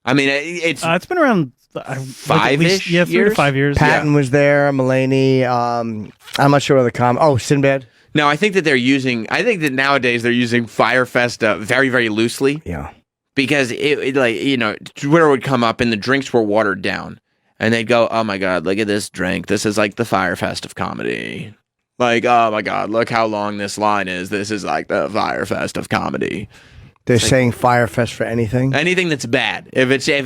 I mean, it's been around 5-ish years? 3 to 5 years. Patton was there, Mulaney. I'm not sure what Sinbad. No, I think that nowadays they're using Fire Fest very, very loosely. Yeah. Because Twitter would come up and the drinks were watered down. And they'd go, oh my God, look at this drink. This is like the Fire Fest of comedy. Like, oh my God, look how long this line is. This is like the Fire Fest of comedy. They're saying Fire Fest for anything. Anything that's bad. If it's the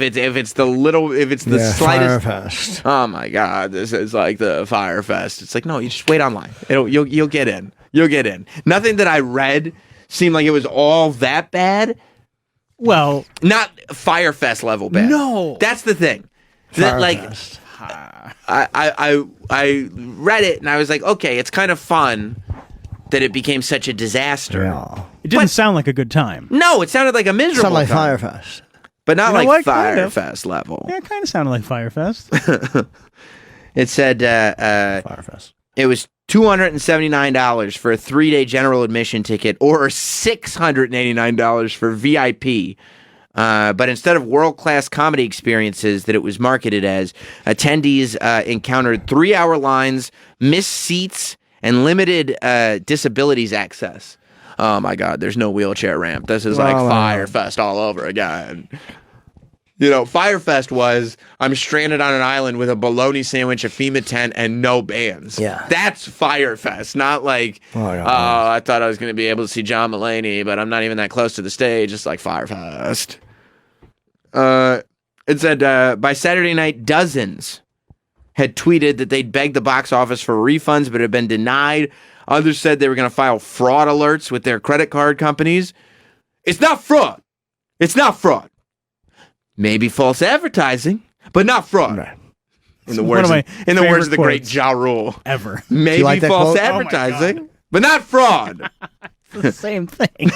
slightest. Fire Fest. Oh my God, this is like the Fire Fest. It's like, no, you just wait online. You'll get in. You'll get in. Nothing that I read seemed like it was all that bad. Well, not Fire Fest level bad. No, that's the thing. Fest. I read it and I was like, okay, it's kind of fun that it became such a disaster. Yeah. It didn't sound like a good time. No, it sounded like a miserable Sounded like time. Firefest. But not You know like what? Kind of. Firefest level. Yeah, it kind of sounded like Firefest. It said Firefest. It was $279 for a 3-day general admission ticket or $689 for VIP. But instead of world-class comedy experiences that it was marketed as, attendees encountered 3-hour lines, missed seats, and limited disabilities access. Oh my God, there's no wheelchair ramp. This is like Firefest all over again. Firefest was, I'm stranded on an island with a bologna sandwich, a FEMA tent, and no bands. Yeah. That's Firefest, not like, I thought I was going to be able to see John Mulaney, but I'm not even that close to the stage. It's like Firefest. It said, by Saturday night, dozens had tweeted that they'd begged the box office for refunds, but had been denied. Others said they were going to file fraud alerts with their credit card companies. It's not fraud. It's not fraud. Maybe false advertising, but not fraud. Right. In the words of the great Ja Rule. Ever. Maybe like that false quote? advertising, but not fraud. It's the same thing.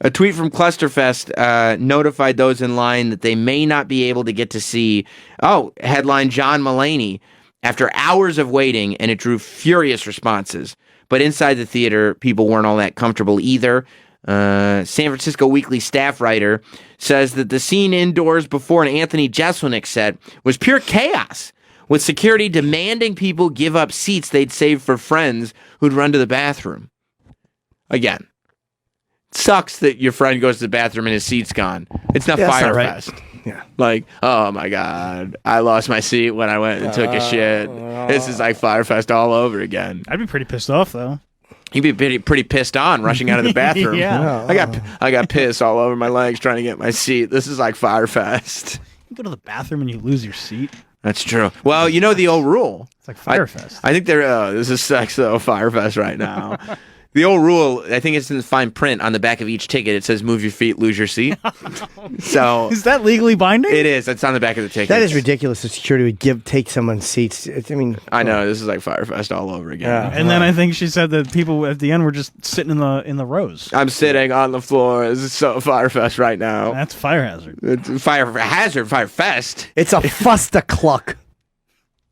A tweet from Clusterfest notified those in line that they may not be able to get to see, headline John Mulaney, after hours of waiting, and it drew furious responses. But inside the theater, people weren't all that comfortable either. San Francisco Weekly staff writer says that the scene indoors before an Anthony Jeselnik set was pure chaos, with security demanding people give up seats they'd saved for friends who'd run to the bathroom. Again, sucks that your friend goes to the bathroom and his seat's gone. It's not Firefest. Right. Yeah. Like, oh my God, I lost my seat when I went and took a shit. This is like Firefest all over again. I'd be pretty pissed off, though. You'd be pretty pissed on rushing out of the bathroom. Yeah. I got piss all over my legs trying to get my seat. This is like Firefest. You go to the bathroom and you lose your seat. That's true. Well, you know the old rule. It's like Firefest. I think this is sex though, Firefest right now. The old rule, I think it's in the fine print on the back of each ticket. It says, "Move your feet, lose your seat." So is that legally binding? It is. It's on the back of the ticket. That is ridiculous. The security would take someone's seats. I know this is like Firefest all over again. Yeah. And then I think she said that people at the end were just sitting in the rows. I'm sitting on the floor. This is so Firefest right now. That's fire hazard. It's Firefest. It's a fustercluck.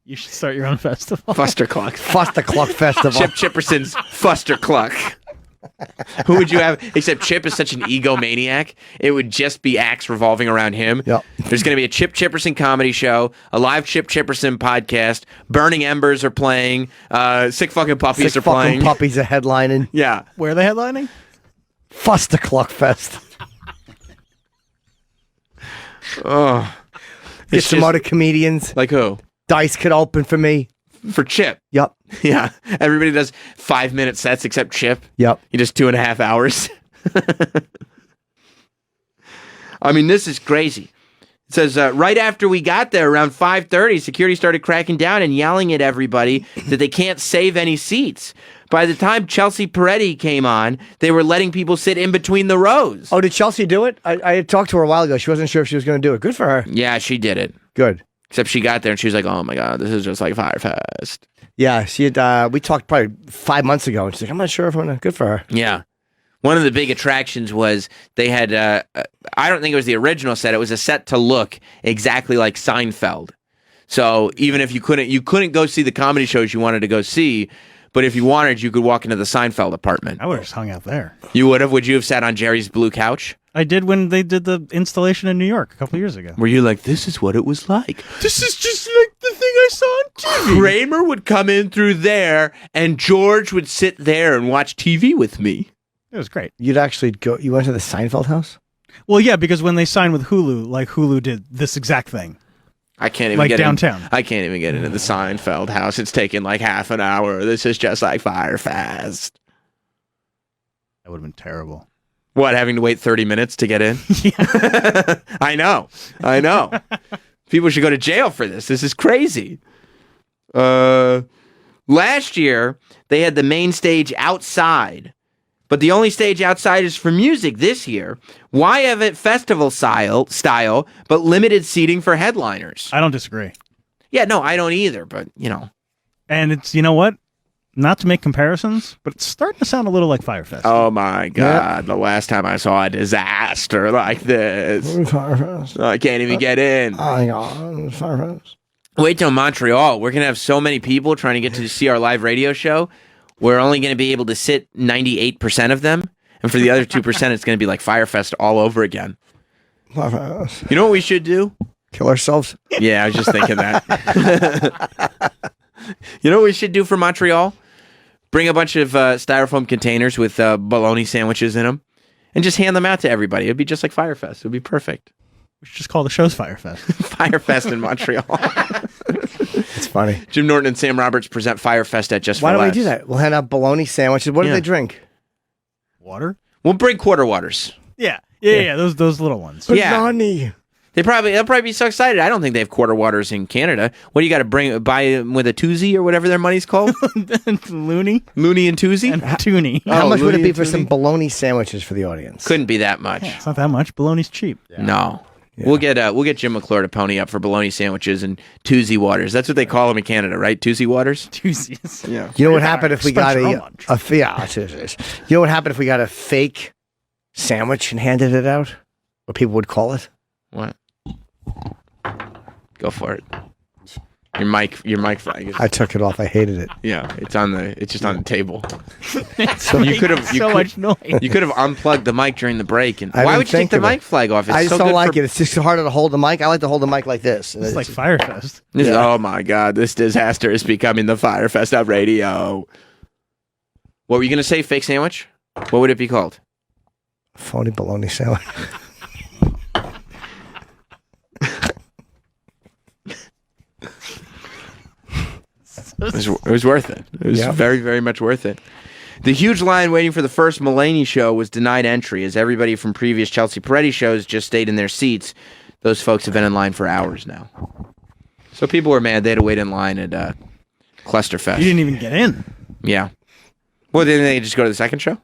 You should start your own festival. Fustercluck. Fustercluck Festival. Chip Chipperson's Fustercluck. Who would you have? Except Chip is such an egomaniac. It would just be acts revolving around him. Yep. There's going to be a Chip Chipperson comedy show, a live Chip Chipperson podcast. Burning Embers are playing. Sick Fucking Puppies are playing. Sick Fucking Puppies are headlining. Yeah. Where are they headlining? Fustercluck Fest. Oh. Get some other comedians. Like who? Dice could open for me. For Chip. Yep. Yeah. Everybody does 5-minute sets except Chip. Yep. He does 2.5 hours. I mean, this is crazy. It says, right after we got there, around 5:30, security started cracking down and yelling at everybody that they can't save any seats. By the time Chelsea Peretti came on, they were letting people sit in between the rows. Oh, did Chelsea do it? I had talked to her a while ago. She wasn't sure if she was going to do it. Good for her. Yeah, she did it. Good. Except she got there and she was like, oh my God, this is just like Firefest. Yeah, she had. We talked probably 5 months ago, and she's like, I'm not sure if I'm going to. Good for her. Yeah. One of the big attractions was they had, I don't think it was the original set. It was a set to look exactly like Seinfeld. So even if you couldn't go see the comedy shows you wanted to go see, but if you wanted, you could walk into the Seinfeld apartment. I would have just hung out there. You would have? Would you have sat on Jerry's blue couch? I did when they did the installation in New York a couple years ago. Were you like, this is what it was like? This is just like the thing I saw on TV. Kramer would come in through there, and George would sit there and watch TV with me. It was great. You'd actually go. You went to the Seinfeld house? Well, yeah, because when they signed with Hulu, like Hulu did this exact thing. I can't even like get downtown. I can't even get into the Seinfeld house. It's taking like half an hour. This is just like Firefest. That would have been terrible. What, having to wait 30 minutes to get in? Yeah. I know. People should go to jail for this. This is crazy. Last year, they had the main stage outside, but the only stage outside is for music this year. Why have it festival style, but limited seating for headliners? I don't disagree. Yeah, no, I don't either, but, you know. And it's, you know what? Not to make comparisons, but it's starting to sound a little like Firefest. Oh, my God. The last time I saw a disaster like this. Firefest. I can't even get in. Oh, my God. Firefest. Wait till Montreal. We're going to have so many people trying to get to see our live radio show. We're only going to be able to sit 98% of them. And for the other 2%, it's going to be like Firefest all over again. Firefest. You know what we should do? Kill ourselves? Yeah, I was just thinking that. You know what we should do for Montreal? Bring a bunch of styrofoam containers with bologna sandwiches in them and just hand them out to everybody. It'd be just like Firefest. It would be perfect. We should just call the shows Firefest. Firefest in Montreal. It's funny. Jim Norton and Sam Roberts present Firefest at Just Why for don't we Laughs. do that? We'll hand out bologna sandwiches. What do they drink? Water? We'll bring quarter waters. Yeah. Those little ones. Bologna. They'll probably be so excited. I don't think they have quarter waters in Canada. What do you got to buy them with a toozy or whatever their money's called? Looney and toozy? and Toonie. How much would it Looney be and for Toonie? some bologna sandwiches for the audience? Couldn't be that much. It's not that much. Bologna's cheap. No. Yeah. We'll get Jim McClure to pony up for bologna sandwiches and toozy waters. That's what they call them in Canada, right? Toozy waters? Toozies. Yeah. You know what happened if we got Spencer, You know what happened if we got a fake sandwich and handed it out? What people would call it? What? Go for it. Your mic flag is, I took it off. I hated it. yeah, it's just on the table. So you could have much noise. You could have unplugged the mic during the break. And I why didn't would you take think the of it. mic flag off? It's I just so don't good like for- it. It's just harder to hold the mic. I like to hold the mic like this. It's like Firefest. Oh my God, this disaster is becoming the Firefest of radio. What were you going to say, fake sandwich? What would it be called? Phony bologna sandwich. It was worth it. It was very, very much worth it. The huge line waiting for the first Mulaney show was denied entry, as everybody from previous Chelsea Peretti shows just stayed in their seats. Those folks have been in line for hours now. So people were mad. They had to wait in line at Clusterfest. You didn't even get in. Yeah. Well, didn't they just go to the second show?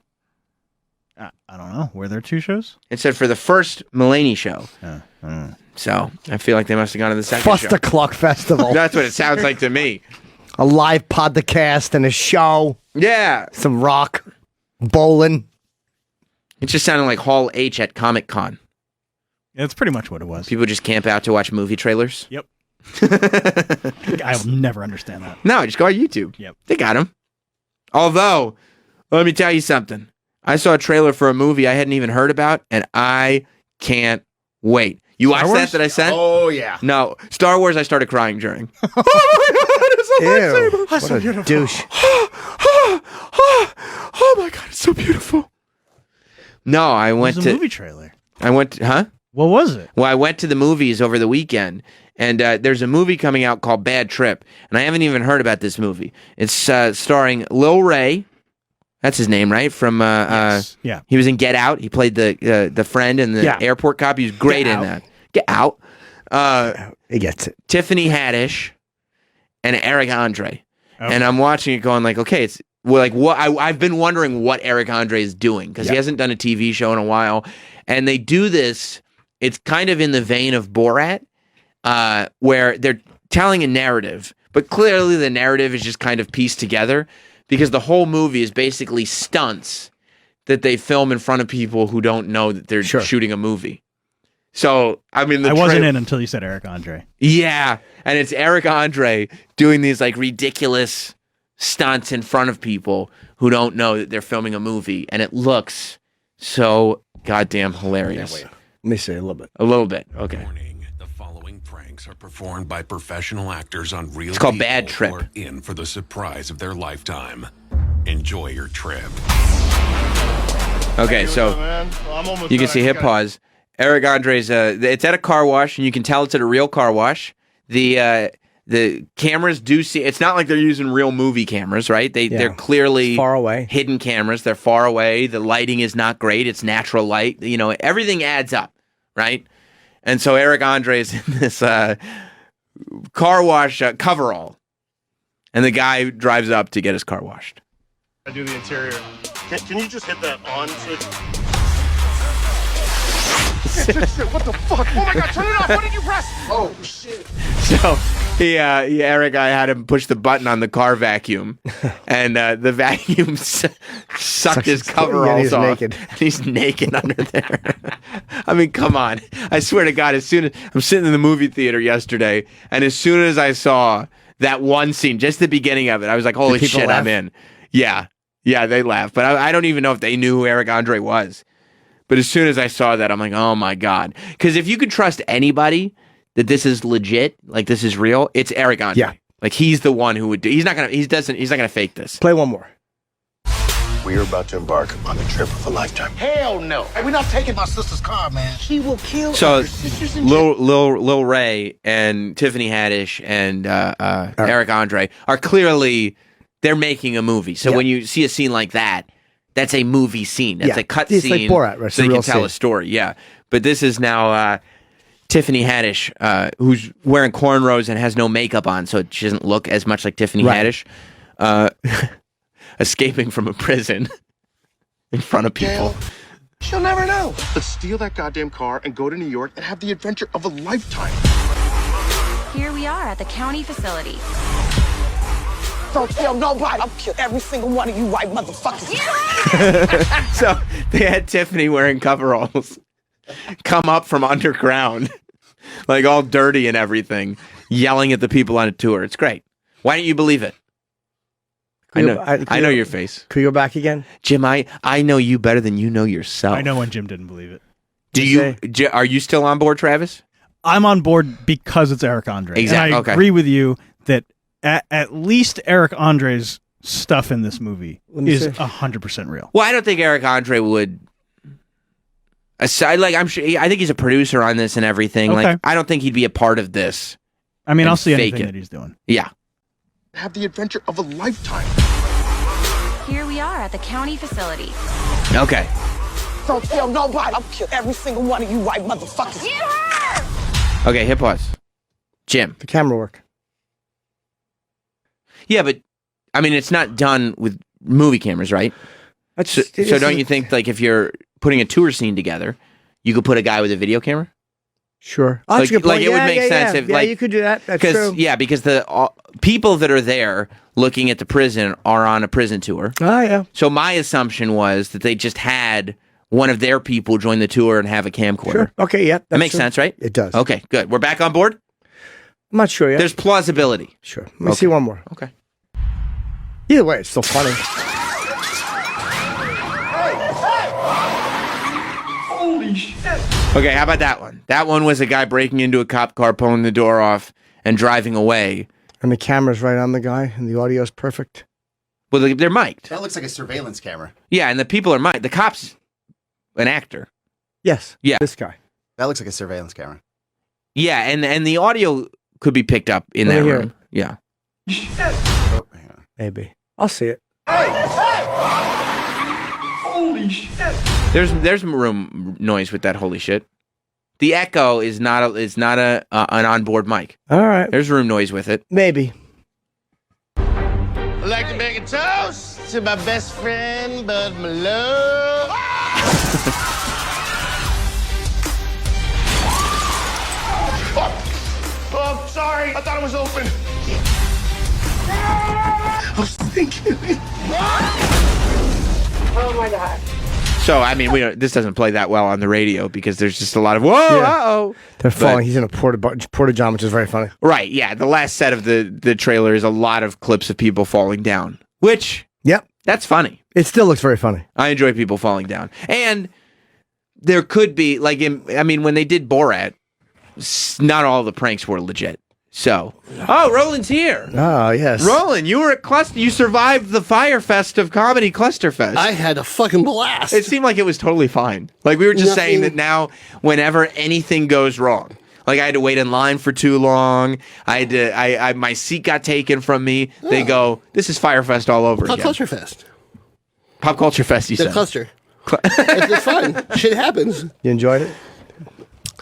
I don't know. Were there two shows? It said for the first Mulaney show. So I feel like they must have gone to the second show. Cluck Festival. That's what it sounds like to me. A live podcast and a show. Yeah. Some rock. Bowling. It just sounded like Hall H at Comic Con. Yeah, that's pretty much what it was. People just camp out to watch movie trailers. Yep. I'll never understand that. No, just go on YouTube. Yep. They got them. Although, let me tell you something. I saw a trailer for a movie I hadn't even heard about, and I can't wait. You watched that I sent? Oh, yeah. No. Star Wars, I started crying during. Ew. What a douche. Oh my God, it's so beautiful. No, I went It was to a movie trailer. Huh? What was it? Well, I went to the movies over the weekend, and there's a movie coming out called Bad Trip, and I haven't even heard about this movie. It's starring Lil Ray. That's his name, right? From Yes. Yeah. He was in Get Out. He played the friend and the airport cop. He was great in that. Get Out. He gets it. Tiffany Haddish and Eric Andre. Okay. And I'm watching it going like, okay, it's like what I've been wondering what Eric Andre is doing because he hasn't done a TV show in a while. And they do this, it's kind of in the vein of Borat, where they're telling a narrative, but clearly the narrative is just kind of pieced together because the whole movie is basically stunts that they film in front of people who don't know that they're shooting a movie. So, I mean, I wasn't in until you said Eric Andre. Yeah, and it's Eric Andre doing these like ridiculous stunts in front of people who don't know that they're filming a movie, and it looks so goddamn hilarious. Let me say a little bit. A little bit, okay. The following pranks are performed by professional actors on real It's called people Bad Trip. who are in for the surprise of their lifetime. Enjoy your trip. Okay, so you can see hit pause. Eric Andre's it's at a car wash, and you can tell it's at a real car wash. The cameras do see. It's not like they're using real movie cameras, right? They're clearly far away, hidden cameras. They're far away. The lighting is not great. It's natural light. You know, everything adds up, right? And so Eric Andre is in this car wash coverall, and the guy drives up to get his car washed. I do the interior. Can you just hit that on switch? Shit, what the fuck? Oh my god, turn it off! What did you press? Oh shit. So Eric, I had him push the button on the car vacuum, and the vacuum sucked his coveralls off. Naked. He's naked under there. I mean, come on! I swear to God, as soon as I'm sitting in the movie theater yesterday, and as soon as I saw that one scene, just the beginning of it, I was like, "Holy shit, laugh? I'm in!" Yeah, they laughed, but I don't even know if they knew who Eric Andre was. But as soon as I saw that, I'm like, "Oh my God!" Because if you could trust anybody that this is legit, like this is real, it's Eric Andre. Yeah. Like he's the one who would do. He's not gonna fake this. Play one more. We are about to embark on the trip of a lifetime. Hell no. Hey, we're not taking my sister's car, man. She will kill So our sisters and Lil Ray and Tiffany Haddish and Eric Andre are clearly they're making a movie. So when you see a scene like that, that's a movie scene. That's a cut It's scene. like Borat, right? It's So a they real can tell scene. a story. Yeah. But this is now Tiffany Haddish, who's wearing cornrows and has no makeup on, so she doesn't look as much like Tiffany Haddish, escaping from a prison in front of people. She'll never know. Let's steal that goddamn car and go to New York and have the adventure of a lifetime. Here we are at the county facility. Don't tell nobody. I'll kill every single one of you white motherfuckers. So they had Tiffany wearing coveralls come up from underground, like all dirty and everything, yelling at the people on a tour. It's great. Why don't you believe it? I know your face. Could you go back again? Jim, I know you better than you know yourself. I know when Jim didn't believe it. Are you still on board, Travis? I'm on board because it's Eric Andre. Exactly. And I agree with you that at least Eric Andre's stuff in this movie is 100% real. Well, I don't think Eric Andre would. Aside, like I think he's a producer on this and everything. Okay. Like I don't think he'd be a part of this. I mean, and I'll see fake anything it. that he's doing. Yeah. Have the adventure of a lifetime. Here we are at the county facility. Okay. Don't tell nobody. I'll kill every single one of you white motherfuckers. Okay, hit pause. Jim. The camera work. Yeah, but I mean, it's not done with movie cameras, right? So don't you think, like, if you're putting a tour scene together, you could put a guy with a video camera? Sure. Like, That's a good point. like it would make sense if, like, you could do that. That's true. Yeah, because the people that are there looking at the prison are on a prison tour. Oh, yeah. So my assumption was that they just had one of their people join the tour and have a camcorder. Sure. Okay, yeah. That makes sense, right? It does. Okay, good. We're back on board? I'm not sure yet. There's plausibility. Sure. Let me see one more. Okay. Either way, it's still funny. Holy shit. Okay, how about that one? That one was a guy breaking into a cop car, pulling the door off, and driving away. And the camera's right on the guy, and the audio's perfect. Well, they're mic'd. That looks like a surveillance camera. Yeah, and the people are mic'd. The cop's an actor. Yes. Yeah. This guy. That looks like a surveillance camera. Yeah, and the audio could be picked up in Let that me hear room. Yeah. Oh, hang on. Maybe. I'll see it. Holy shit. There's room noise with that holy shit. The echo is not an onboard mic. All right. There's room noise with it. Maybe. I'd like to make a toast to my best friend, Bud Malone. Oh, sorry. I thought it was open. Oh, thank you. Oh my God. So, I mean, this doesn't play that well on the radio because there's just a lot of, whoa, uh-oh. They're falling. He's in a porta-john, which is very funny. Right, yeah. The last set of the trailer is a lot of clips of people falling down, which, yep, that's funny. It still looks very funny. I enjoy people falling down. And there could be, when they did Borat, not all the pranks were legit. So, Roland's here. Oh, yes. Roland, you were at you survived the Fire Fest of Comedy Clusterfest. I had a fucking blast. It seemed like it was totally fine. Like, we were just saying that now, whenever anything goes wrong, like I had to wait in line for too long, my seat got taken from me. Oh. They go, this is Fire Fest all over again. Pop Culture Fest. Pop Culture Fest, you said. Cluster. It's fun. Shit happens. You enjoyed it?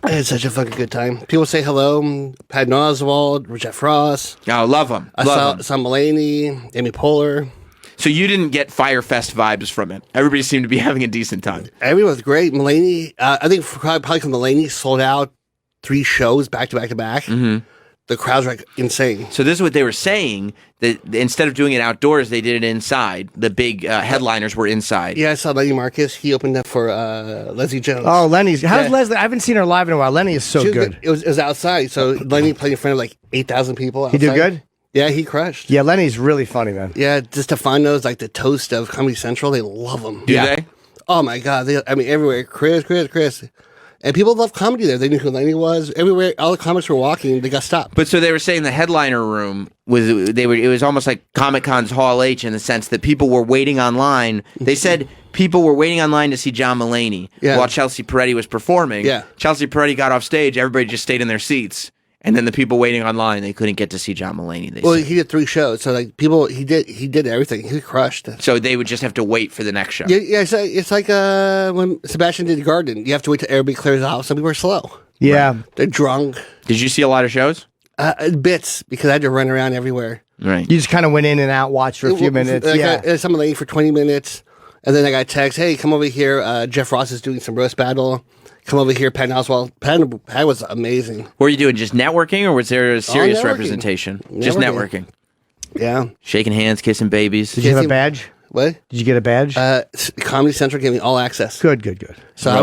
I had such a fucking good time. People say hello. Patton Oswalt, Jeff Ross. Oh, love them. I saw Mulaney, Amy Poehler. So you didn't get Fire Fest vibes from it. Everybody seemed to be having a decent time. Everyone was great. Mulaney, I think probably because Mulaney sold out 3 shows back to back to back. Mm-hmm. The crowds were like insane. So this is what they were saying, that instead of doing it outdoors, they did it inside. The big headliners were inside. Yeah, I saw Lenny Marcus. He opened up for Leslie Jones. Oh, Lenny's. How's Leslie? I haven't seen her live in a while. Lenny is so good. It was outside, so Lenny played in front of like 8,000 people outside. He did good? Yeah, he crushed. Yeah, Lenny's really funny, man. Yeah, Stefano's like the toast of Comedy Central. They love him. Do they? Oh, my God. Everywhere. Chris. And people love comedy there. They knew who Lenny was. Everywhere, all the comics were walking. They got stopped. But so they were saying the headliner room it was almost like Comic-Con's Hall H in the sense that people were waiting online. They said people were waiting online to see John Mulaney while Chelsea Peretti was performing. Yeah. Chelsea Peretti got off stage. Everybody just stayed in their seats. And then the people waiting online, they couldn't get to see John Mulaney. He did 3 shows, so like people, he did everything. He crushed. So they would just have to wait for the next show. Yeah. It's like when Sebastian did the Garden. You have to wait till everybody clears out. Some people are slow. Yeah, they're drunk. Did you see a lot of shows? Bits because I had to run around everywhere. Right. You just kind of went in and out, watched for a few minutes. Some Mulaney for 20 minutes, and then I got a text. Hey, come over here. Jeff Ross is doing some roast battle. Come over here, Patton Oswalt. Patton was amazing. What were you doing? Just networking, or was there a serious representation? Just networking. Yeah. Shaking hands, kissing babies. Did you have a badge? What? Did you get a badge? Comedy Central gave me all access. Good. So I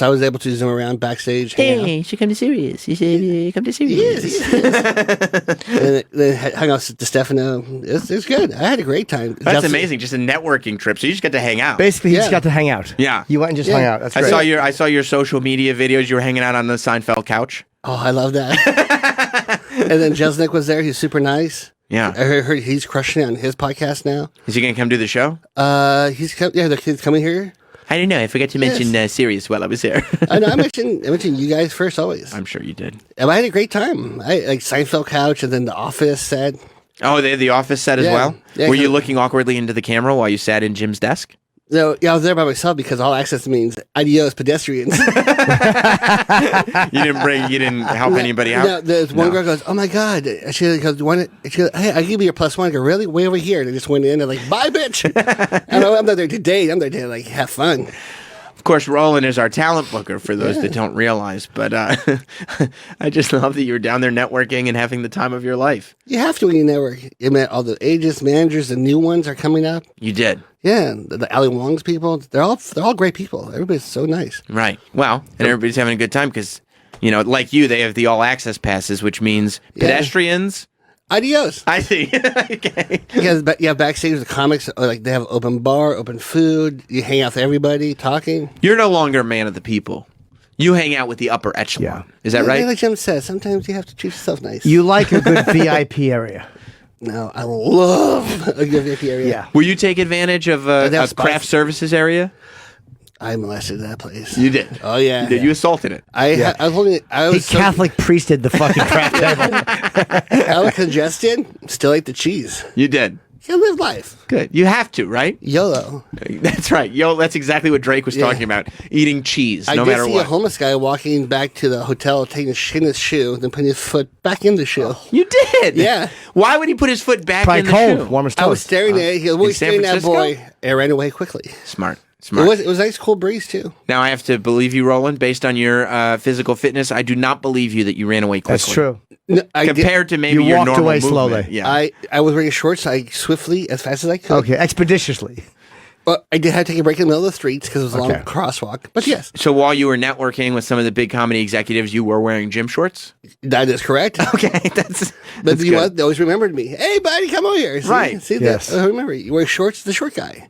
was able to zoom around backstage. Hey, she come to Sirius. You said come to Sirius. And then hang out with Stefano. It was good. I had a great time. That's amazing. Just a networking trip. So you just got to hang out. Basically, you just got to hang out. Yeah. You went and just hung out. That's great. I saw your social media videos. You were hanging out on the Seinfeld couch. Oh, I love that. And then Jeselnik was there. He's super nice. Yeah. I heard he's crushing it on his podcast now. Is he going to come do the show? The kid's coming here. I don't know. I forgot to mention Sirius while I was there. I know. I mentioned you guys first always. I'm sure you did. And I had a great time. I like Seinfeld couch and then the Office set. Oh, they had the Office set as well? Yeah, were you looking awkwardly into the camera while you sat in Jim's desk? No, I was there by myself because all access means adios pedestrians. You didn't help anybody out? No, there's one girl goes, oh my God. She goes, hey, I'll give you your +1. I go, really? Way over here. And I just went in and like, bye, bitch. And I'm not there to date. I'm there to like have fun. Of course, Roland is our talent booker for those that don't realize. But I just love that you were down there networking and having the time of your life. You have to when you network. You met all the agents, managers, the new ones are coming up. You did. Yeah, the Ali Wong's people, they're all great people. Everybody's so nice. Right. Well, and everybody's having a good time because, like you, they have the all access passes, which means pedestrians. Adios. I see. Okay. Because backstage the comics, like they have open bar, open food. You hang out with everybody, talking. You're no longer a man of the people. You hang out with the upper echelon. Yeah. Is that right? Like Jim says, sometimes you have to treat yourself nice. You like a good VIP area. No, I love a good VIP area. Yeah. Will you take advantage of a craft services area? I molested that place. You did. Oh yeah. You did. You assaulted it. I was Catholic priested the fucking craft table. I was congested. Still ate the cheese. You did. You gotta live life. Good. You have to, right? YOLO. That's right. That's exactly what Drake was talking about. Eating cheese, no I matter did see what. a homeless guy walking back to the hotel, taking a shit in his shoe, then putting his foot back in the shoe. You did? Yeah. Why would he put his foot back Probably in the cold, shoe? warm as I was toast. staring at it. He was In San staring at that Francisco? boy. It ran away quickly. Smart. It was a nice cool breeze too. Now I have to believe you, Roland, based on your physical fitness. I do not believe you that you ran away quickly. That's true. No, Compared to maybe You your walked normal away movement. slowly. Yeah. I was wearing shorts. I swiftly, as fast as I could. Okay, expeditiously. But I did have to take a break in the middle of the streets because it was a long Okay. crosswalk. But yes, So while you were networking with some of the big comedy executives, you were wearing gym shorts? that is correct. Okay, that's But you know good. what? They always remembered me. Hey, buddy, come over here. See, Right. See Yes. that? I remember you wear shorts. The short guy,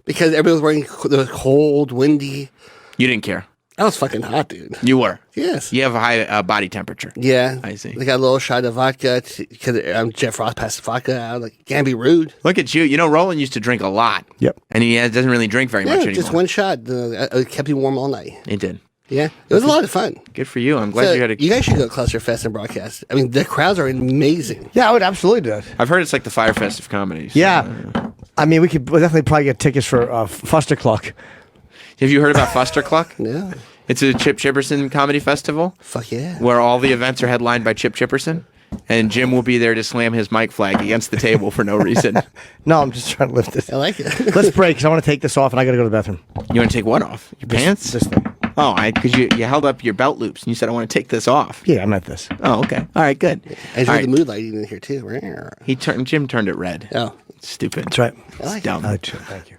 because everybody was wearing. It was cold, windy. You didn't care. I was fucking hot, dude. You were. Yes. You have a high body temperature. Yeah. I see. They got a little shot of vodka because Jeff Ross passed the vodka out. Like, can't be rude. Look at you. You know, Roland used to drink a lot. Yep. And he doesn't really drink very much Yeah, anymore. just one shot. It kept you warm all night. He did. Yeah. It was a lot of fun. Good for you. I'm glad So, you had a... you guys should go to Clusterfest and broadcast. I mean, the crowds are amazing. Yeah, I would absolutely do it. I've heard it's like the Fire Fest of comedy. so- Yeah. I mean, we'll definitely probably get tickets for Fuster Cluck. Have you heard about Fuster Cluck? No. It's a Chip Chipperson comedy festival Fuck yeah. where all the events are headlined by Chip Chipperson. And Jim will be there to slam his mic flag against the table for no reason. No, I'm just trying to lift this. I like it. Let's break because I want to take this off and I got to go to the bathroom. You want to take what off? Your pants? This thing. Oh, because you held up your belt loops and you said, I want to take this off. Yeah, I meant this. Oh, okay. All right, good. I enjoy All right. the mood lighting in here, too. Jim turned it red. Oh. Stupid. That's right. I like It's dumb. Thank you.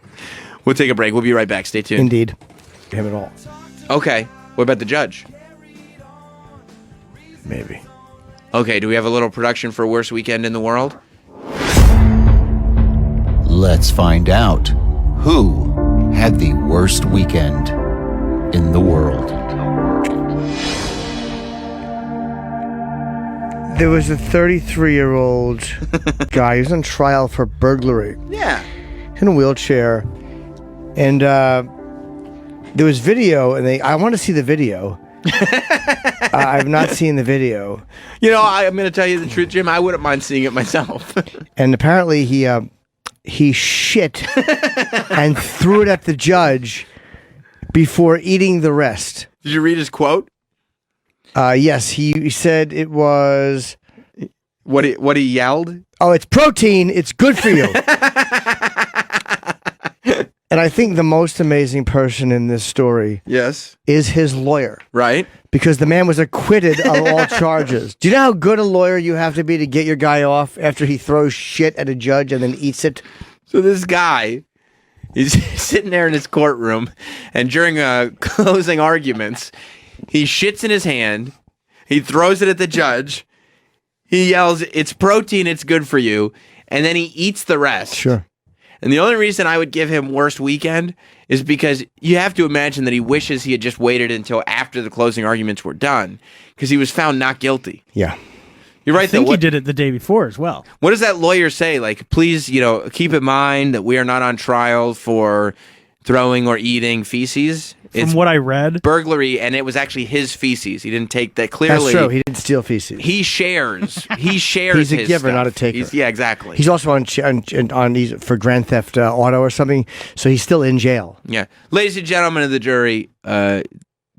We'll take a break. We'll be right back. Stay tuned. Indeed. Him at all. Okay. What about the judge? Maybe. Okay, do we have a little production for Worst Weekend in the World? Let's find out who had the worst weekend in the world. There was a 33-year-old guy who's on trial for burglary. Yeah. In a wheelchair. And there was video, and I want to see the video. I've not seen the video. You know, I'm going to tell you the truth, Jim. I wouldn't mind seeing it myself. And apparently he shit and threw it at the judge before eating the rest. Did you read his quote? Yes, he said it was... What he yelled? Oh, it's protein. It's good for you. And I think the most amazing person in this story Yes. is his lawyer. Right. Because the man was acquitted of all charges. Do you know how good a lawyer you have to be to get your guy off after he throws shit at a judge and then eats it? So this guy, he's sitting there in his courtroom, and during closing arguments, he shits in his hand, he throws it at the judge, he yells, "It's protein, it's good for you," and then he eats the rest. Sure. And the only reason I would give him worst weekend is because you have to imagine that he wishes he had just waited until after the closing arguments were done, because he was found not guilty. Yeah. You're right. I think though. he did it the day before as well. What does that lawyer say? Like, please, keep in mind that we are not on trial for throwing or eating feces. From what I read, burglary, and it was actually his feces. He didn't take that. Clearly, That's true. He didn't steal feces. He shares. He's He's a his giver, stuff. not a taker. Yeah, exactly. He's also on he's for Grand Theft Auto or something, so he's still in jail. Yeah. Ladies and gentlemen of the jury,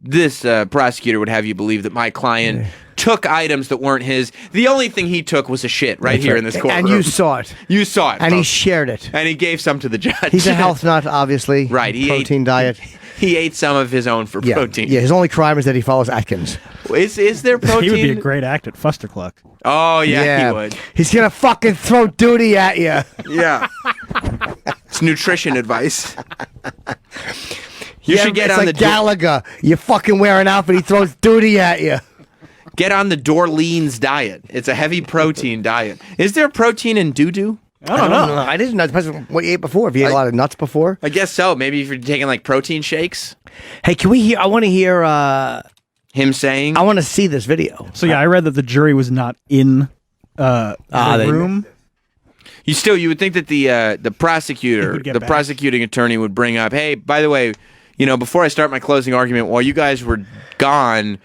this prosecutor would have you believe that my client took items that weren't his. The only thing he took was a shit right That's here right. in this courtroom. And you saw it. You saw it. And he folks. shared it. And he gave some to the judge. He's a health nut, obviously. Right. He protein diet. He ate some of his own for protein. Yeah, his only crime is that he follows Atkins. Is there protein? He would be a great act at Fuster Cluck. Oh, yeah, he would. He's going to fucking throw duty at you. Yeah. It's nutrition advice. You should get it's on like the Gallagher. You fucking wear an outfit, he throws duty at you. Get on the Dorleans diet. It's a heavy protein diet. Is there protein in doo-doo? I don't know. I didn't know. It depends on what you ate before. If you ate a lot of nuts before. I guess so. Maybe if you're taking like protein shakes. Hey, can we hear? I want to hear him saying. I want to see this video. So yeah, I read that the jury was not in the room. You would think that the prosecutor, the prosecuting attorney would bring up, hey, by the way, before I start my closing argument, while you guys were gone,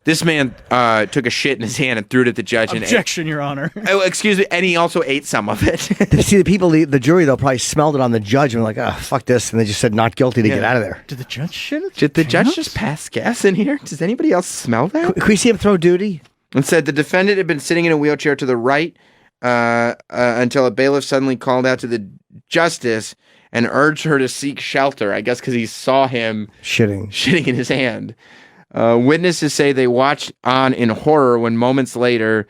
This man took a shit in his hand and threw it at the judge. Objection, Your Honor. Oh, excuse me. And he also ate some of it. See, the jury, though, probably smelled it on the judge and were like, oh, fuck this. And they just said not guilty to get out of there. Did the judge shit? Did the judge just pass gas in here? Does anybody else smell that? Can we see him throw duty? And said the defendant had been sitting in a wheelchair to the right until a bailiff suddenly called out to the justice and urged her to seek shelter, I guess because he saw him shitting in his hand. Witnesses say they watched on in horror when moments later,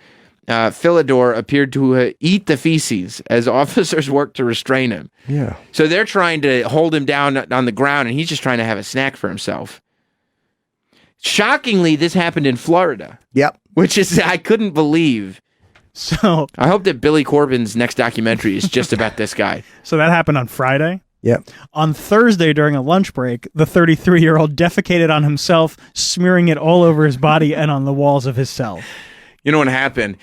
Philidor appeared to eat the feces as officers worked to restrain him. Yeah. So they're trying to hold him down on the ground, and he's just trying to have a snack for himself. Shockingly, this happened in Florida. Yep. Which is, I couldn't believe. So I hope that Billy Corbin's next documentary is just about this guy. So that happened on Friday? Yep. On Thursday during a lunch break, the 33-year-old defecated on himself, smearing it all over his body and on the walls of his cell. You know what happened?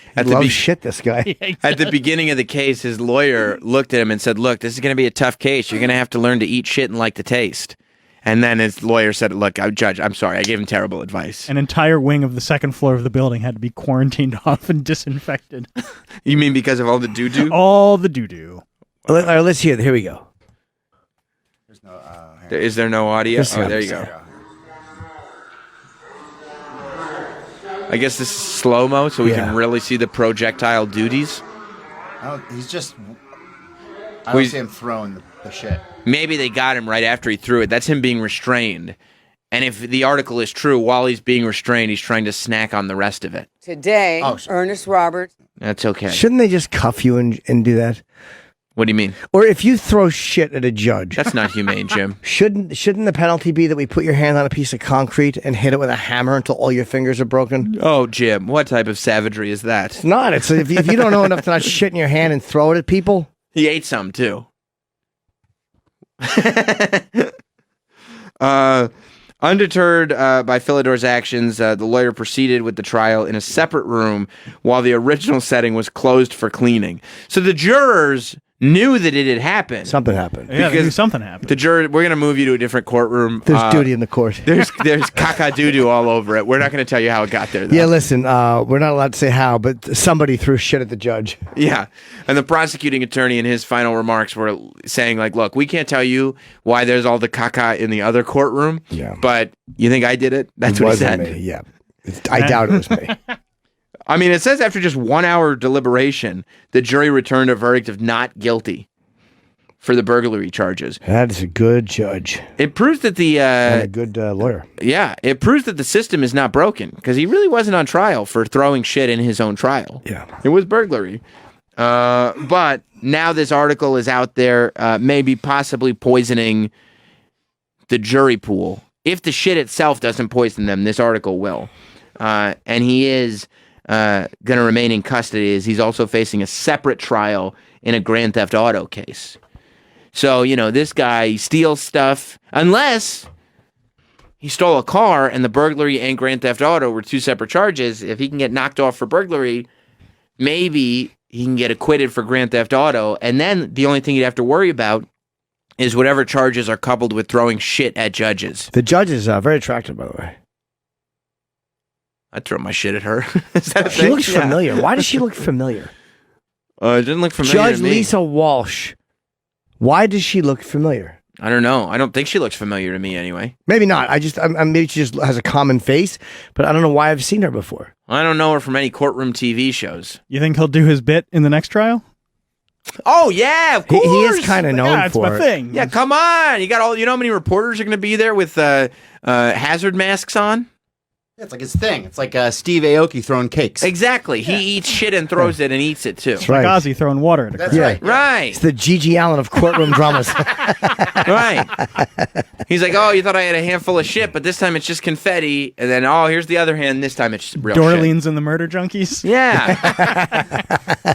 Shit, this guy. At the beginning of the case, his lawyer looked at him and said, look, this is going to be a tough case. You're going to have to learn to eat shit and like the taste. And then his lawyer said, look, Judge, I'm sorry. I gave him terrible advice. An entire wing of the second floor of the building had to be quarantined off and disinfected. You mean because of all the doo-doo? All the doo-doo. Let's hear it. Here we go. Is there no audio? Oh, there you go. I guess this is slow-mo, so we can really see the projectile duties. He's just... I don't see him throwing the shit. Maybe they got him right after he threw it. That's him being restrained. And if the article is true, while he's being restrained, he's trying to snack on the rest of it. Today, Ernest Roberts. That's okay. Shouldn't they just cuff you and do that? What do you mean? Or if you throw shit at a judge. That's not humane, Jim. Shouldn't the penalty be that we put your hand on a piece of concrete and hit it with a hammer until all your fingers are broken? Oh, Jim, what type of savagery is that? It's not. It's if you don't know enough to not shit in your hand and throw it at people. He ate some, too. Undeterred by Philidor's actions, the lawyer proceeded with the trial in a separate room while the original setting was closed for cleaning. So the jurors knew that it had happened. Something happened. Yeah, because something happened. The juror, we're going to move you to a different courtroom. There's duty in the court. There's caca-doo-doo all over it. We're not going to tell you how it got there, though. Yeah, listen, we're not allowed to say how, but somebody threw shit at the judge. Yeah. And the prosecuting attorney in his final remarks were saying, like, look, we can't tell you why there's all the caca in the other courtroom, but you think I did it? That's what he said. Me. Yeah. I doubt it was me. I mean, it says after just 1 hour deliberation, the jury returned a verdict of not guilty for the burglary charges. That is a good judge. It proves that and a good lawyer. Yeah, it proves that the system is not broken because he really wasn't on trial for throwing shit in his own trial. Yeah, it was burglary. But now this article is out there, maybe possibly poisoning the jury pool. If the shit itself doesn't poison them, this article will. And he is going to remain in custody as he's also facing a separate trial in a Grand Theft Auto case. So, you know, this guy steals stuff unless he stole a car and the burglary and Grand Theft Auto were two separate charges. If he can get knocked off for burglary, maybe he can get acquitted for Grand Theft Auto. And then the only thing he'd have to worry about is whatever charges are coupled with throwing shit at judges. The judge is very attractive, by the way. I'd throw my shit at her. Is that a She thing? looks familiar. Why does she look familiar? It didn't look familiar Judge to me. Lisa Walsh. Why does she look familiar? I don't know. I don't think she looks familiar to me anyway. Maybe not. Maybe she just has a common face, but I don't know why I've seen her before. I don't know her from any courtroom TV shows. You think he'll do his bit in the next trial? Oh yeah, of course. He is kind of known yeah, it's for my it. thing. Yeah, come on. You got all. You know how many reporters are going to be there with hazard masks on? Yeah, it's like his thing. It's like Steve Aoki throwing cakes. Exactly. He eats shit and throws it and eats it too. That's right. Like Ozzy throwing water at a crowd. Right. Right. It's the Gigi Allen of courtroom dramas. Right. He's like, oh, you thought I had a handful of shit, but this time it's just confetti. And then, oh, here's the other hand. This time it's real Dorleans and the Murder Junkies. Yeah.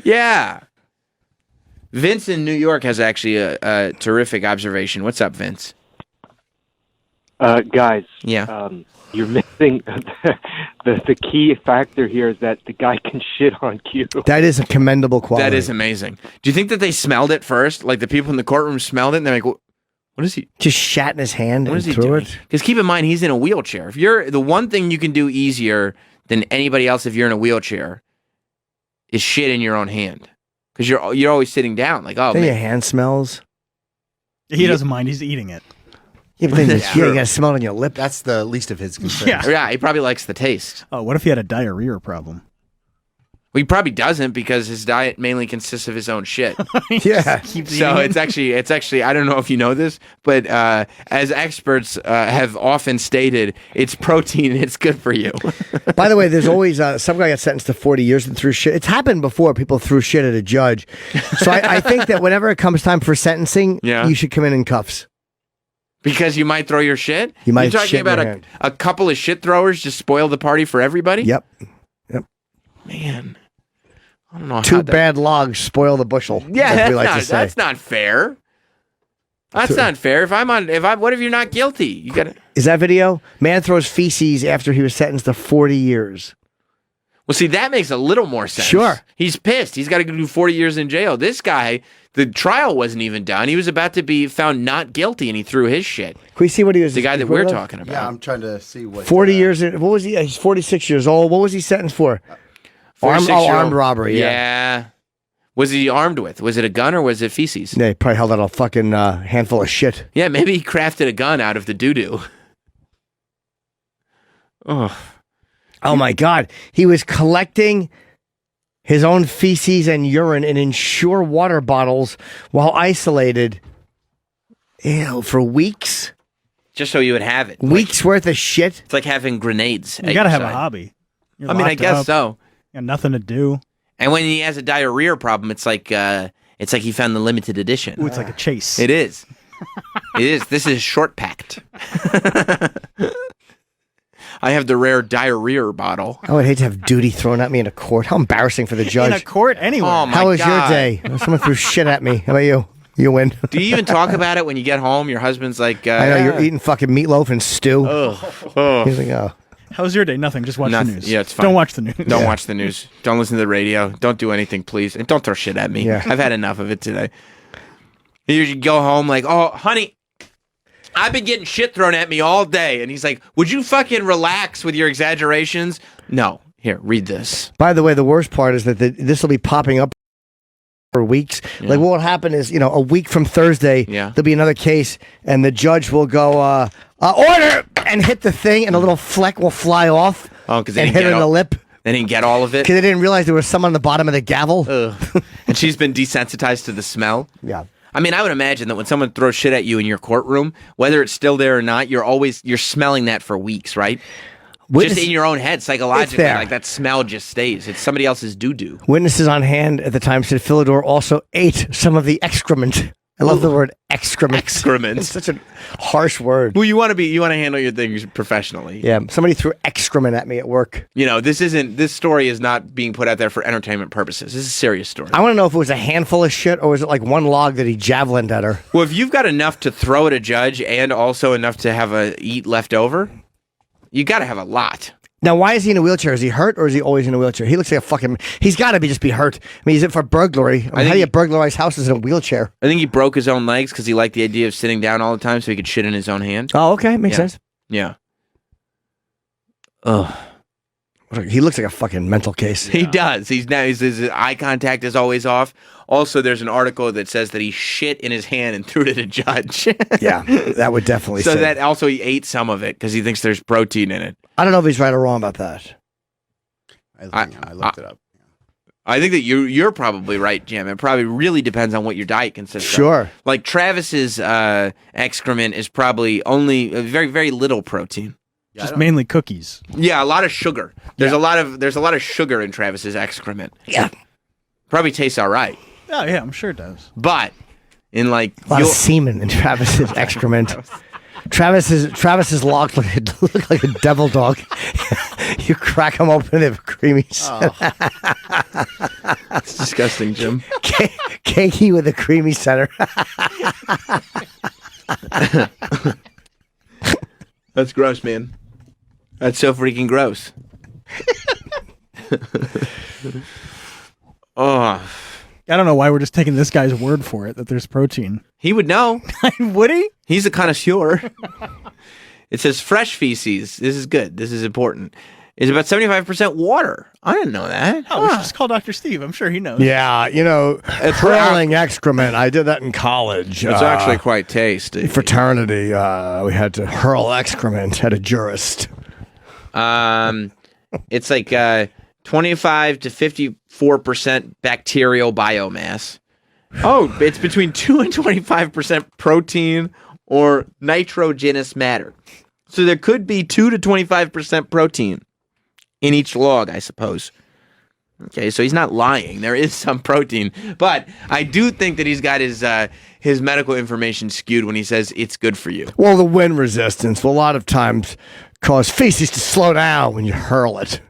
Yeah. Vince in New York has actually a terrific observation. What's up, Vince? Guys. Yeah. You're missing the key factor here is that the guy can shit on cue. That is a commendable quality. That is amazing. Do you think that they smelled it first? Like the people in the courtroom smelled it and they're like, what What is he? Just shat in his hand What and is he threw doing? it. Because keep in mind, he's in a wheelchair. If you're the one thing you can do easier than anybody else if you're in a wheelchair is shit in your own hand. Because you're always sitting down. Like, oh, Then your man. hand smells. He doesn't mind. He's eating it. Yeah, but then you gotta smell it on your lip. That's the least of his concerns. Yeah, he probably likes the taste. Oh, what if he had a diarrhea problem? Well, he probably doesn't because his diet mainly consists of his own shit. Yeah. So it's actually I don't know if you know this, but as experts have often stated, it's protein and it's good for you. By the way, there's always some guy got sentenced to 40 years and threw shit. It's happened before. People threw shit at a judge. So I think that whenever it comes time for sentencing, you should come in cuffs. Because you might throw your shit? You might You're talking shit in about your hand. a couple of shit throwers just spoil the party for everybody? Yep. Man. I don't know. Two bad logs spoil the bushel. Yeah, as we like to say. that's not fair. That's not fair. What if you're not guilty? You gotta. Is that video? Man throws feces after he was sentenced to 40 years. Well, see, that makes a little more sense. Sure. He's pissed. He's got to do 40 years in jail. This guy, the trial wasn't even done. He was about to be found not guilty, and he threw his shit. Can we see what he was? The guy that we're talking about. Yeah, I'm trying to see what. 40 years. What was he? He's 46 years old. What was he sentenced for? Armed robbery. Yeah. Was he armed with? Was it a gun or was it feces? Yeah, he probably held out a fucking handful of shit. Yeah, maybe he crafted a gun out of the doo-doo. Oh my God. He was collecting his own feces and urine in Ensure water bottles while isolated. Ew, for weeks? Just so you would have it. Weeks worth of shit? It's like having grenades. You got to have a hobby. You're I mean, I locked guess up, so. Got nothing to do. And when he has a diarrhea problem, it's like he found the limited edition. Ooh, it's like a chase. It is. It is. This is short packed. I have the rare diarrhea bottle. I would hate to have duty thrown at me in a court. How embarrassing for the judge. In a court anywhere. Oh, my How was God. your day? Someone threw shit at me. How about you? You win. Do you even talk about it when you get home? Your husband's like, I know you're eating fucking meatloaf and stew. Oh. He's like, oh. How was your day? Nothing. Just watch the news. Yeah, it's fine. Don't watch the news. Don't watch the news. Don't listen to the radio. Don't do anything, please. And don't throw shit at me. Yeah. I've had enough of it today. You go home like, oh, honey, I've been getting shit thrown at me all day. And he's like, would you fucking relax with your exaggerations? No. Here, read this. By the way, the worst part is that this will be popping up for weeks. Yeah. Like what will happen is, a week from Thursday, there'll be another case, and the judge will go, order, and hit the thing, and a little fleck will fly off. Oh, because and hit her in the lip. They didn't get all of it. Because they didn't realize there was some on the bottom of the gavel. And she's been desensitized to the smell. Yeah. I mean, I would imagine that when someone throws shit at you in your courtroom, whether it's still there or not, you're smelling that for weeks, right? Just in your own head, psychologically, like that smell just stays. It's somebody else's doo-doo. Witnesses on hand at the time said Philidor also ate some of the excrement. I love the word excrement. Excrement. It's such a harsh word. Well, you want to handle your things professionally. Yeah, somebody threw excrement at me at work. This story is not being put out there for entertainment purposes. This is a serious story. I want to know if it was a handful of shit or was it like one log that he javelined at her. Well, if you've got enough to throw at a judge and also enough to have eat left over, you got to have a lot. Now, why is he in a wheelchair? Is he hurt or is he always in a wheelchair? He looks like a fucking... He's got to just be hurt. I mean, he's in for burglary. How do you burglarize houses in a wheelchair? I think he broke his own legs because he liked the idea of sitting down all the time so he could shit in his own hand. Oh, okay. Makes sense. Yeah. Ugh. He looks like a fucking mental case. He does. His eye contact is always off. Also, there's an article that says that he shit in his hand and threw it at a judge. Yeah, that would definitely So say. that also he ate some of it because he thinks there's protein in it. I don't know if he's right or wrong about that. I looked it up. I think that you're probably right, Jim. It probably really depends on what your diet consists of. Sure. Like Travis's excrement is probably only very, very little protein. Just mainly cookies. Yeah, a lot of sugar. There's a lot of sugar in Travis's excrement. Yeah. Probably tastes all right. Oh yeah, I'm sure it does. But in like A lot of semen in Travis's excrement. Travis's logs look like a devil dog. You crack them open, they have creamy. It's disgusting, Jim. Cakey with a creamy center. That's gross, man. That's so freaking gross. I don't know why we're just taking this guy's word for it that there's protein. He would know. Would he? He's a connoisseur. It says fresh feces. This is good. This is important. Is about 75% water. I didn't know that. Oh, we should just call Dr. Steve. I'm sure he knows. Yeah, hurling excrement. I did that in college. It's actually quite tasty. Fraternity, we had to hurl excrement at a jurist. It's like 25 to 54% bacterial biomass. Oh, it's between 2 and 25% protein or nitrogenous matter. So there could be 2 to 25% protein in each log, I suppose. Okay, so he's not lying. There is some protein, but I do think that he's got his medical information skewed when he says it's good for you. Well, the wind resistance will a lot of times cause feces to slow down when you hurl it.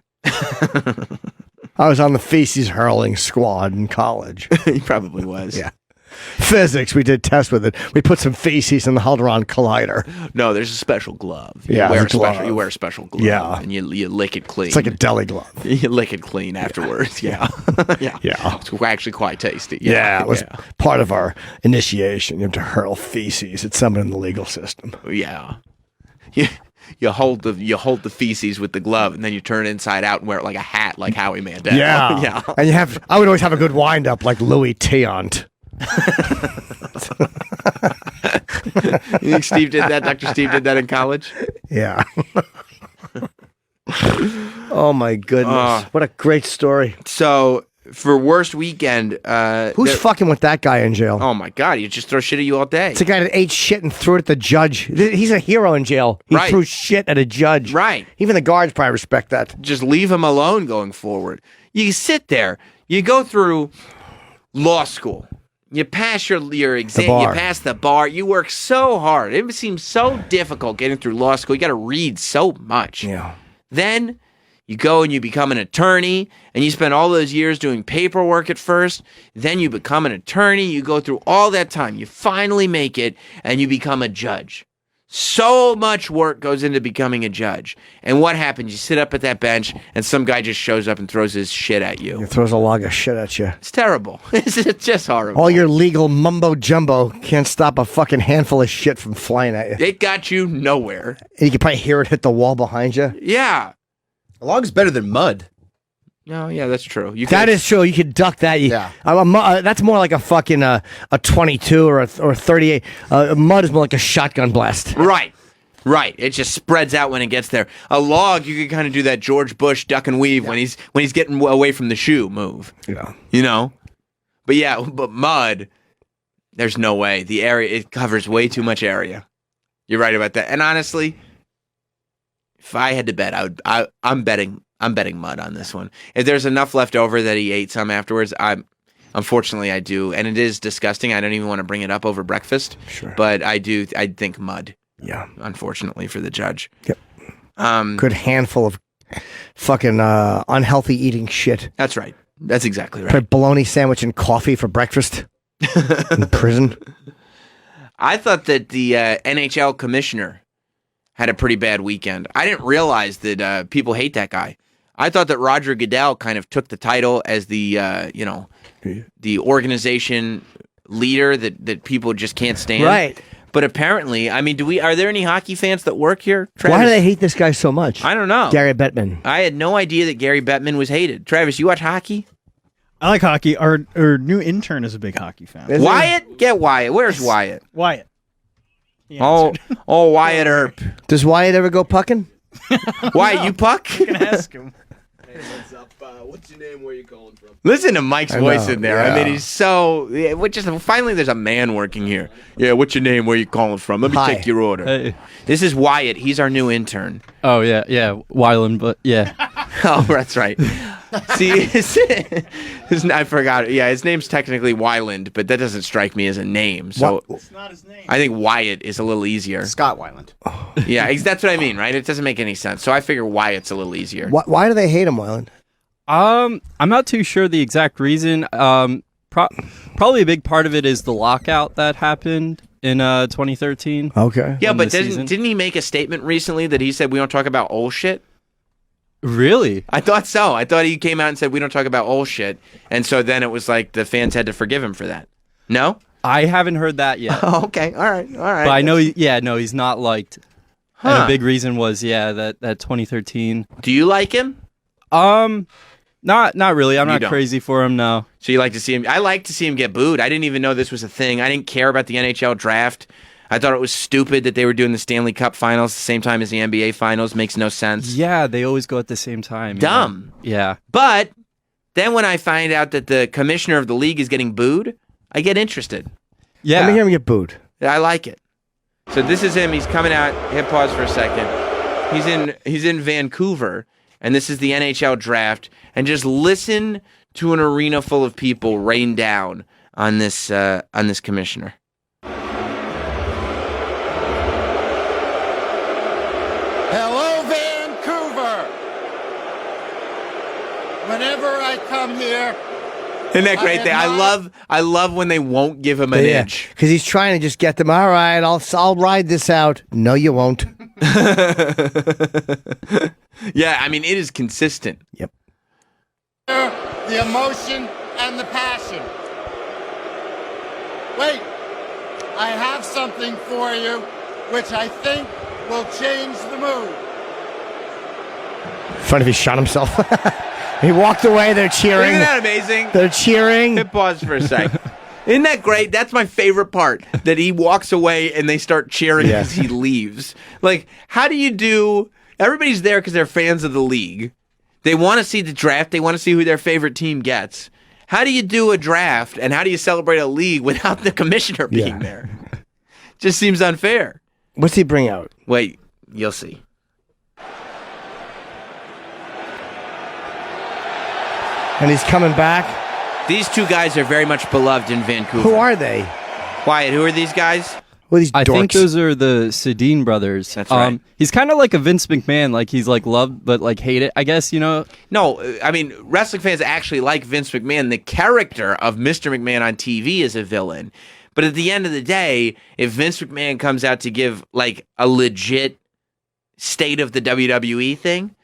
I was on the feces hurling squad in college. He probably was. Yeah. Physics, we did tests with it. We put some feces in the Hadron Collider. No, there's a special glove. You Yeah, wear it's a glove. you wear a special glove. Yeah. And you lick it clean. It's like a deli glove. You lick it clean afterwards. Yeah. Yeah. It's actually quite tasty. Yeah, it was part of our initiation. You have to hurl feces at someone in the legal system. Yeah. You hold the feces with the glove, and then you turn it inside out and wear it like a hat, like Howie Mandel. Yeah. Yeah. And I would always have a good wind up like Louis Tiant. You think Steve did that? Dr. Steve did that in college? Yeah. Oh my goodness. What a great story. So for worst weekend, who's fucking with that guy in jail? Oh my God, he just throw shit at you all day. It's a guy that ate shit and threw it at the judge. He's a hero in jail. He threw shit at a judge. Right. Even the guards probably respect that. Just leave him alone going forward. You sit there, you go through law school. You pass your exam, you pass the bar, you work so hard. It seems so difficult getting through law school. You got to read so much. Yeah. Then you go and you become an attorney, and you spend all those years doing paperwork at first. Then you become an attorney. You go through all that time. You finally make it, and you become a judge. So much work goes into becoming a judge. And what happens? You sit up at that bench, and some guy just shows up and throws his shit at you. He throws a log of shit at you. It's terrible. It's just horrible. All your legal mumbo jumbo can't stop a fucking handful of shit from flying at you. It got you nowhere. And you can probably hear it hit the wall behind you. Yeah. A log's better than mud. No, yeah, that's true. That is true. You could duck that. That's more like a fucking a 22 or 38. Mud is more like a shotgun blast. Right. It just spreads out when it gets there. A log, you can kind of do that George Bush duck and weave when he's getting away from the shoe move. Yeah. You know? But mud, there's no way. The area, it covers way too much area. You're right about that. And honestly, if I had to bet, I'm betting mud on this one. If there's enough left over that he ate some afterwards, unfortunately I do, and it is disgusting. I don't even want to bring it up over breakfast. Sure. But I think mud. Yeah. Unfortunately for the judge. Yep. Good handful of fucking unhealthy eating shit. That's right. That's exactly right. Put a bologna sandwich and coffee for breakfast in prison. I thought that the NHL commissioner had a pretty bad weekend. I didn't realize that people hate that guy. I thought that Roger Goodell kind of took the title as the the organization leader that people just can't stand. Right. But apparently, I mean, are there any hockey fans that work here? Travis? Why do they hate this guy so much? I don't know. Gary Bettman. I had no idea that Gary Bettman was hated. Travis, you watch hockey? I like hockey. Our new intern is a big hockey fan. Wyatt? Get Wyatt. Where's Wyatt? Wyatt. Oh, Wyatt Earp. Does Wyatt ever go pucking? Wyatt, you puck? You can ask him. Hey, what's up? What's your name? Where you calling from? Listen to Mike's voice in there. yeah. I mean, he's so... finally, there's a man working here. Yeah, what's your name? Where you calling from? Let me take your order. Hey. This is Wyatt. He's our new intern. Oh, yeah, Wyland, but yeah. Oh, that's right. See, I forgot. Yeah, his name's technically Wyland, but that doesn't strike me as a name. So It's not his name. I think Wyatt is a little easier. Scott Wyland. Yeah, that's what I mean, right? It doesn't make any sense. So I figure Wyatt's a little easier. Why do they hate him, Wyland? I'm not too sure the exact reason. Probably a big part of it is the lockout that happened in 2013. Okay. Yeah, but didn't he make a statement recently that he said we don't talk about old shit? Really? I thought so. I thought he came out and said, we don't talk about old shit. And so then it was like the fans had to forgive him for that. No? I haven't heard that yet. Oh, okay. All right. But I know, he's not liked. Huh. And a big reason was, that 2013. Do you like him? Not really. I'm not don't. crazy for him, no. So you like to see him? I like to see him get booed. I didn't even know this was a thing. I didn't care about the NHL draft. I thought it was stupid that they were doing the Stanley Cup Finals the same time as the NBA Finals. Makes no sense. Yeah, they always go at the same time. Dumb. Yeah. But then when I find out that the commissioner of the league is getting booed, I get interested. Yeah. Let me hear him get booed. I like it. So this is him. He's coming out. Hit pause for a second. He's in Vancouver, and this is the NHL draft. And just listen to an arena full of people rain down on this commissioner. Hello, Vancouver. Whenever I come here, Isn't that great? I love when they won't give him an inch. Because he's trying to just get them. All right, I'll ride this out. No, you won't. Yeah, I mean, it is consistent. Yep. the emotion and the passion. Wait, I have something for you, which I think will change the mood. Funny if he shot himself. He walked away. They're cheering. Isn't that amazing? They're cheering. Hit pause for a sec. Isn't that great? That's my favorite part. That he walks away and they start cheering as he leaves. Like, how do you do? Everybody's there because they're fans of the league. They want to see the draft. They want to see who their favorite team gets. How do you do a draft and how do you celebrate a league without the commissioner being there? Just seems unfair. What's he bring out? Wait, you'll see. And he's coming back. These two guys are very much beloved in Vancouver. Who are they? Wyatt, who are these guys? Well, these I dorks. think those are the Sedin brothers. That's right. He's kind of like a Vince McMahon. Like, he's like loved, but like hate it, I guess, you know? No, I mean, wrestling fans actually like Vince McMahon. The character of Mr. McMahon on TV is a villain. But at the end of the day, if Vince McMahon comes out to give like a legit state of the WWE thing,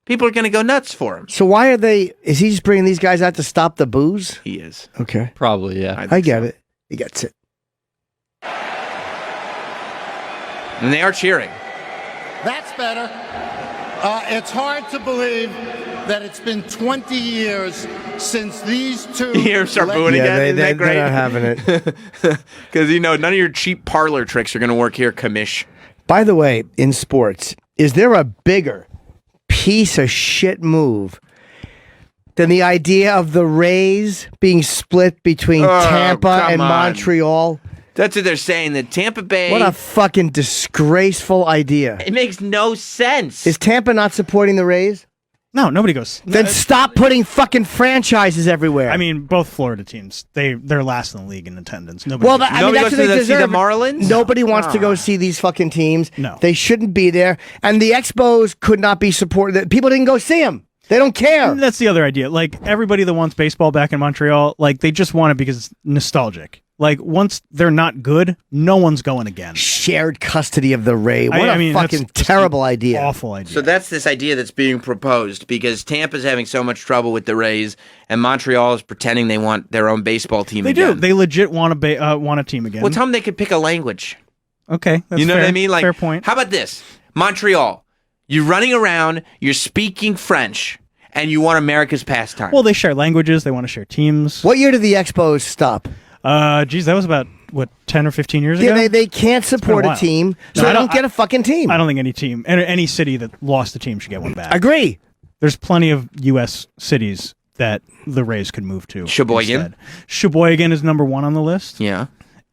people are going to go nuts for him. So why are they? Is he just bringing these guys out to stop the booze? He is. Okay. Probably, yeah. I get it. He gets it. And they are cheering. That's better. It's hard to believe that it's been 20 years since these two... You hear him start booing again? Isn't that great? They're not having it. Because, you know, none of your cheap parlor tricks are going to work here, commish. By the way, in sports, is there a bigger piece of shit move than the idea of the Rays being split between Tampa and Montreal? That's what they're saying, that Tampa Bay... What a fucking disgraceful idea. It makes no sense. Is Tampa not supporting the Rays? No, nobody goes. Then stop putting fucking franchises everywhere. I mean, both Florida teams, they're last in the league in attendance. Nobody Well, I mean, that's what they deserve. See the Marlins? Nobody wants to go see these fucking teams. No. They shouldn't be there. And the Expos could not be supported. People didn't go see them. They don't care. That's the other idea. Like, everybody that wants baseball back in Montreal, like, they just want it because it's nostalgic. Like, once they're not good, no one's going again. Shared custody of the Ray. What I mean, a fucking that's terrible idea. Awful idea. So that's this idea that's being proposed because Tampa's having so much trouble with the Rays and Montreal is pretending they want their own baseball team They again. do. They legit want a team again. Well, tell them they could pick a language. Okay. That's You know fair. what I mean? Like, fair point. How about this? Montreal, you're running around, you're speaking French, and you want America's pastime. Well, they share languages. They want to share teams. What year did the Expos stop? Geez, that was about, 10 or 15 years Yeah, ago? they can't support a team, so No, they don't get a fucking team. I don't think any team, any city that lost a team should get one back. Agree. There's plenty of U.S. cities that the Rays could move to. Sheboygan? instead. Sheboygan is number one on the list. Yeah.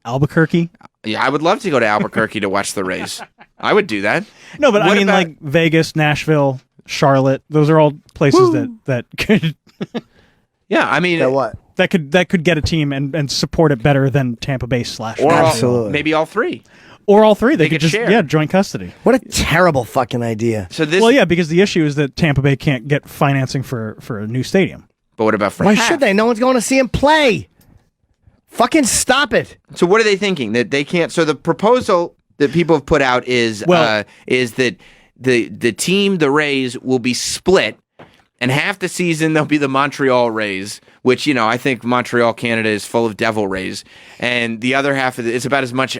Albuquerque. Yeah, I would love to go to Albuquerque to watch the Rays. I would do that. No, but What I mean, about- like Vegas, Nashville, Charlotte. Those are all places that could. Yeah, I mean, what? That could get a team and support it better than Tampa Bay / or maybe all three. Or all three. They They could could just share. joint custody. What a terrible fucking idea. So this. Well, yeah, because the issue is that Tampa Bay can't get financing for a new stadium. But what about for Why half? should they? No one's going to see him play. Fucking stop it. So what are they thinking? That they can't. So the proposal that people have put out is Well- is that the team, the Rays, will be split, and half the season they'll be the Montreal Rays, which, I think Montreal, Canada is full of Devil Rays, and the other half of it's about as much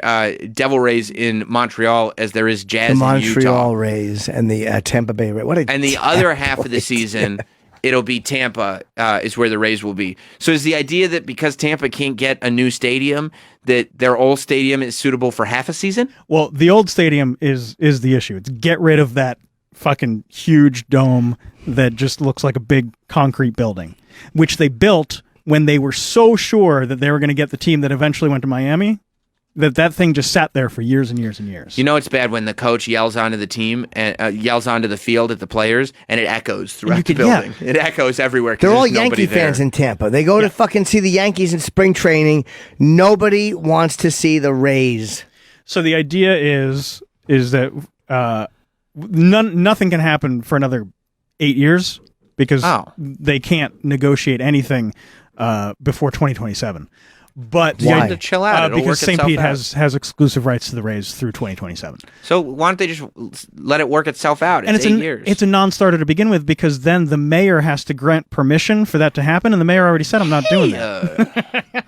Devil Rays in Montreal as there is Jazz The in Utah. Montreal Rays and the Tampa Bay Rays. And the other half of the season, it'll be Tampa is where the Rays will be. So is the idea that because Tampa can't get a new stadium, that their old stadium is suitable for half a season? Well, the old stadium is the issue. It's get rid of that fucking huge dome that just looks like a big concrete building, which they built when they were so sure that they were going to get the team that eventually went to Miami, that thing just sat there for years and years and years. It's bad when the coach yells onto the team and yells onto the field at the players, and it echoes throughout the building. Yeah. It echoes everywhere. They're all there's Yankee fans in Tampa. They go to fucking see the Yankees in spring training. Nobody wants to see the Rays. So the idea is that nothing can happen for another 8 years because they can't negotiate anything before 2027. But why? To chill out. Because St. Pete has exclusive rights to the Rays through 2027. So why don't they just let it work itself out? It's 8 years. It's a non-starter to begin with because then the mayor has to grant permission for that to happen, and the mayor already said, "I'm not doing that."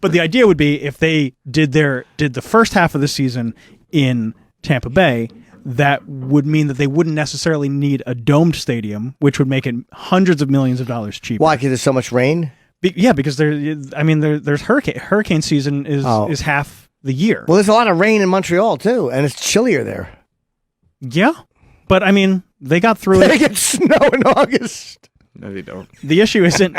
But the idea would be if they did the first half of the season in Tampa Bay, that would mean that they wouldn't necessarily need a domed stadium, which would make it hundreds of millions of dollars cheaper. Why? Because there's so much rain? Because there's hurricane season is half the year. Well, there's a lot of rain in Montreal too, and it's chillier there. Yeah, but they got through it. They get snow in August. No, they don't. The issue isn't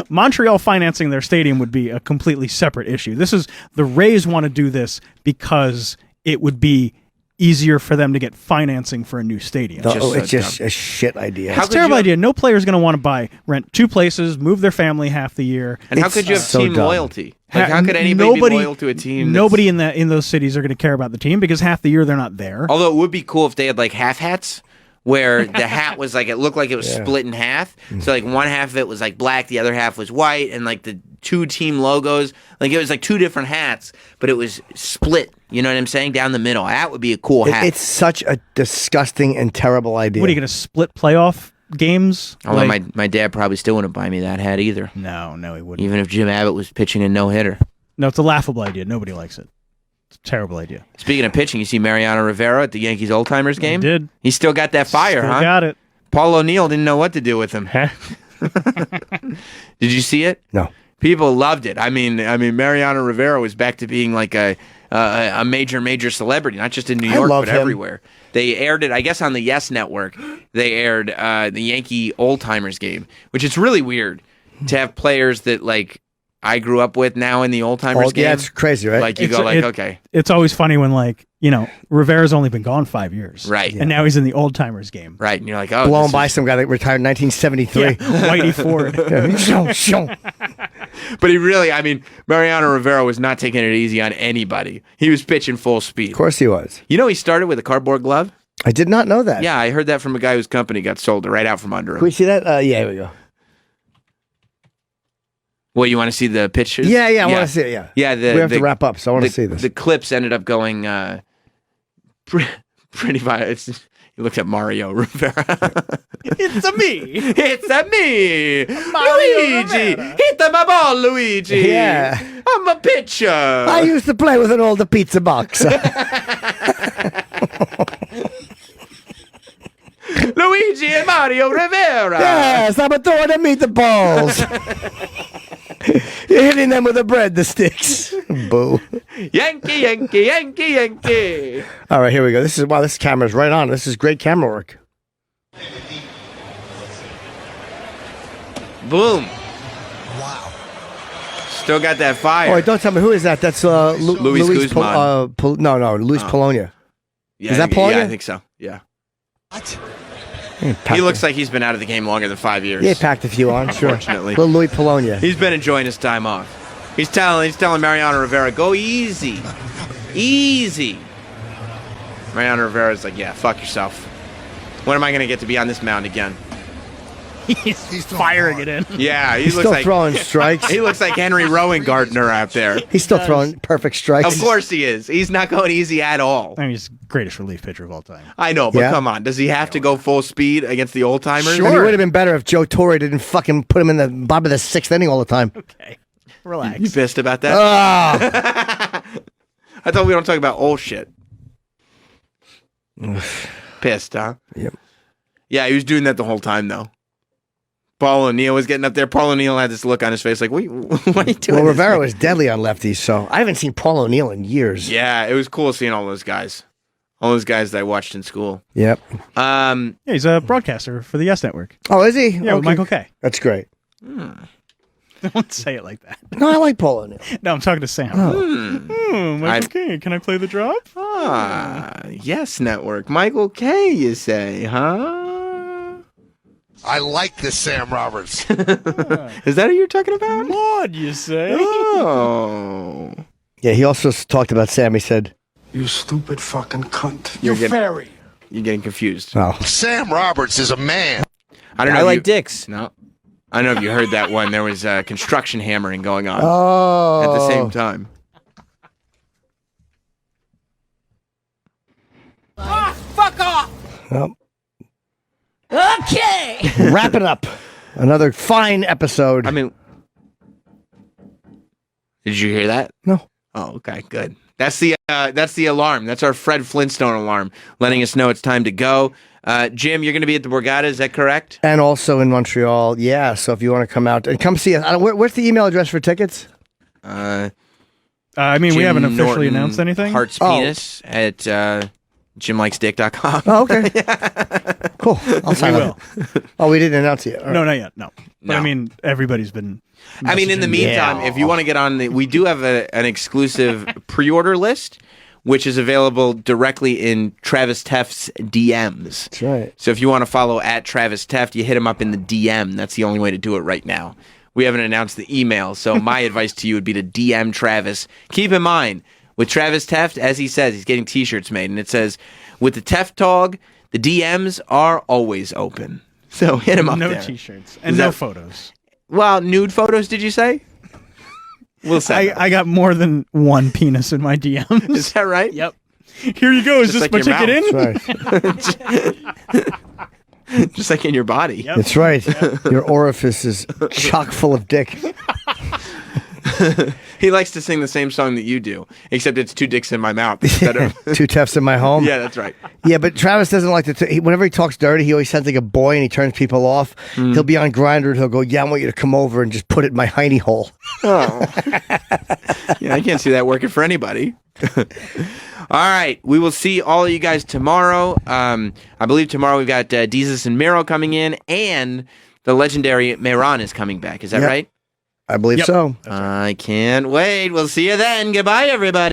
Montreal financing their stadium would be a completely separate issue. The Rays want to do this because it would be easier for them to get financing for a new stadium. It's just a shit idea. It's a terrible idea. No player is going to want to rent two places, move their family half the year. And how could you have team loyalty? How could anybody be loyal to a team? Nobody in those cities are going to care about the team because half the year they're not there. Although it would be cool if they had half hats, where the hat was it looked like it was split in half. So one half of it was black, the other half was white, and the two team logos, it was two different hats, but it was split. You know what I'm saying? Down the middle. That would be a cool hat. It's such a disgusting and terrible idea. What are you going to split playoff games? Although my dad probably still wouldn't buy me that hat either. No, he wouldn't. Even if Jim Abbott was pitching a no hitter. No, it's a laughable idea. Nobody likes it. It's a terrible idea. Speaking of pitching, you see Mariano Rivera at the Yankees Old Timers game? He did. He still got that fire, Still got it. Paul O'Neill didn't know what to do with him. Did you see it? No. People loved it. I mean, Mariano Rivera was back to being a major celebrity, not just in New York, but everywhere. They aired it, I guess, on the Yes Network. They aired the Yankee Old Timers game, which is really weird to have players that I grew up with now in the Old Timers game. Yeah, it's crazy, right? Okay. It's always funny when Rivera's only been gone 5 years, right? And now he's in the Old Timers game, right? And you're like, blown by some guy that retired in 1973, Whitey Ford. But he really, Mariano Rivera was not taking it easy on anybody. He was pitching full speed. Of course he was. He started with a cardboard glove? I did not know that. Yeah, I heard that from a guy whose company got sold right out from under him. Can we see that? Yeah, here we go. Well, you want to see the pictures? Yeah, I want to see it, yeah. Yeah, we have to wrap up, so I want to see this. The clips ended up going pretty violent. You looked at Mario Rivera. It's a me. It's a me. Mario Luigi. Rivera. Hit my ball, Luigi. Yeah. I'm a pitcher. I used to play with an older pizza box. Luigi and Mario Rivera. Yes, I'm throwing the meatballs. You're hitting them with the sticks. Boo. Yankee, Yankee, Yankee, Yankee. All right, here we go. This camera's right on. This is great camera work. Boom. Wow. Still got that fire. Oh, wait, don't tell me who is that. That's Luis Guzman. Luis Polonia. Yeah, is that Polonia? Yeah, I think so. Yeah. What? He looks like he's been out of the game longer than 5 years. Yeah, he packed a few on, sure. Unfortunately. Little Louis Polonia. He's been enjoying his time off. He's telling Mariano Rivera, go easy. Easy. Mariano Rivera's like, yeah, fuck yourself. When am I going to get to be on this mound again? He's firing it in. Yeah, he He's looks still like throwing strikes. He looks like Henry Rowan Gardner out there. He's still throwing perfect strikes. Of course he is. He's not going easy at all. I mean, he's the greatest relief pitcher of all time. I know, but Yeah. come on. Does he have to go full speed against the old timers? And it would have been better if Joe Torre didn't fucking put him in the bottom of the 6th inning all the time. Okay. Relax. You pissed about that? Ah. I thought we don't talk about old shit. Pissed, huh? Yep. Yeah, he was doing that the whole time, though. Paul O'Neill was getting up there. Paul O'Neill had this look on his face like, why are you doing Well, this? Rivera was deadly on lefties, so I haven't seen Paul O'Neill in years. Yeah, it was cool seeing all those guys. All those guys that I watched in school. Yep. Yeah, he's a broadcaster for the Yes Network. Oh, is he? Yeah, with Michael Kay. That's great. Don't say it like that. No, I like Paul O'Neill. No, I'm talking to Sam. Michael Kay. Can I play the drop? Yes Network. Michael Kay, you say, huh? I like this Sam Roberts. Is that who you're talking about? Maud, you say? Oh. Yeah, he also talked about Sam. He said, You stupid fucking cunt. You're You getting- fairy. You're getting confused. Oh. Sam Roberts is a man. I don't know. I if like you- dicks. No. I don't know if you heard that one. There was construction hammering going on "Oh." at the same time. Fuck off! Well, Okay! wrapping up. Another fine episode. I mean, did you hear that? No. Oh, okay, good. That's the alarm. That's our Fred Flintstone alarm, letting us know it's time to go. Jim, you're going to be at the Borgata, is that correct? And also in Montreal. Yeah, so if you want to come out and come see us. Where's the email address for tickets? I mean, we Jim haven't officially Norton, announced anything. Heart's penis at jimlikesdick.com. Oh, okay. Cool. I'll sign We up. Oh, we didn't announce it yet. All No, right. not yet. No. But I mean, everybody's been. I mean, in the messaging. meantime, if you want to get on we do have an exclusive pre-order list, which is available directly in Travis Teft's DMs. That's right. So if you want to follow at Travis Teft, you hit him up in the DM. That's the only way to do it right now. We haven't announced the email, so my advice to you would be to DM Travis. Keep in mind, with Travis Teft, as he says, he's getting T-shirts made, and it says, with the Teft Tog, the DMs are always open. So hit him up No there. T-shirts and Is no that- photos. Well, nude photos, did you say? We'll say. I got more than one penis in my DMs. Is that right? Yep. Here you go. Is Just this like my your ticket in? Just like in your body. That's right. Your orifice is chock full of dick. He likes to sing the same song that you do, except it's two dicks in my mouth instead of. Two Tefts in my home. Yeah, that's right. Yeah, but Travis doesn't like to. Whenever he talks dirty, he always sounds like a boy, and he turns people off. He'll be on Grindr, and he'll go, "Yeah, I want you to come over and just put it in my hiney hole." Oh. Yeah, I can't see that working for anybody. All right, we will see all of you guys tomorrow. I believe tomorrow we've got Deezus and Miro coming in, and the legendary Mehran is coming back. Is that Yep. right? I believe so. I can't wait. We'll see you then. Goodbye, everybody.